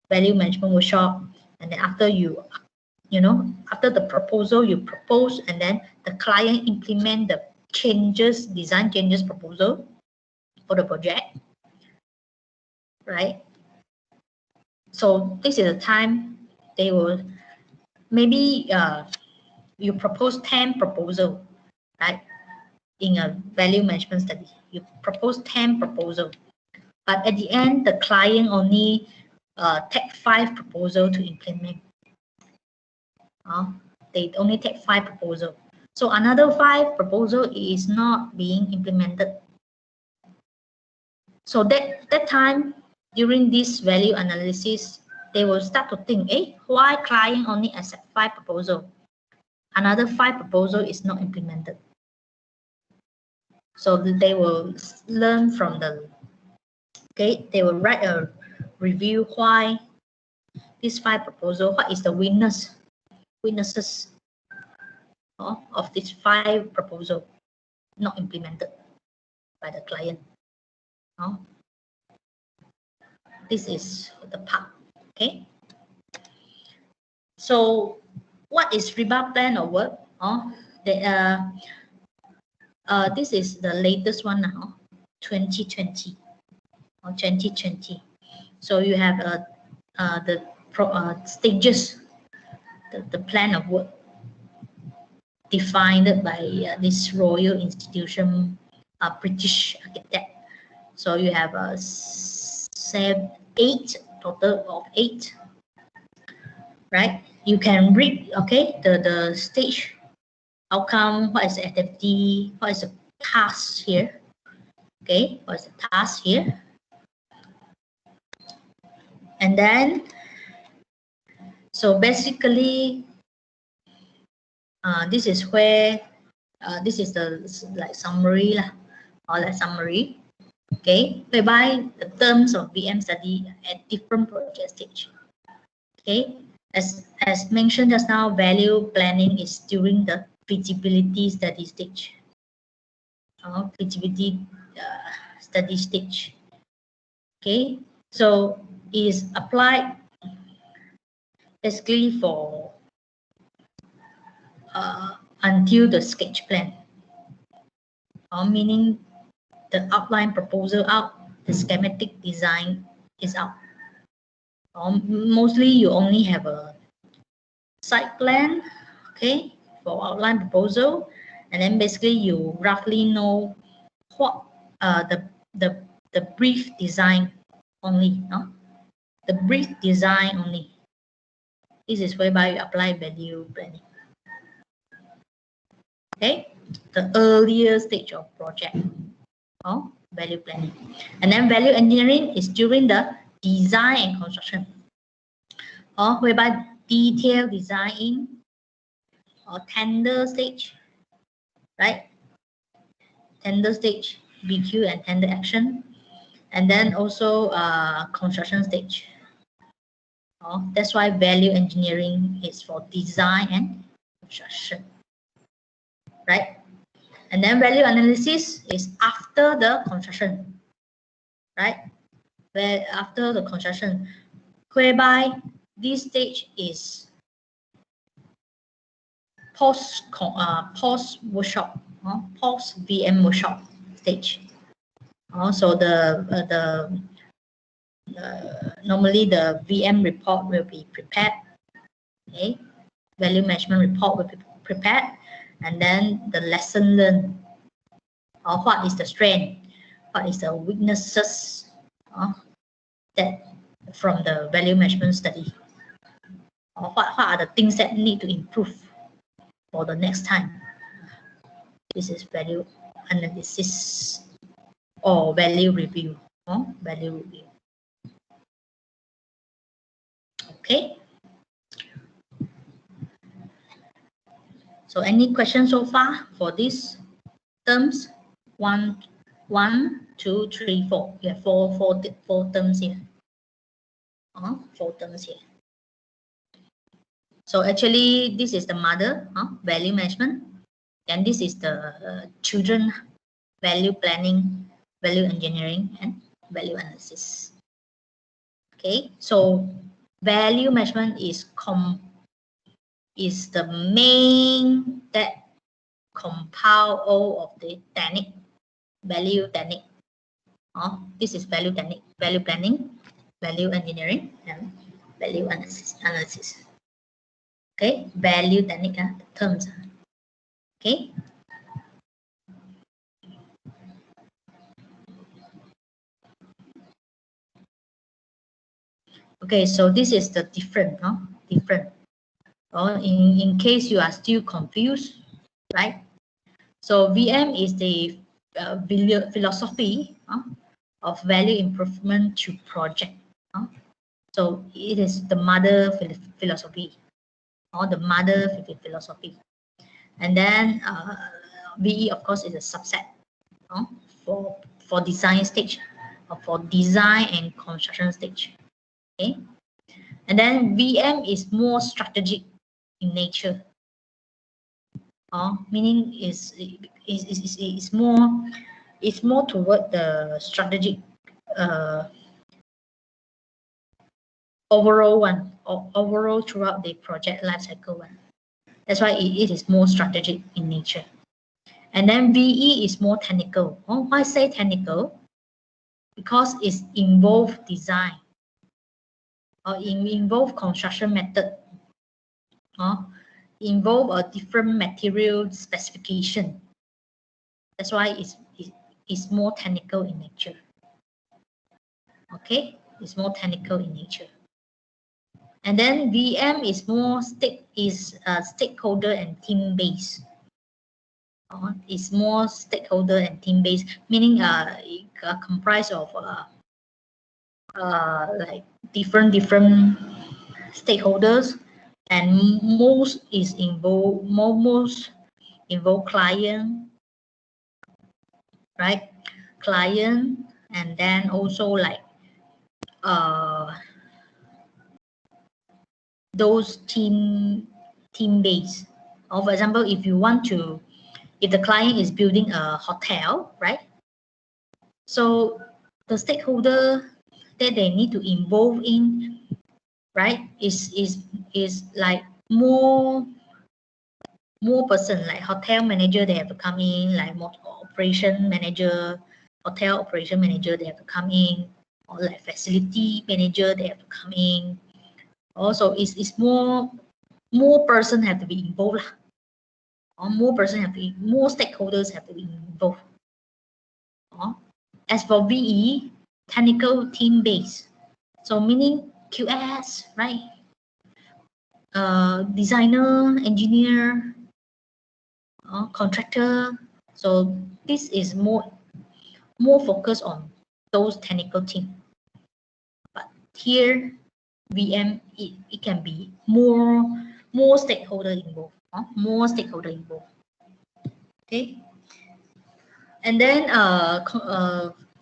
value management workshop, and then after after the proposal you propose, and then the client implement the changes, design changes proposal for the project, right? So this is the time they will, maybe you propose 10 proposal, right? In a value management study, you propose 10 proposal, but at the end, the client only take 5 proposal to implement. They only take 5 proposal. So another 5 proposal is not being implemented. So that time, during this value analysis, they will start to think, why client only accept 5 proposal? Another 5 proposal is not implemented. So they will learn from they will write a review why these 5 proposal, what is the weaknesses of these 5 proposal not implemented by the client. This is the part, okay? So what is rebound plan of work? This is the latest one now, 2020 or 2020. So you have the stages, the plan of work defined by this Royal Institution, British architect. So you have 8, total of 8, right? You can read, okay, the stage outcome, what is the activity, what is the task here, okay, what is the task here. And then, so basically, this is where, this is the summary lah, or like summary, okay, whereby the terms of VM study at different project stage. Okay, as mentioned just now, value planning is during the feasibility study stage. Feasibility study stage. Okay, so it is applied basically for until the sketch plan, meaning the outline proposal out, the schematic design is out. Mostly you only have a site plan, okay, for outline proposal, and then basically you roughly know what the brief design only, the brief design only. This is whereby you apply value planning. Okay, the earlier stage of project, value planning, and then value engineering is during the design and construction, whereby detailed design or tender stage, right? Tender stage, BQ and tender action, and then also construction stage. That's why value engineering is for design and construction, right? And then value analysis is after the construction, right? Where after the construction, whereby this stage is post workshop, post VM workshop stage. So normally the VM report will be prepared. Okay, value management report will be prepared, and then the lesson learned. What is the strength? What is the weaknesses? That from the value management study. What are the things that need to improve for the next time? This is value analysis or value review. Value review. Okay. So any questions so far for these terms? One, two, three, four. We have four terms here. Four terms here. So actually, this is the mother, value management. And this is the children, value planning, value engineering, and value analysis. Okay, so value management is the main that compile all of the technique, value technique. This is value technique, value planning, value engineering, and value analysis. Okay, value technique terms. Okay. Okay, so this is the different, different. In case you are still confused, right? So VM is the philosophy of value improvement to project. So it is the mother philosophy, or the mother philosophy. And then VE, of course, is a subset for design stage, or for design and construction stage. Okay, and then VM is more strategic in nature. Meaning is more toward the strategic overall one, or overall throughout the project life cycle one. That's why it is more strategic in nature. And then VE is more technical. Why say technical? Because it's involved design, or involve construction method, involve a different material specification. That's why it's more technical in nature. Okay, it's more technical in nature. And then VM is more stakeholder and team based. It's more stakeholder and team based, meaning it comprised of like different stakeholders, and most involve client, right? Client, and then also like those team based. Or for example, if the client is building a hotel, right? So the stakeholder that they need to involve in, right, is like more person, like hotel manager, they have to come in, like operation manager, hotel operation manager, they have to come in, or like facility manager, they have to come in. Also, it's more person have to be involved, or more stakeholders have to be involved. As for VE, technical team based, so meaning QS, right? Designer, engineer, contractor. So this is more focused on those technical team. But here, VM, it can be more stakeholder involved. More stakeholder involved. Okay. And then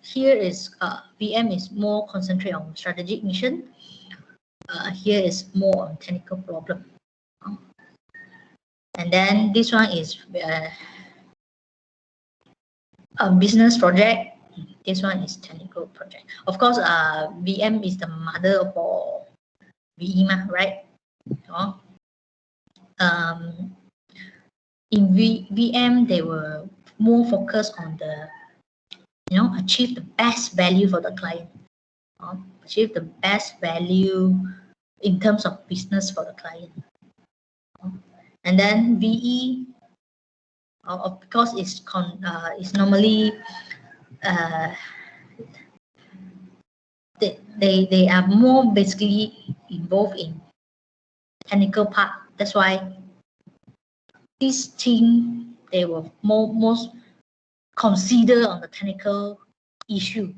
here is VM is more concentrate on strategic mission. Here is more on technical problem. And then this one is a business project. This one is technical project. Of course, VM is the mother for VE, right? in VM, they were more focused on the, achieve the best value for the client, achieve the best value in terms of business for the client. And then VE, because it's normally they are more basically involved in technical part. That's why this team, they were most consider on the technical issue.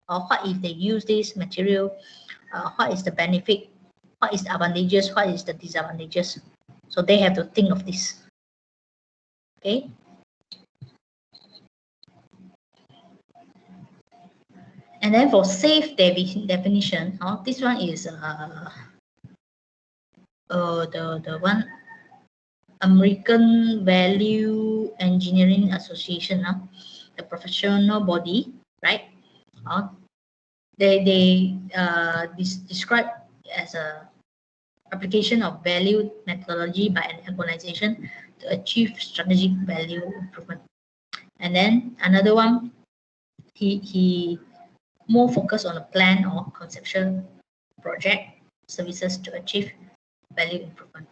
Or what if they use this material? What is the benefit? What is the advantages? What is the disadvantages? So they have to think of this. Okay. And then for safe definition, this one is the one American Value Engineering Association, the professional body, right? They describe as a application of value methodology by an organization to achieve strategic value improvement. And then another one, he more focused on a plan or conceptual project services to achieve value improvement.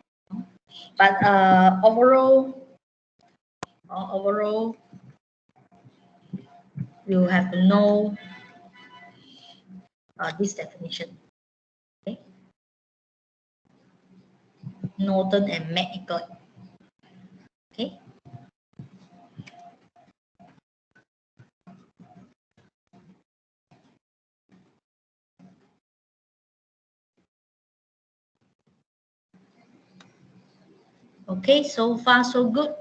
But overall, you have to know this definition. Okay, Norton and McEacott. Okay. Okay, so far so good.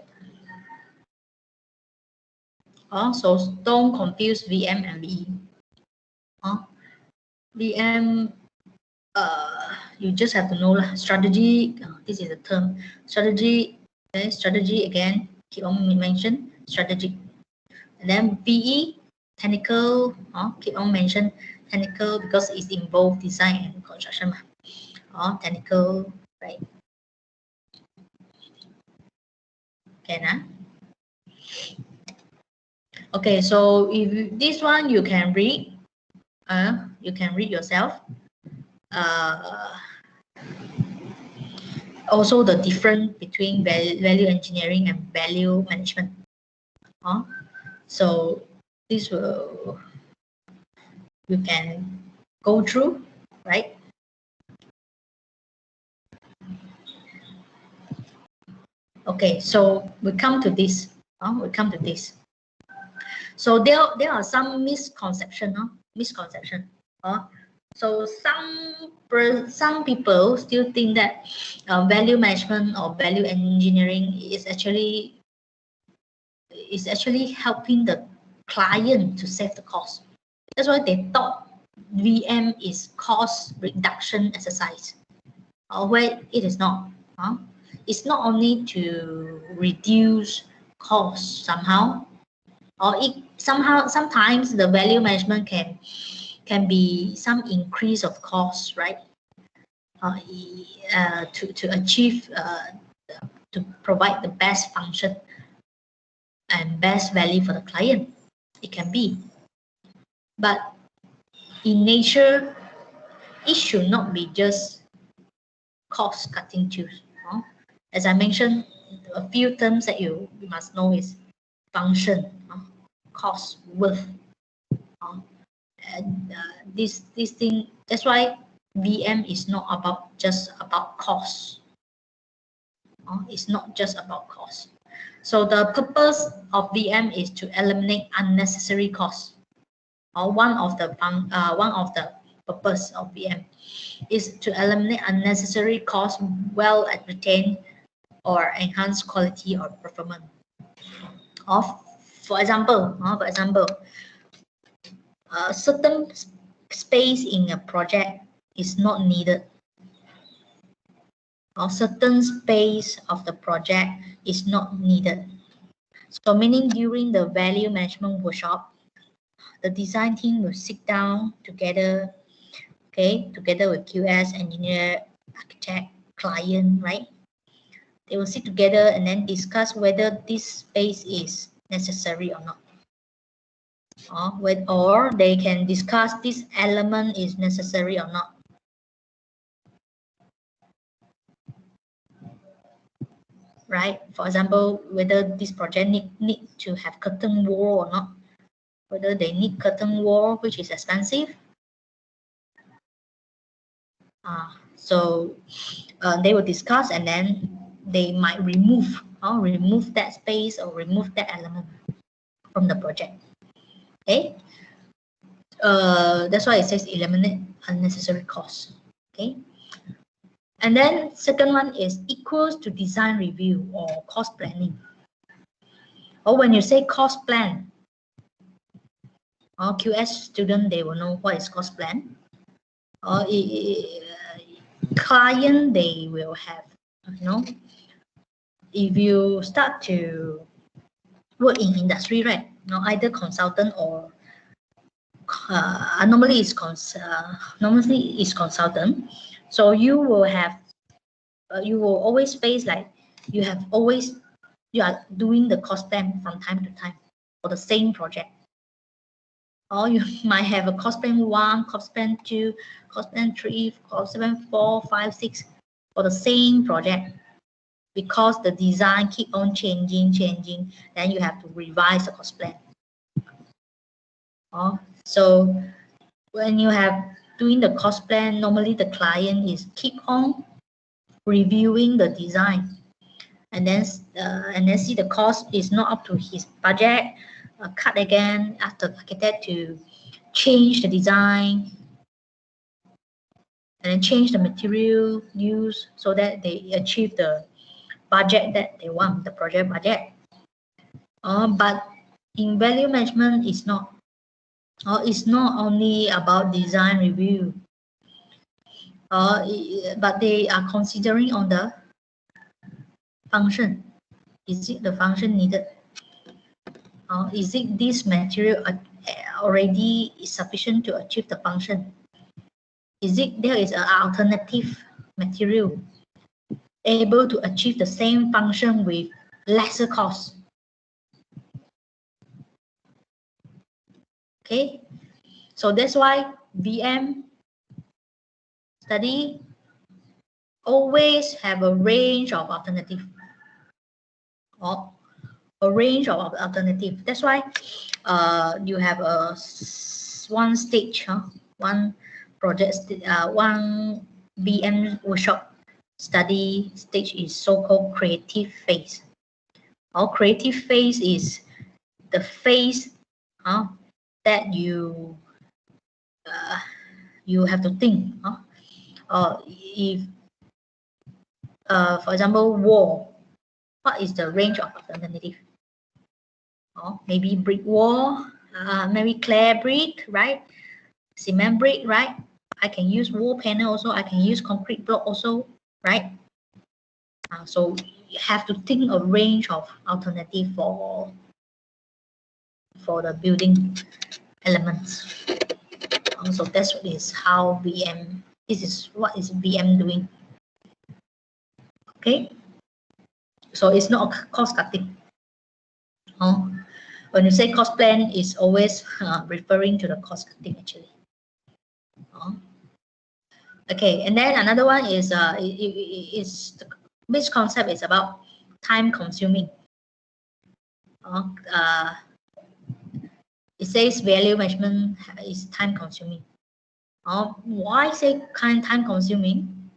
So don't confuse VM and VE. VM, you just have to know strategy. This is a term. Strategy. Okay, strategy again. Keep on mention strategic. And then VE, technical. Keep on mention technical because it's involved design and construction. Technical, right? Okay, okay, so if this one you can read, yourself. Also the difference between value engineering and value management. So this will you can go through, right? Okay, so we come to this. So there are some misconception. So some people still think that value management or value engineering is actually helping the client to save the cost. That's why they thought VM is cost reduction exercise, where it is not. It's not only to reduce costs somehow, or sometimes the value management can be some increase of cost, right? To achieve to provide the best function and best value for the client. It can be, but in nature, it should not be just cost cutting tools. As I mentioned, a few terms that you must know is function, cost, worth, and this thing. That's why VM is not just about cost. It's not just about cost. So the purpose of VM is to eliminate unnecessary costs. One of the purpose of VM is to eliminate unnecessary costs while retain or enhance quality or performance. For example, certain space in a project is not needed, or certain space of the project is not needed. So meaning during the value management workshop, the design team will sit down together, together with QS, engineer, architect, client, right? They will sit together and then discuss whether this space is necessary or not. Or they can discuss this element is necessary or not. Right? For example, whether this project need to have curtain wall or not. Whether they need curtain wall, which is expensive. So they will discuss, and then they might remove that space or remove that element from the project. Okay. That's why it says eliminate unnecessary costs. Okay. And then second one is equals to design review or cost planning. Or when you say cost plan, or QS student, they will know what is cost plan. Or client, they will have, if you start to work in industry, right? Either consultant or normally it's consultant. So you will always face like you are doing the cost plan from time to time for the same project. Or you might have a cost plan 1, cost plan 2, cost plan 3, cost plan 4, 5, 6 for the same project, because the design keep on changing, then you have to revise the cost plan. So when you have doing the cost plan, normally the client is keep on reviewing the design, and then see the cost is not up to his budget, cut again, ask the architect to change the design, and then change the material used so that they achieve the budget that they want, the project budget. But in value management, it's not only about design review, but they are considering on the function. Is it the function needed? Is it this material already sufficient to achieve the function? There is an alternative material able to achieve the same function with lesser cost? Okay, so that's why VM study always have a range of alternative, or a range of alternative. That's why you have one stage, one project, one VM workshop study stage is so-called creative phase. Our creative phase is the phase that you have to think. If for example, wall, what is the range of alternative? Maybe brick wall, maybe clay brick, right? Cement brick, right? I can use wall panel also. I can use concrete block also, right? So you have to think a range of alternative for the building elements. So that's what is how VM. This is what is VM doing. Okay. So it's not cost cutting. When you say cost plan, it's always referring to the cost cutting actually. Okay, and then another one is this concept is about time consuming. It says value management is time consuming. Why say time consuming?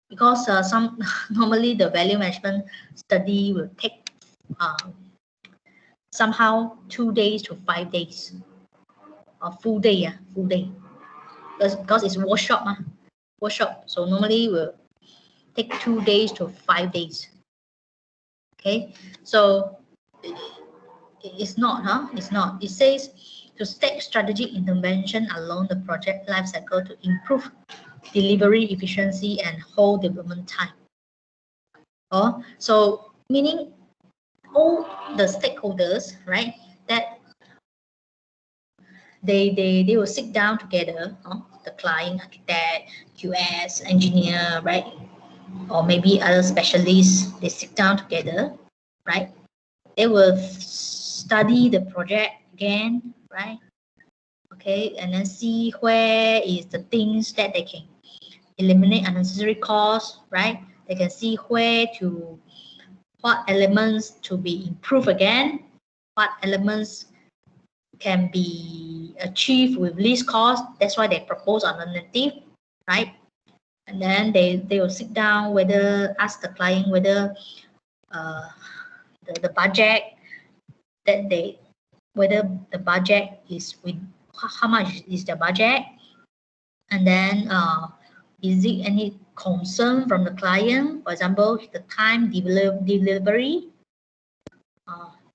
Because normally the value management study will take somehow 2 days to 5 days, or full day, because it's workshop. So normally will take 2 days to 5 days. Okay, so it's not, It's not. It says to take strategic intervention along the project life cycle to improve delivery efficiency and whole development time. So meaning all the stakeholders, right? That they will sit down together, the client, architect, QS, engineer, right? or maybe other specialists, they sit down together, right? They will study the project again, right? Okay, and then see where is the things that they can eliminate unnecessary costs, right? They can see what elements to be improved again, what elements can be achieved with least cost. That's why they propose alternative, right? And then they will sit down, ask the client whether the budget that whether the budget is with how much is the budget, and then is it any concern from the client? For example, the time delivery.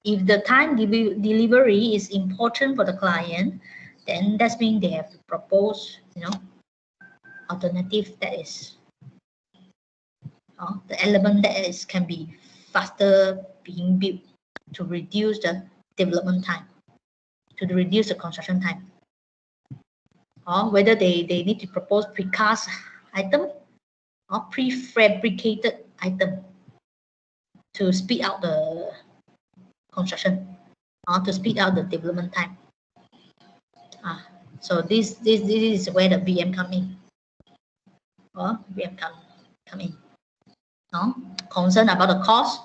If the time delivery is important for the client, then that means they have to propose, alternative that is the element that can be faster being built to reduce the development time, to reduce the construction time. Or whether they need to propose precast item or prefabricated item to speed out the construction or to speed out the development time. So this is where the BM come in. Or BM come in. Concern about the cost,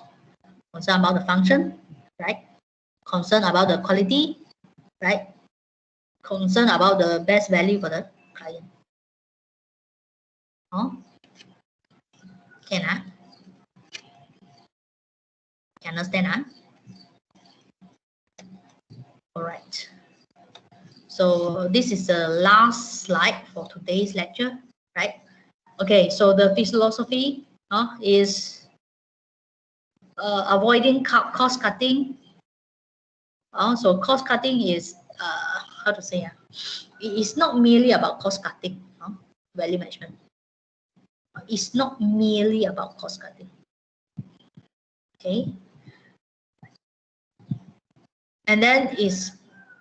concern about the function, right? Concern about the quality, right? Concern about the best value for the client. Can understand? All right. So this is the last slide for today's lecture, right? Okay, so the philosophy is avoiding cost cutting. So cost cutting is how to say? It's not merely about cost cutting. Value management. It's not merely about cost cutting. Okay. And then is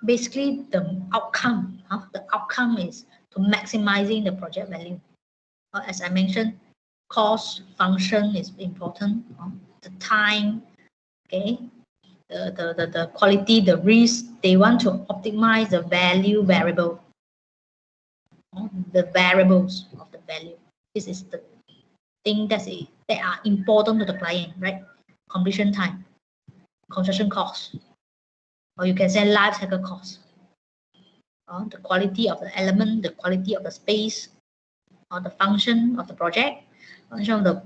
basically the outcome. The outcome is to maximizing the project value. As I mentioned, cost function is important. The time, okay, the quality, the risk. They want to optimize the value variable. The variables of the value. This is the thing that are important to the client, right? Completion time, construction cost, or you can say life cycle cost. The quality of the element, the quality of the space, or the function of the project, function of the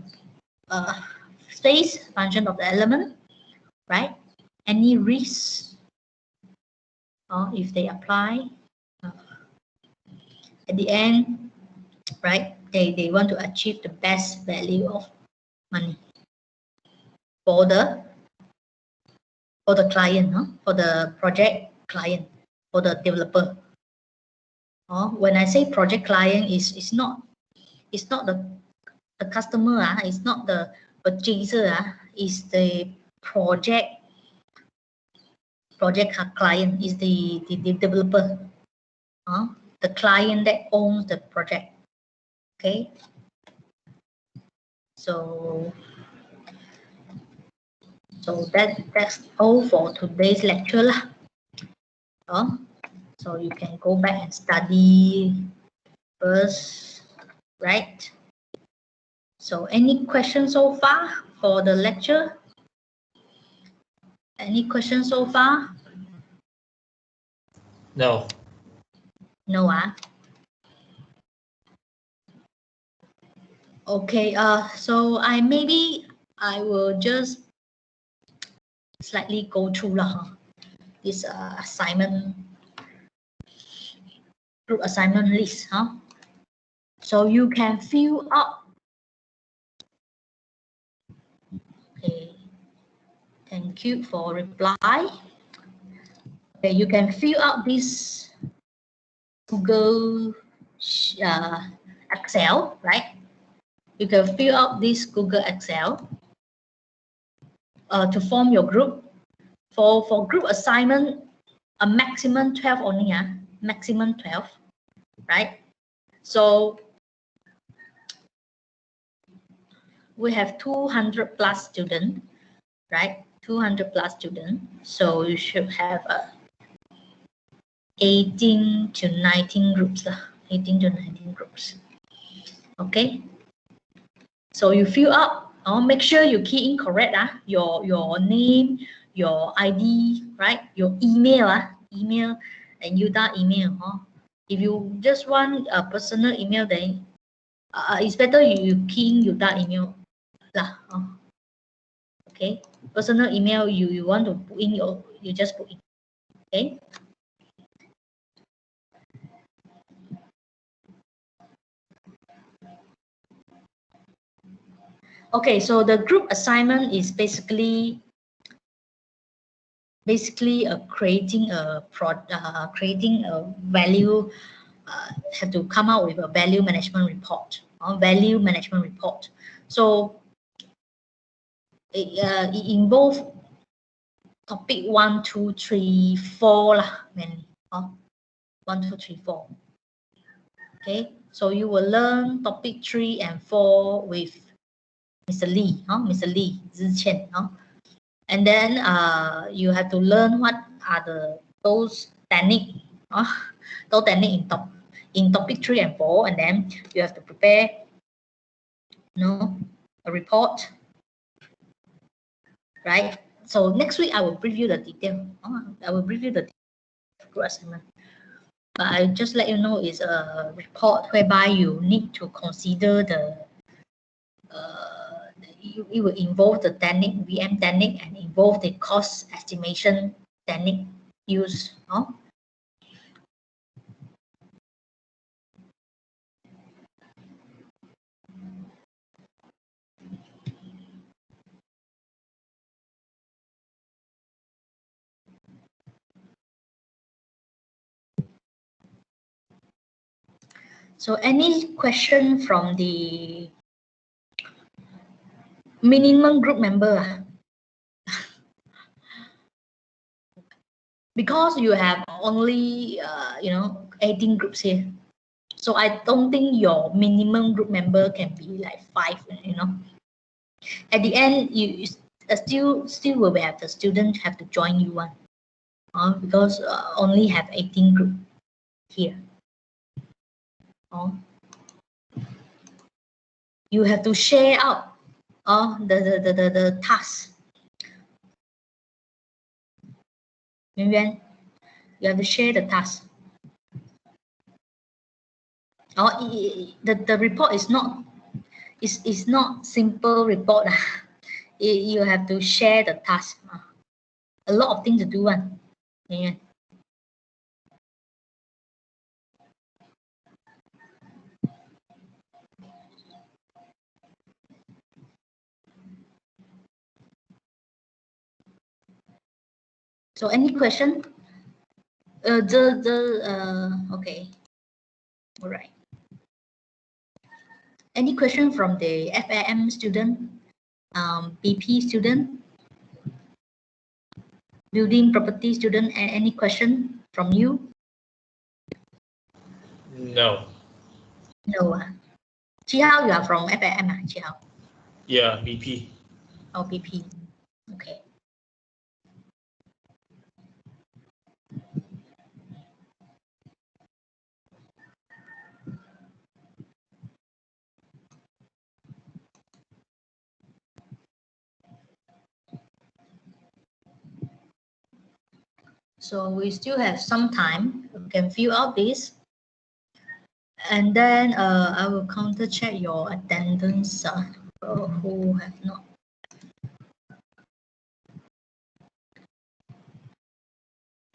space, function of the element, right? Any risks, or if they apply, at the end, right? They want to achieve the best value of money for the client, for the project client, for the developer. When I say project client, it's not the customer, it's not the purchaser, it's the project client, is the developer, the client that owns the project. Okay, so that's all for today's lecture lah. So you can go back and study first, right? So any questions so far for the lecture? Any questions so far? No. No. Okay. So I will just slightly go through this group assignment list. So you can fill up. Okay. Thank you for reply. Okay, you can fill out this Google Excel, right? You can fill out this Google Excel to form your group. For group assignment, a maximum 12 only, maximum 12, right? So we have 200 plus students, right? 200 plus students. So you should have 18 to 19 groups, 18 to 19 groups. Okay. So you fill up. Make sure you key in correct. Your name, your ID, right? Your email, email and UDA email. If you just want a personal email, then it's better you key in UDA email. Okay. Personal email you want to put in you just put in. Okay. Okay, so the group assignment is basically creating a value. Have to come out with a value management report. So it involves topic 1, 2, 3, 4 mainly. 1, 2, 3, 4. Okay, so you will learn topic 3 and 4 with Mr. Lee, Mr. Lee Ziqian, and then you have to learn what are those technique, those technique in topic 3 and 4, and then you have to prepare, a report, right? So next week I will brief you the detail. I will brief you the group assignment. But I just let you know it's a report whereby you need to consider it will involve the technique, VM technique, and involve the cost estimation technique used. So any question from the minimum group member? Because you have only 18 groups here, so I don't think your minimum group member can be like 5. At the end, you still will have the student have to join you one, because only have 18 group here. You have to share out the task. You have to share the task. The report is not simple report. You have to share the task. A lot of things to do one. Yeah. So any question? Okay. All right. Any question from the FAM student, BP student, building property student? Any question from you? No. No. Chi Hao, you are from FAM, Chi Hao? Yeah, BP. Oh, BP. Okay. So we still have some time. You can fill out this. And then I will counter check your attendance who have not.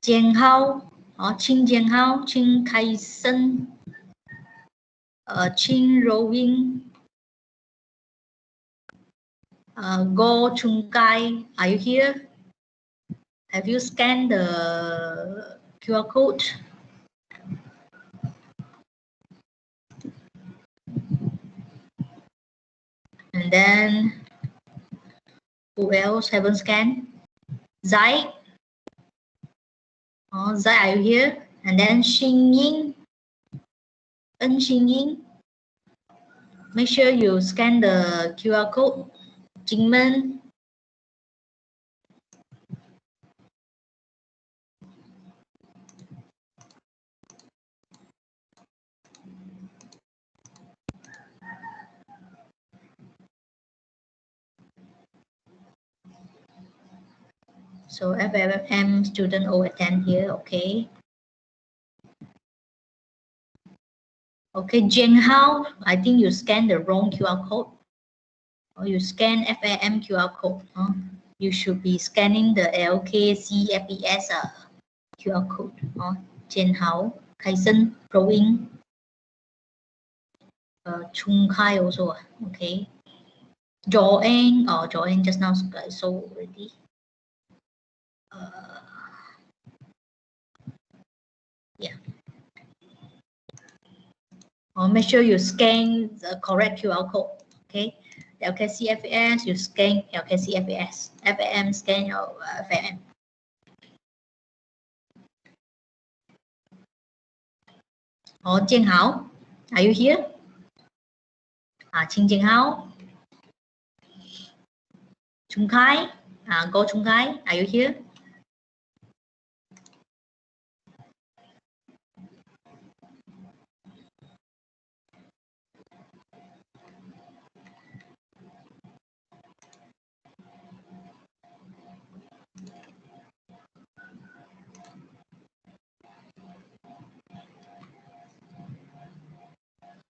Jian Hao, Qin Jian Hao, Qin Kai Sen, Qin Rowing, Go Chung Kai, are you here? Have you scanned the QR code? And then who else haven't scanned? Zai. Zai, are you here? And then Xin Ying. En Xin Ying. Make sure you scan the QR code. Jingmen. So FFM student all attend here, okay. Okay, Jeng Hao, I think you scan the wrong QR code. Or you scan FAM QR code. You should be scanning the LKCFES QR code. Jeng Hao, Kaisen, Proing, Chung Kai also, okay. Joanne, Joanne just now so already. Yeah. Make sure you scan the correct QR code. Okay. The LKCFAS, you scan LKCFAS. FAM, scan your FAM. Jian Hao, are you here? Qing Jian Hao. Chung Kai, Go Chung Kai, are you here?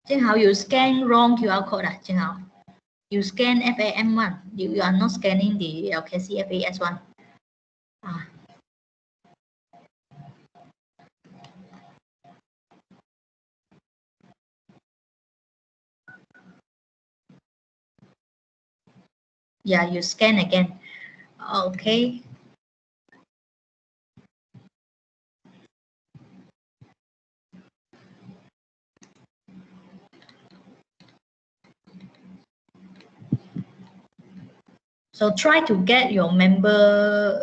Jian Hao, you scan wrong QR code, Jian Hao. You scan FAM one. You are not scanning the LKCFAS one. Yeah, you scan again. Okay. So try to get your member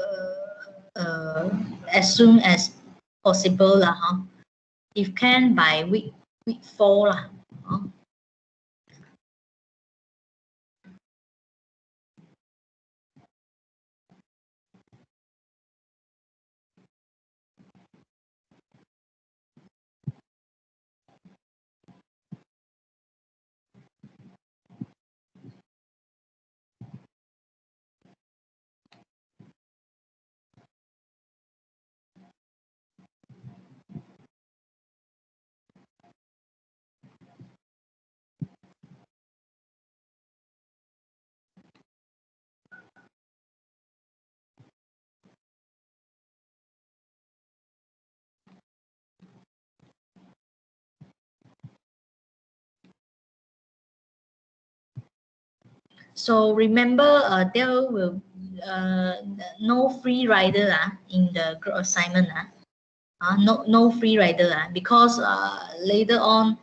as soon as possible lah, if can by week 4 lah. So remember, there will no free rider in the group assignment. No free rider because later on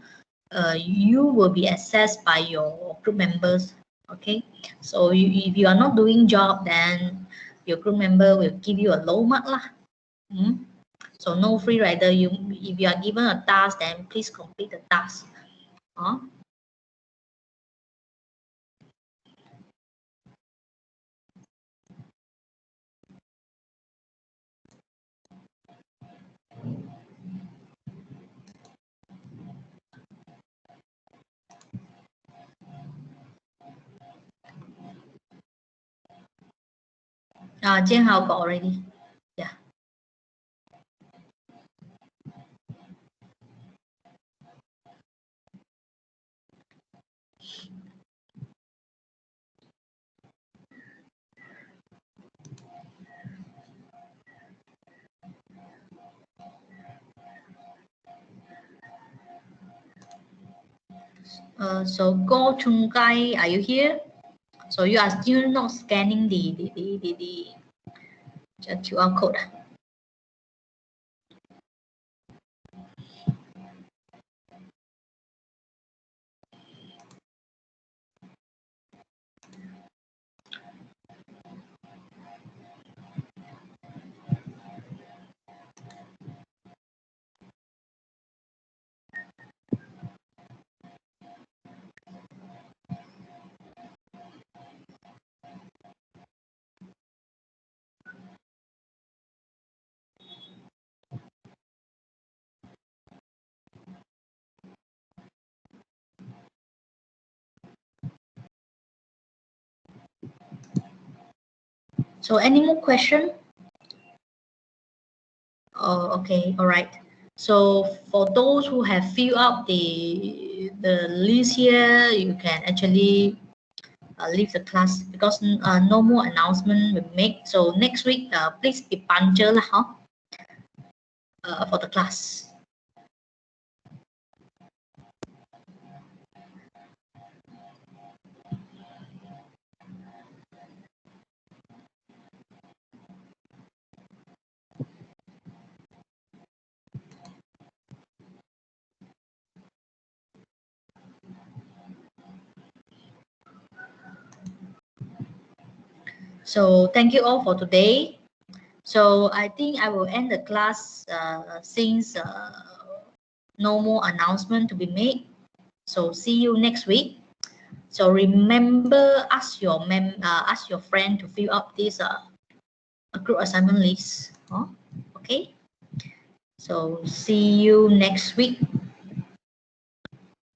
you will be assessed by your group members. Okay, so if you are not doing job, then your group member will give you a low mark lah. So no free rider. If you are given a task, then please complete the task. Jian Hao got already. Yeah. So Go Chung Kai, are you here? So you are still not scanning the QR code. So any more question? Oh, okay, all right. So for those who have filled up the list here, you can actually leave the class because no more announcement will make. So next week, please be punctual for the class. So thank you all for today. So I think I will end the class since no more announcement to be made. So see you next week. So remember, ask your friend to fill up this group assignment list. Okay. So see you next week.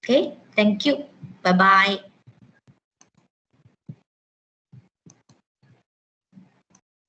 Okay. Thank you. Bye bye.